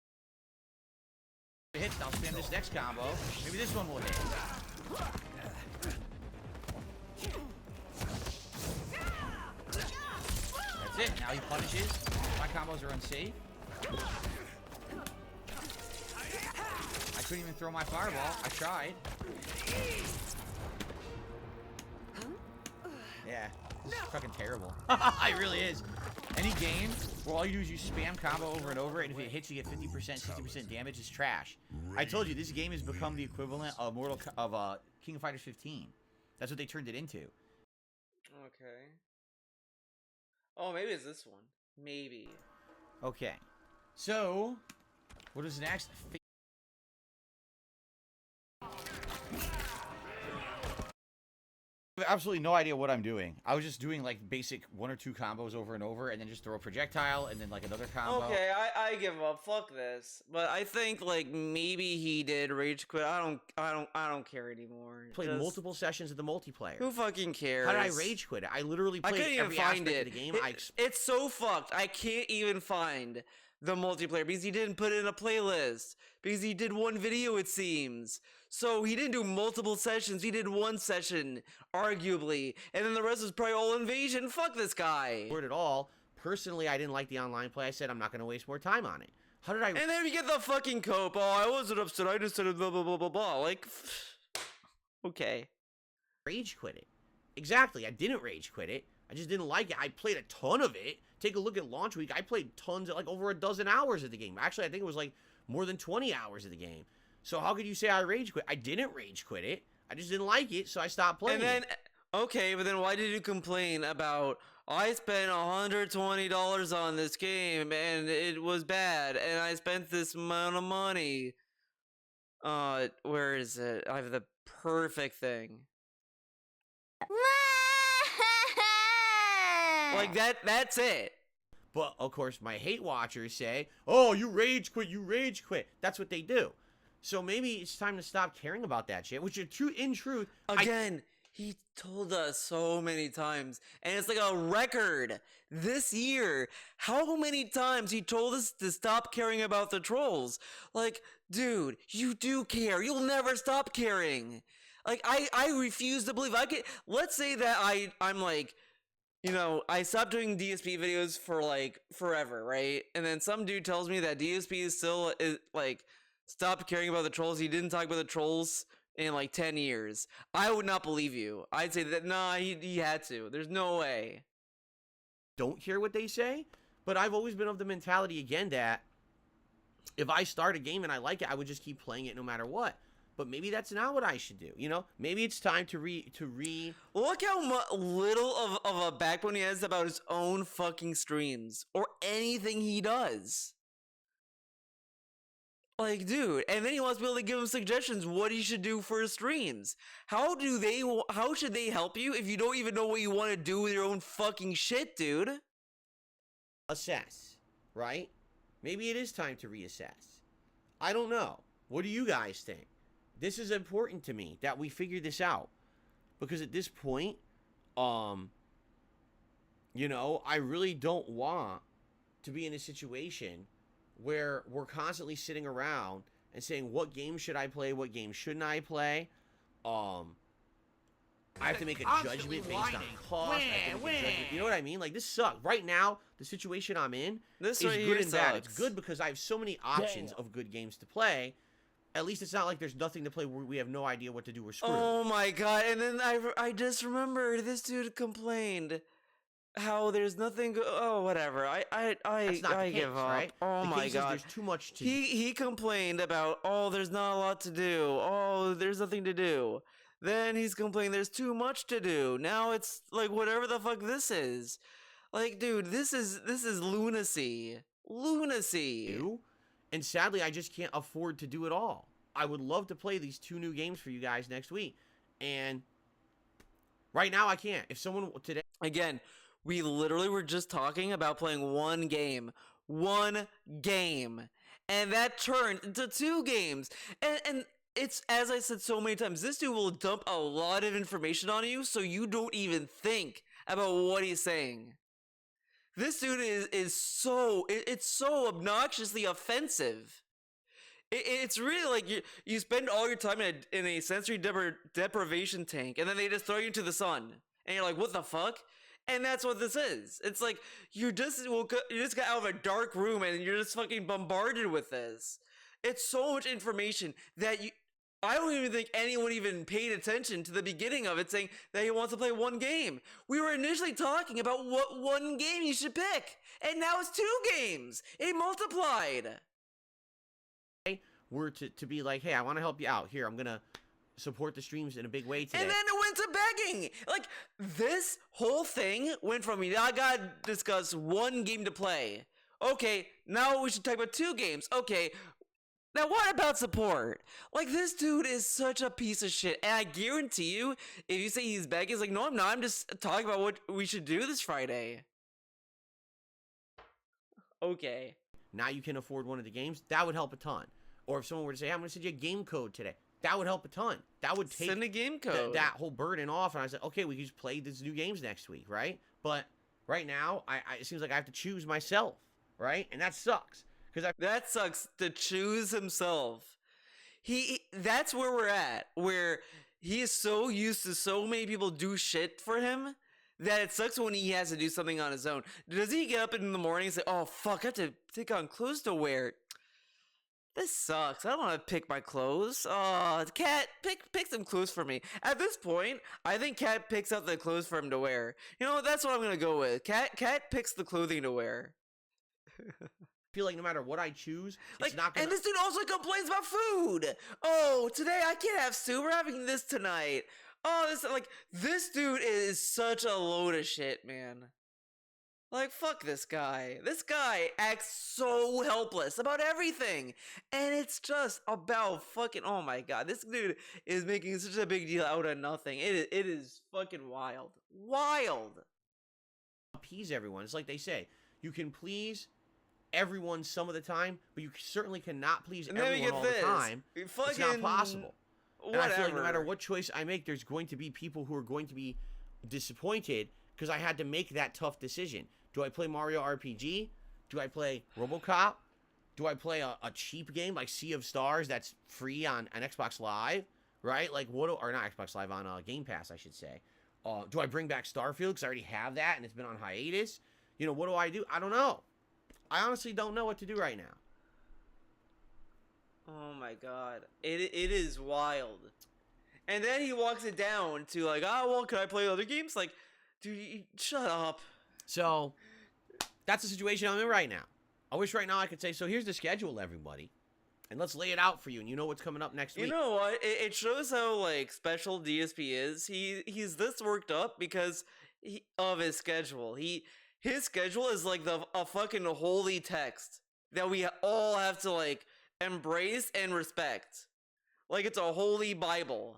Hits. I'll spam this next combo. Maybe this one will hit. That's it. Now he punishes. My combos are unsafe. I couldn't even throw my fireball. I tried. Yeah, this is fucking terrible. It really is. Any game where all you do is you spam combo over and over, and if it hits, you get 50%, 60% damage is trash. I told you, this game has become the equivalent of King of Fighters 15. That's what they turned it into. Okay. Oh, maybe it's this one. Maybe. Okay. So, what is next? I have absolutely no idea what I'm doing. I was just doing like basic 1 or 2 combos over and over, and then just throw a projectile, and then like another combo. Okay, I give up. Fuck this. But I think like maybe he did rage quit. I don't care anymore. Played multiple sessions of the multiplayer. Who fucking cares? How did I rage quit it? I literally played every aspect of the game. It's so fucked. I can't even find the multiplayer because he didn't put it in a playlist. Because he did one video, it seems. So he didn't do multiple sessions. He did one session, arguably, and then the rest was probably all invasion. Fuck this guy. At all. Personally, I didn't like the online play. I said I'm not going to waste more time on it. How did I? And then we get the fucking cope. Oh, I wasn't upset. I just said blah blah blah blah blah. Like, okay. Rage quit it. Exactly. I didn't rage quit it. I just didn't like it. I played a ton of it. Take a look at launch week. I played tons, like over a dozen hours of the game. Actually, I think it was like more than 20 hours of the game. So how could you say I rage quit? I didn't rage quit it. I just didn't like it, so I stopped playing. And then, okay, but then why did you complain about, I spent $120 on this game and it was bad and I spent this amount of money? Where is it? I have the perfect thing. Like that's it. But of course my hate watchers say, oh, you rage quit, you rage quit. That's what they do. So maybe it's time to stop caring about that shit, which in truth, again, he told us so many times, and it's like a record this year. How many times he told us to stop caring about the trolls? Like, dude, you do care. You'll never stop caring. Like, I refuse to believe. Let's say that I'm like, you know, I stopped doing DSP videos for like forever, right? And then some dude tells me that DSP is still like, stop caring about the trolls. He didn't talk about the trolls in like 10 years. I would not believe you. I'd say that, nah, he had to. There's no way. Don't hear what they say, but I've always been of the mentality again that if I start a game and I like it, I would just keep playing it no matter what. But maybe that's not what I should do, you know? Maybe it's time to Look how little of a backbone he has about his own fucking streams or anything he does. Like, dude, and then he wants to be able to give him suggestions what he should do for his streams. How should they help you if you don't even know what you want to do with your own fucking shit, dude? Assess, right? Maybe it is time to reassess. I don't know. What do you guys think? This is important to me that we figure this out. Because at this point, you know, I really don't want to be in a situation where we're constantly sitting around and saying, what game should I play? What game shouldn't I play? I have to make a judgment based on cost. You know what I mean? Like, this sucks. Right now, the situation I'm in is good and bad. It's good because I have so many options of good games to play. At least it's not like there's nothing to play where we have no idea what to do. We're screwed. Oh my god. And then I just remembered this dude complained how there's nothing whatever. I give up. Right? Oh my god. There's too much to He complained about there's not a lot to do. There's nothing to do. Then he's complaining there's too much to do. Now it's like whatever the fuck this is. Like, dude, this is lunacy. Lunacy. And sadly, I just can't afford to do it all. I would love to play these 2 new games for you guys next week. And right now, I can't. If someone today... Again, we literally were just talking about playing one game. One game. And that turned into 2 games. And it's, as I said so many times, this dude will dump a lot of information on you so you don't even think about what he's saying. This dude is so obnoxiously offensive. It's really like you spend all your time in a sensory deprivation tank, and then they just throw you into the sun, and you're like, what the fuck? And that's what this is. It's like you just got out of a dark room, and you're just fucking bombarded with this. It's so much information that I don't even think anyone even paid attention to the beginning of it saying that he wants to play one game. We were initially talking about what one game you should pick, and now it's 2 games. It multiplied. Were to be like, hey, I want to help you out. Here, I'm going to support the streams in a big way today. And then it went to begging. Like, this whole thing went from, I got to discuss one game to play. Okay, now we should talk about 2 games. Okay, now what about support? Like, this dude is such a piece of shit. And I guarantee you, if you say he's begging, he's like, no, I'm not. I'm just talking about what we should do this Friday. Okay. Now you can afford one of the games. That would help a ton. Or if someone were to say, hey, I'm going to send you a game code today. That would help a ton. That would take send a game code. That whole burden off. And I said, okay, we can just play these new games next week, right? But right now, it seems like I have to choose myself, right? And that sucks. That sucks to choose himself. That's where we're at, where he is so used to so many people do shit for him that it sucks when he has to do something on his own. Does he get up in the morning and say, oh, fuck, I have to take on clothes to wear? This sucks. I don't want to pick my clothes. Oh, Cat, pick some clothes for me. At this point, I think Cat picks out the clothes for him to wear. You know what? That's what I'm going to go with. Cat picks the clothing to wear. Feel like no matter what I choose, it's not gonna... And this dude also complains about food. Oh, today I can't have soup. We're having this tonight. Oh, this dude is such a load of shit, man. Like, fuck this guy. This guy acts so helpless about everything. And it's just about fucking... Oh my god, this dude is making such a big deal out of nothing. It is fucking wild. Wild. Appease everyone. It's like they say, you can please everyone some of the time, but you certainly cannot please everyone all the time. It's not possible. And I feel like no matter what choice I make, there's going to be people who are going to be disappointed because I had to make that tough decision. Do I play Mario RPG? Do I play RoboCop? Do I play a cheap game like Sea of Stars that's free on Xbox Live? Right? Like, or not Xbox Live, on Game Pass, I should say. Do I bring back Starfield because I already have that and it's been on hiatus? You know, what do? I don't know. I honestly don't know what to do right now. Oh my god. It is wild. And then he walks it down to like, oh, well, can I play other games? Like, dude, shut up. So, that's the situation I'm in right now. I wish right now I could say, so here's the schedule, everybody. And let's lay it out for you, and you know what's coming up next week. You know what? It shows how, like, special DSP is. He's this worked up because of his schedule. His schedule is like a fucking holy text that we all have to, like, embrace and respect. Like it's a holy Bible.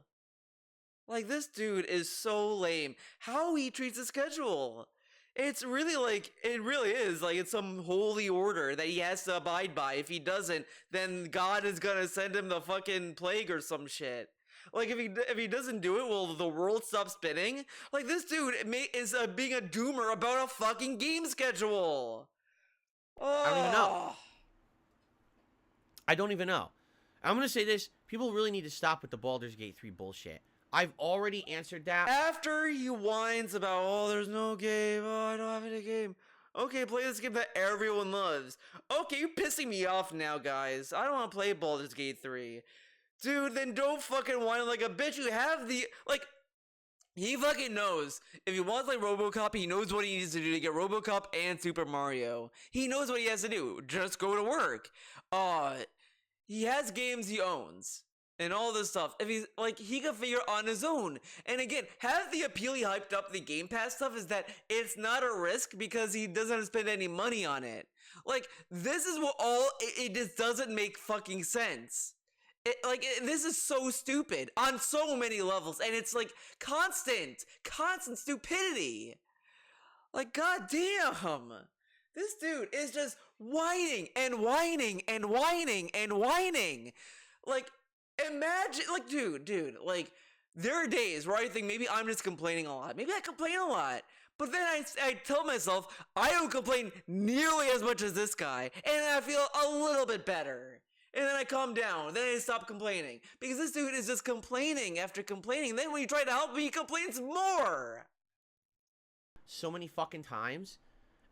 Like, this dude is so lame. How he treats his schedule. It's really like, it really is like it's some holy order that he has to abide by. If he doesn't, then God is gonna send him the fucking plague or some shit. Like, if he doesn't do it, will the world stop spinning? Like, this dude is being a doomer about a fucking game schedule. Oh. I don't even know. I don't even know. I'm gonna say this. People really need to stop with the Baldur's Gate 3 bullshit. I've already answered that. After he whines about, oh, there's no game, oh, I don't have any game. Okay, play this game that everyone loves. Okay, you're pissing me off now, guys. I don't want to play Baldur's Gate 3. Dude, then don't fucking whine like a bitch. You have the, like, he fucking knows. If he wants like RoboCop, he knows what he needs to do to get RoboCop and Super Mario. He knows what he has to do. Just go to work. He has games he owns. And all this stuff. If he's like, he can figure it on his own. And again, half the appeal he hyped up the Game Pass stuff is that it's not a risk because he doesn't spend any money on it. Like, this is what it just doesn't make fucking sense. This is so stupid on so many levels. And it's like constant stupidity. Like, goddamn. This dude is just whining and whining and whining and whining. Like, imagine, like, dude, like, there are days where I think maybe I'm just complaining a lot. Maybe I complain a lot. But then I tell myself, I don't complain nearly as much as this guy. And then I feel a little bit better. And then I calm down. Then I stop complaining. Because this dude is just complaining after complaining. Then when you try to help him, he complains more. So many fucking times.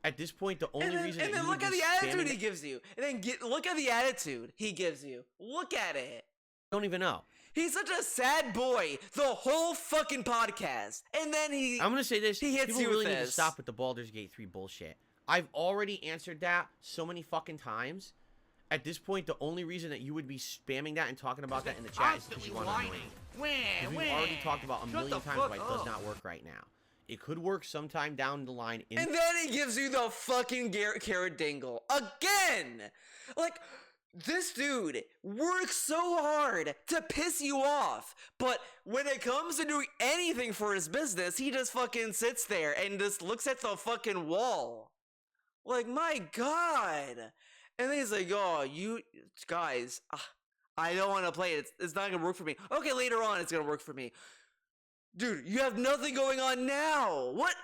At this point, the only reason and then look at the attitude he gives you. And then look at the attitude he gives you. Look at it. Don't even know. He's such a sad boy the whole fucking podcast. And then I'm gonna say this. He hits people you really with need this. to stop with the Baldur's Gate 3 bullshit. I've already answered that so many fucking times. At this point, the only reason that you would be spamming that and talking about that in the chat is because you want to annoy me. We've already talked about a million times why it does not work right now. It could work sometime down the line. And then he gives you the fucking carrot dingle again. Like, this dude works so hard to piss you off, but when it comes to doing anything for his business, he just fucking sits there and just looks at the fucking wall. Like, my God. And then he's like, oh, you guys, I don't want to play it. It's not going to work for me. Okay, later on it's going to work for me. Dude, you have nothing going on now. What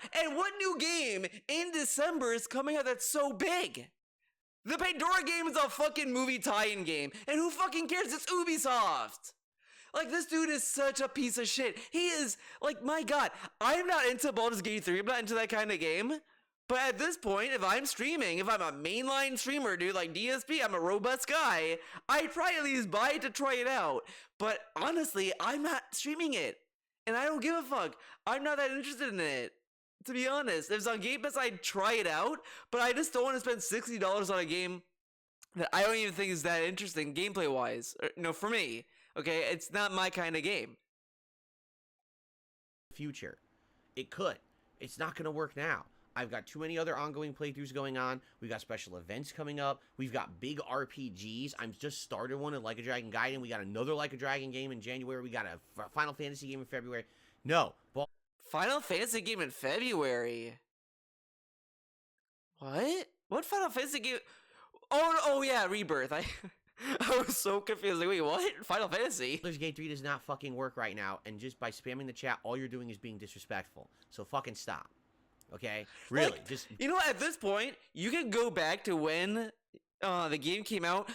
new game in December is coming out that's so big? The Pandora game is a fucking movie tie-in game, and who fucking cares? It's Ubisoft. Like, this dude is such a piece of shit. He is, like, my God, I'm not into Baldur's Gate 3. I'm not into that kind of game. But at this point, if I'm streaming, if I'm a mainline streamer, dude, like DSP, I'm a robust guy, I'd probably at least buy it to try it out. But honestly, I'm not streaming it. And I don't give a fuck. I'm not that interested in it. To be honest, if it's on Game Pass, I'd try it out, but I just don't want to spend $60 on a game that I don't even think is that interesting gameplay-wise. For me, okay? It's not my kind of game. Future. It could. It's not going to work now. I've got too many other ongoing playthroughs going on. We've got special events coming up. We've got big RPGs. I'm just started one at Like a Dragon Gaiden. We got another Like a Dragon game in January. We got a Final Fantasy game in February. No. Final Fantasy game in February? What Final Fantasy game? Oh yeah, Rebirth. I was so confused. Like, wait, what? Final Fantasy? Baldur's Gate 3 does not fucking work right now, and just by spamming the chat, all you're doing is being disrespectful. So fucking stop. Okay? Really, like, just... You know, at this point, you can go back to when the game came out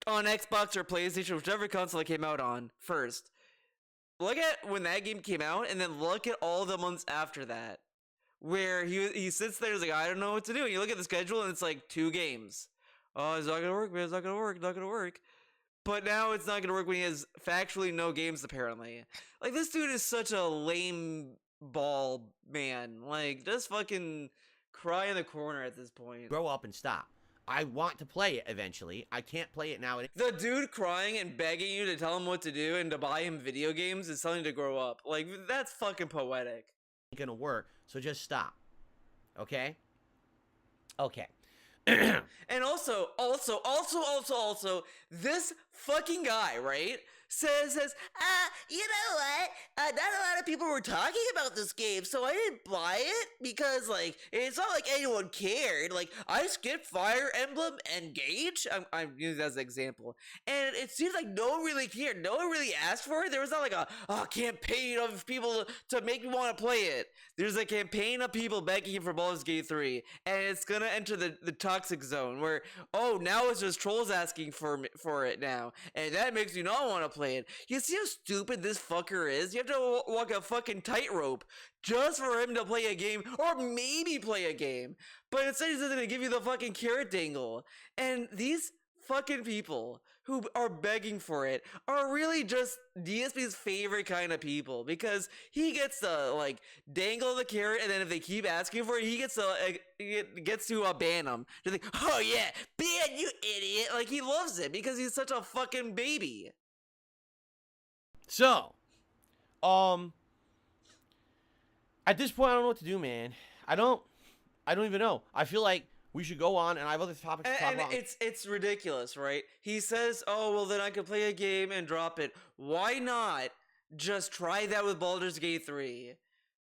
on Xbox or PlayStation, whichever console it came out on first. Look at when that game came out, and then look at all the months after that, where he sits there, he's like, I don't know what to do. And you look at the schedule, and it's like 2 games. Oh, it's not gonna work, man. It's not gonna work. Not gonna work. But now it's not gonna work when he has factually no games, apparently. Like, this dude is such a lame ball man. Like, just fucking cry in the corner at this point. Grow up and stop. I want to play it eventually. I can't play it now. The dude crying and begging you to tell him what to do and to buy him video games is something to grow up. Like, that's fucking poetic. Ain't gonna work, so just stop. Okay? Okay. And also, this fucking guy, right, says, you know what? Not a lot of people were talking about this game, so I didn't buy it because, like, it's not like anyone cared. Like, I skipped Fire Emblem Engage. I'm using that as an example. And it seems like no one really cared. No one really asked for it. There was not like a campaign of people to make me want to play it. There's a campaign of people begging for Baldur's Gate 3, and it's gonna enter the toxic zone where, oh, now it's just trolls asking for it now, and that makes you not want to play it. You see how stupid this fucker is? You have to walk a fucking tightrope just for him to play a game, or maybe play a game, but instead he's gonna give you the fucking carrot dangle. And these fucking people who are begging for it are really just DSP's favorite kind of people, because he gets to like dangle the carrot, and then if they keep asking for it, he gets to ban them. Just like, oh yeah, ban you idiot! Like, he loves it because he's such a fucking baby. So, at this point, I don't know what to do, man. I don't even know. I feel like we should go on, and I have other topics to talk about. It's ridiculous, right? He says, oh, well, then I could play a game and drop it. Why not just try that with Baldur's Gate 3?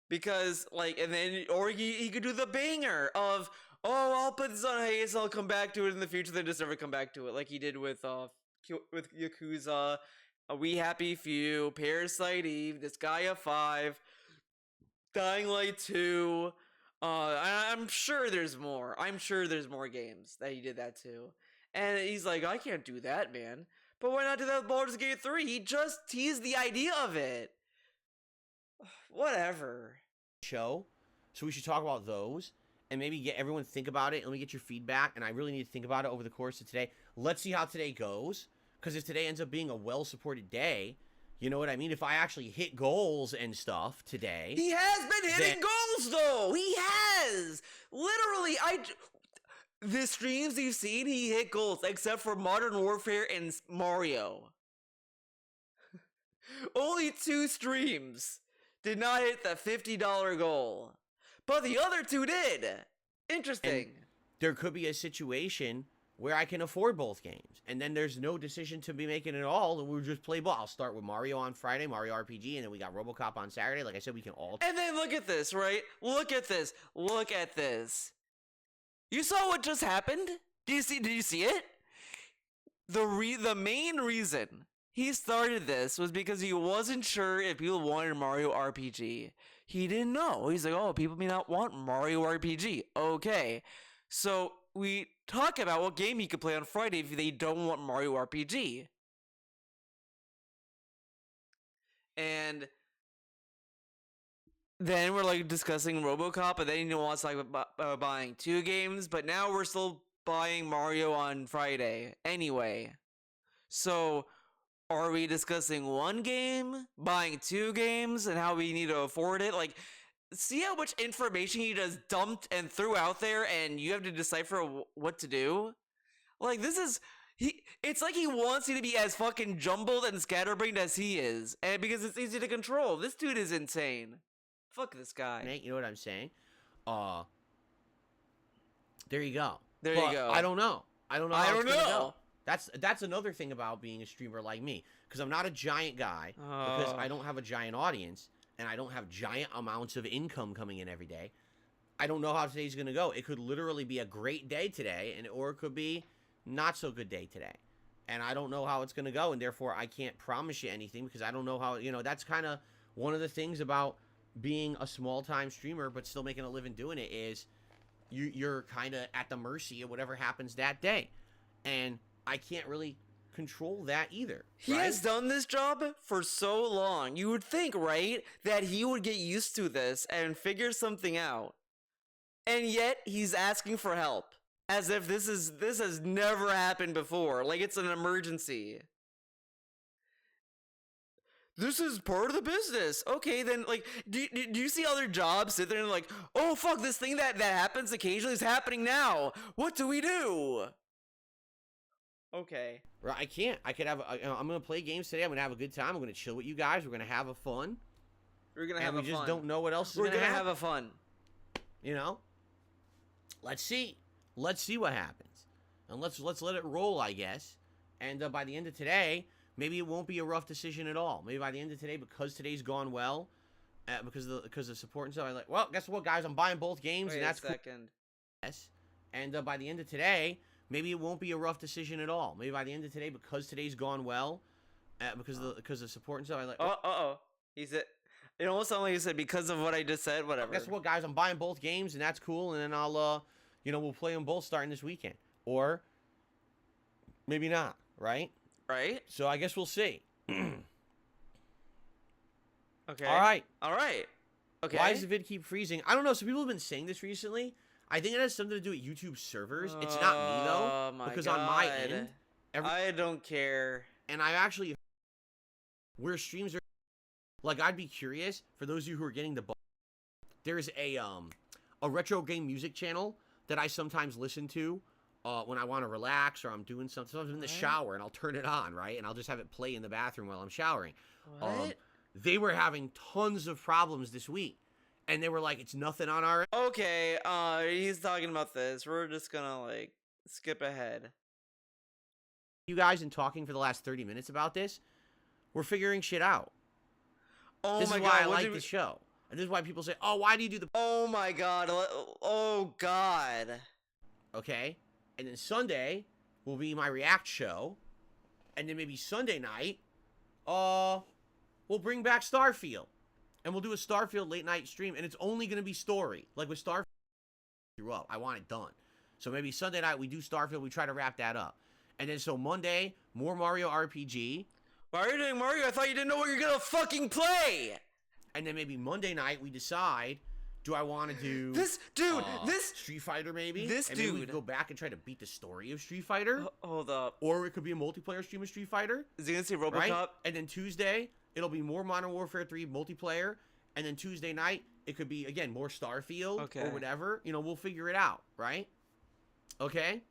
Because, like, and then, or he could do the banger of, oh, I'll put this on hiatus, I'll come back to it in the future, then just never come back to it, like he did with Yakuza, We Happy Few, Parasite Eve, Disgaea 5, Dying Light 2. I'm sure there's more. I'm sure there's more games that he did that to. And he's like, I can't do that, man. But why not do that with Baldur's Gate 3? He just teased the idea of it. Whatever. So we should talk about those and maybe get everyone to think about it. Let me get your feedback, and I really need to think about it over the course of today. Let's see how today goes, because if today ends up being a well-supported day, you know what I mean? If I actually hit goals and stuff today... He has been hitting goals, though! He has! Literally, the streams you've seen, he hit goals, except for Modern Warfare and Mario. Only 2 streams did not hit the $50 goal. But the other 2 did! Interesting. And there could be a situation where I can afford both games, and then there's no decision to be making at all, and we'll just play ball. I'll start with Mario on Friday, Mario RPG, and then we got RoboCop on Saturday. Like I said, we can all... And then look at this, right? Look at this. Look at this. You saw what just happened? Did you see it? The main reason he started this was because he wasn't sure if people wanted Mario RPG. He didn't know. He's like, oh, people may not want Mario RPG. Okay. So we talk about what game he could play on Friday if they don't want Mario RPG. And then we're like discussing RoboCop, and then he wants to talk about buying 2 games, but now we're still buying Mario on Friday anyway. So are we discussing 1 game, buying 2 games, and how we need to afford it? Like, see how much information he just dumped and threw out there, and you have to decipher what to do? Like, this is... It's like he wants you to be as fucking jumbled and scatterbrained as he is, and because it's easy to control. This dude is insane. Fuck this guy. Nate, you know what I'm saying? There you go. There you go. I don't know. I don't know how it's gonna go. That's That's another thing about being a streamer like me, because I'm not a giant guy, because I don't have a giant audience, and I don't have giant amounts of income coming in every day. I don't know how today's going to go. It could literally be a great day today, or it could be not so good day today. And I don't know how it's going to go, and therefore I can't promise you anything, because I don't know how, that's kind of one of the things about being a small-time streamer but still making a living doing it is you're kind of at the mercy of whatever happens that day. And I can't really control that either. He has done this job for so long. You would think, right, that he would get used to this and figure something out. And yet he's asking for help, as if this has never happened before, like it's an emergency. This is part of the business. Okay, then, like, do you see other jobs sit there and like, oh fuck, this thing that happens occasionally is happening now. What do we do? Okay. Right, I can't. I could have. I'm gonna play games today. I'm gonna have a good time. I'm gonna chill with you guys. We're gonna have a fun. We're gonna have a fun. We just don't know what else is We're gonna have a fun. Let's see. let's see what happens. And let's let it roll, I guess. And by the end of today, maybe it won't be a rough decision at all. Maybe by the end of today, because today's gone well, because of support and stuff, I'm like, well, guess what, guys? I'm buying both games, Wait and that's a second. Cool. Yes. And by the end of today, maybe it won't be a rough decision at all. Maybe by the end of today, because today's gone well, because of support and stuff, I'm like, He said, it almost sounded like you said because of what I just said. Whatever. Guess what, guys? I'm buying both games, and that's cool. And then I'll, we'll play them both starting this weekend, or maybe not. Right? Right. So I guess we'll see. Okay. All right. Okay. Why does the vid keep freezing? I don't know. Some people have been saying this recently. I think it has something to do with YouTube servers. It's not me though, because on my end, I don't care. And I actually, where streams are, like, I'd be curious for those of you who are getting the. There's a retro game music channel that I sometimes listen to. When I want to relax or I'm doing something, sometimes I'm in the shower and I'll turn it on, right? And I'll just have it play in the bathroom while I'm showering. What? They were having tons of problems this week. And they were like, it's nothing on our end. Okay, he's talking about this. We're just gonna, like, skip ahead. You guys and talking for the last 30 minutes about this, we're figuring shit out. Oh this my is God, why I like this show. And this is why people say, oh, why do you do the... Oh my God. Oh God. Okay? And then Sunday will be my React show. And then maybe Sunday night, we'll bring back Starfield. And we'll do a Starfield late night stream. And it's only going to be story. Like with Starfield, I want it done. So maybe Sunday night we do Starfield. We try to wrap that up. And then so Monday, more Mario RPG. Why are you doing Mario? I thought you didn't know what you're going to fucking play. And then maybe Monday night we decide... Do I want to do this dude? Street Fighter maybe? This and dude. Maybe we can go back and try to beat the story of Street Fighter. Hold up. Or it could be a multiplayer stream of Street Fighter. Is he gonna say RoboCop? Right? And then Tuesday it'll be more Modern Warfare 3 multiplayer. And then Tuesday night it could be again more Starfield or whatever. We'll figure it out, right? Okay.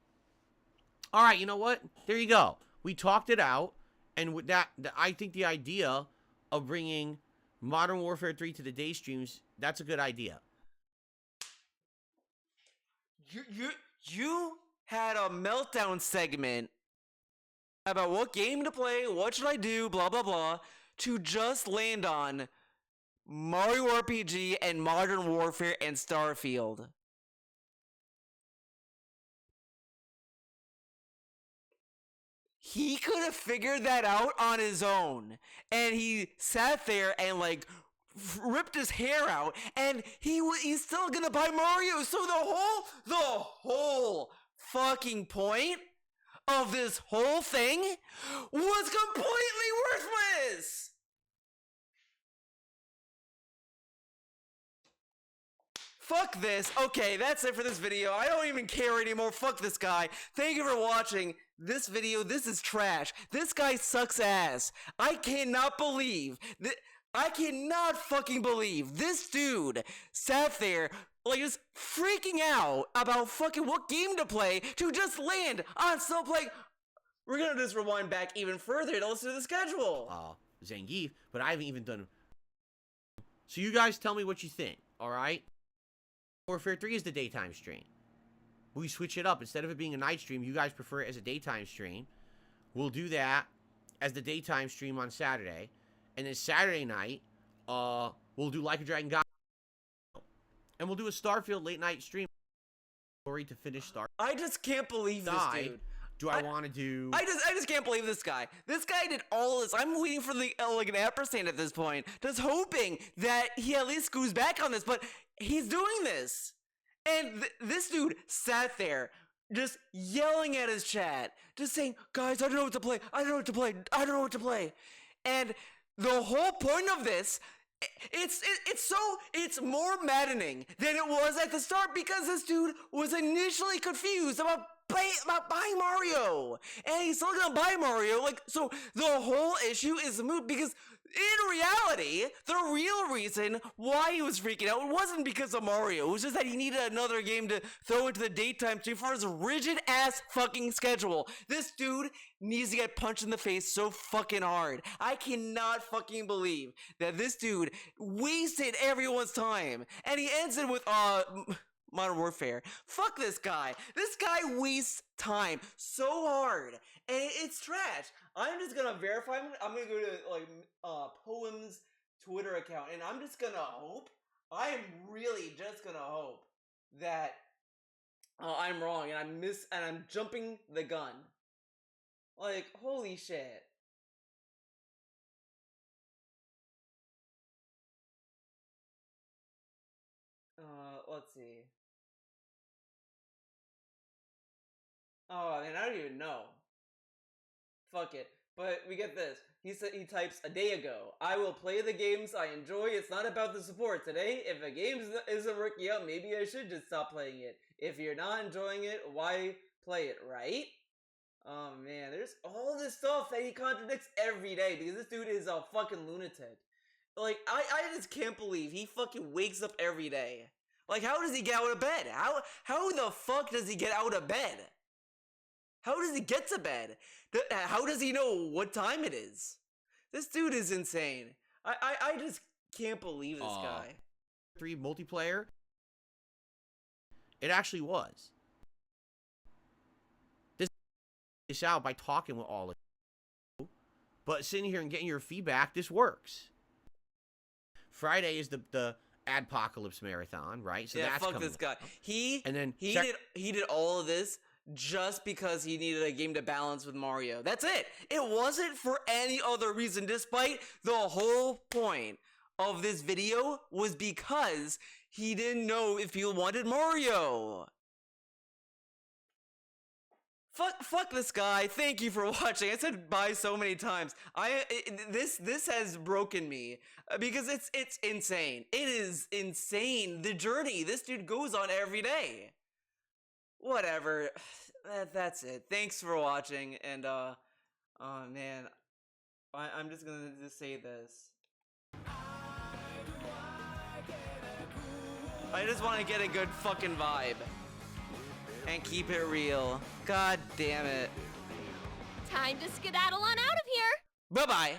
All right. You know what? There you go. We talked it out, and with that, I think the idea of bringing Modern Warfare 3 to the day streams, that's a good idea. You had a meltdown segment about what game to play, what should I do, blah blah blah, to just land on Mario RPG and Modern Warfare and Starfield. He could have figured that out on his own, and he sat there and like ripped his hair out, and he's still gonna buy Mario. So the whole fucking point of this whole thing was completely worthless. Fuck this. Okay, that's it for this video. I don't even care anymore. Fuck this guy. Thank you for watching this video. This is trash. This guy sucks ass. I cannot believe that. I cannot fucking believe this dude sat there like just freaking out about fucking what game to play to just land on still playing. We're gonna just rewind back even further to listen to the schedule. Zangief, but I haven't even done. So you guys tell me what you think, alright? Warfare 3 is the daytime stream. We switch it up. Instead of it being a night stream, you guys prefer it as a daytime stream. We'll do that as the daytime stream on Saturday. And then Saturday night, we'll do Like a Dragon God. And we'll do a Starfield late night stream. Story to finish Starfield. I just can't believe this dude. Do I want to do... I just can't believe this guy. This guy did all this. I'm waiting for the like an ampersand at this point. Just hoping that he at least goes back on this. But he's doing this. And this dude sat there just yelling at his chat. Just saying, guys, I don't know what to play. I don't know what to play. I don't know what to play. And the whole point of this, it's more maddening than it was at the start because this dude was initially confused about buying Mario, and he's still gonna buy Mario. Like, so the whole issue is moot because in reality, the real reason why he was freaking out wasn't because of Mario. It was just that he needed another game to throw into the daytime stream for his rigid ass fucking schedule. This dude needs to get punched in the face so fucking hard. I cannot fucking believe that this dude wasted everyone's time, and he ends it with Modern Warfare. Fuck this guy. This guy wastes time so hard, and it's trash. I'm just gonna verify him. I'm gonna go to like Poem's Twitter account, and I'm just gonna hope. I am really just gonna hope that I'm wrong, and I'm jumping the gun. Like, holy shit. Let's see. Oh, man, I don't even know. Fuck it. But we get this. He types a day ago. I will play the games I enjoy. It's not about the support today. If a game isn't working out, maybe I should just stop playing it. If you're not enjoying it, why play it, right? Oh man, there's all this stuff that he contradicts every day because this dude is a fucking lunatic. Like, I just can't believe he fucking wakes up every day. Like, how does he get out of bed? How the fuck does he get out of bed? How does he get to bed? How does he know what time it is? This dude is insane. I just can't believe this guy. 3 multiplayer? It actually was. This out by talking with all of you. But sitting here and getting your feedback, this works. Friday is the Adpocalypse Marathon, right? So yeah, that's fuck this guy. He did all of this just because he needed a game to balance with Mario. That's it. It wasn't for any other reason, despite the whole point of this video was because he didn't know if he wanted Mario. Fuck this guy. Thank you for watching. I said bye so many times. This has broken me because it's insane. It is insane the journey this dude goes on every day. Whatever. That's it. Thanks for watching, and oh man, I'm just gonna say this. I just want to get a good fucking vibe. And keep it real. God damn it. Time to skedaddle on out of here. Bye-bye.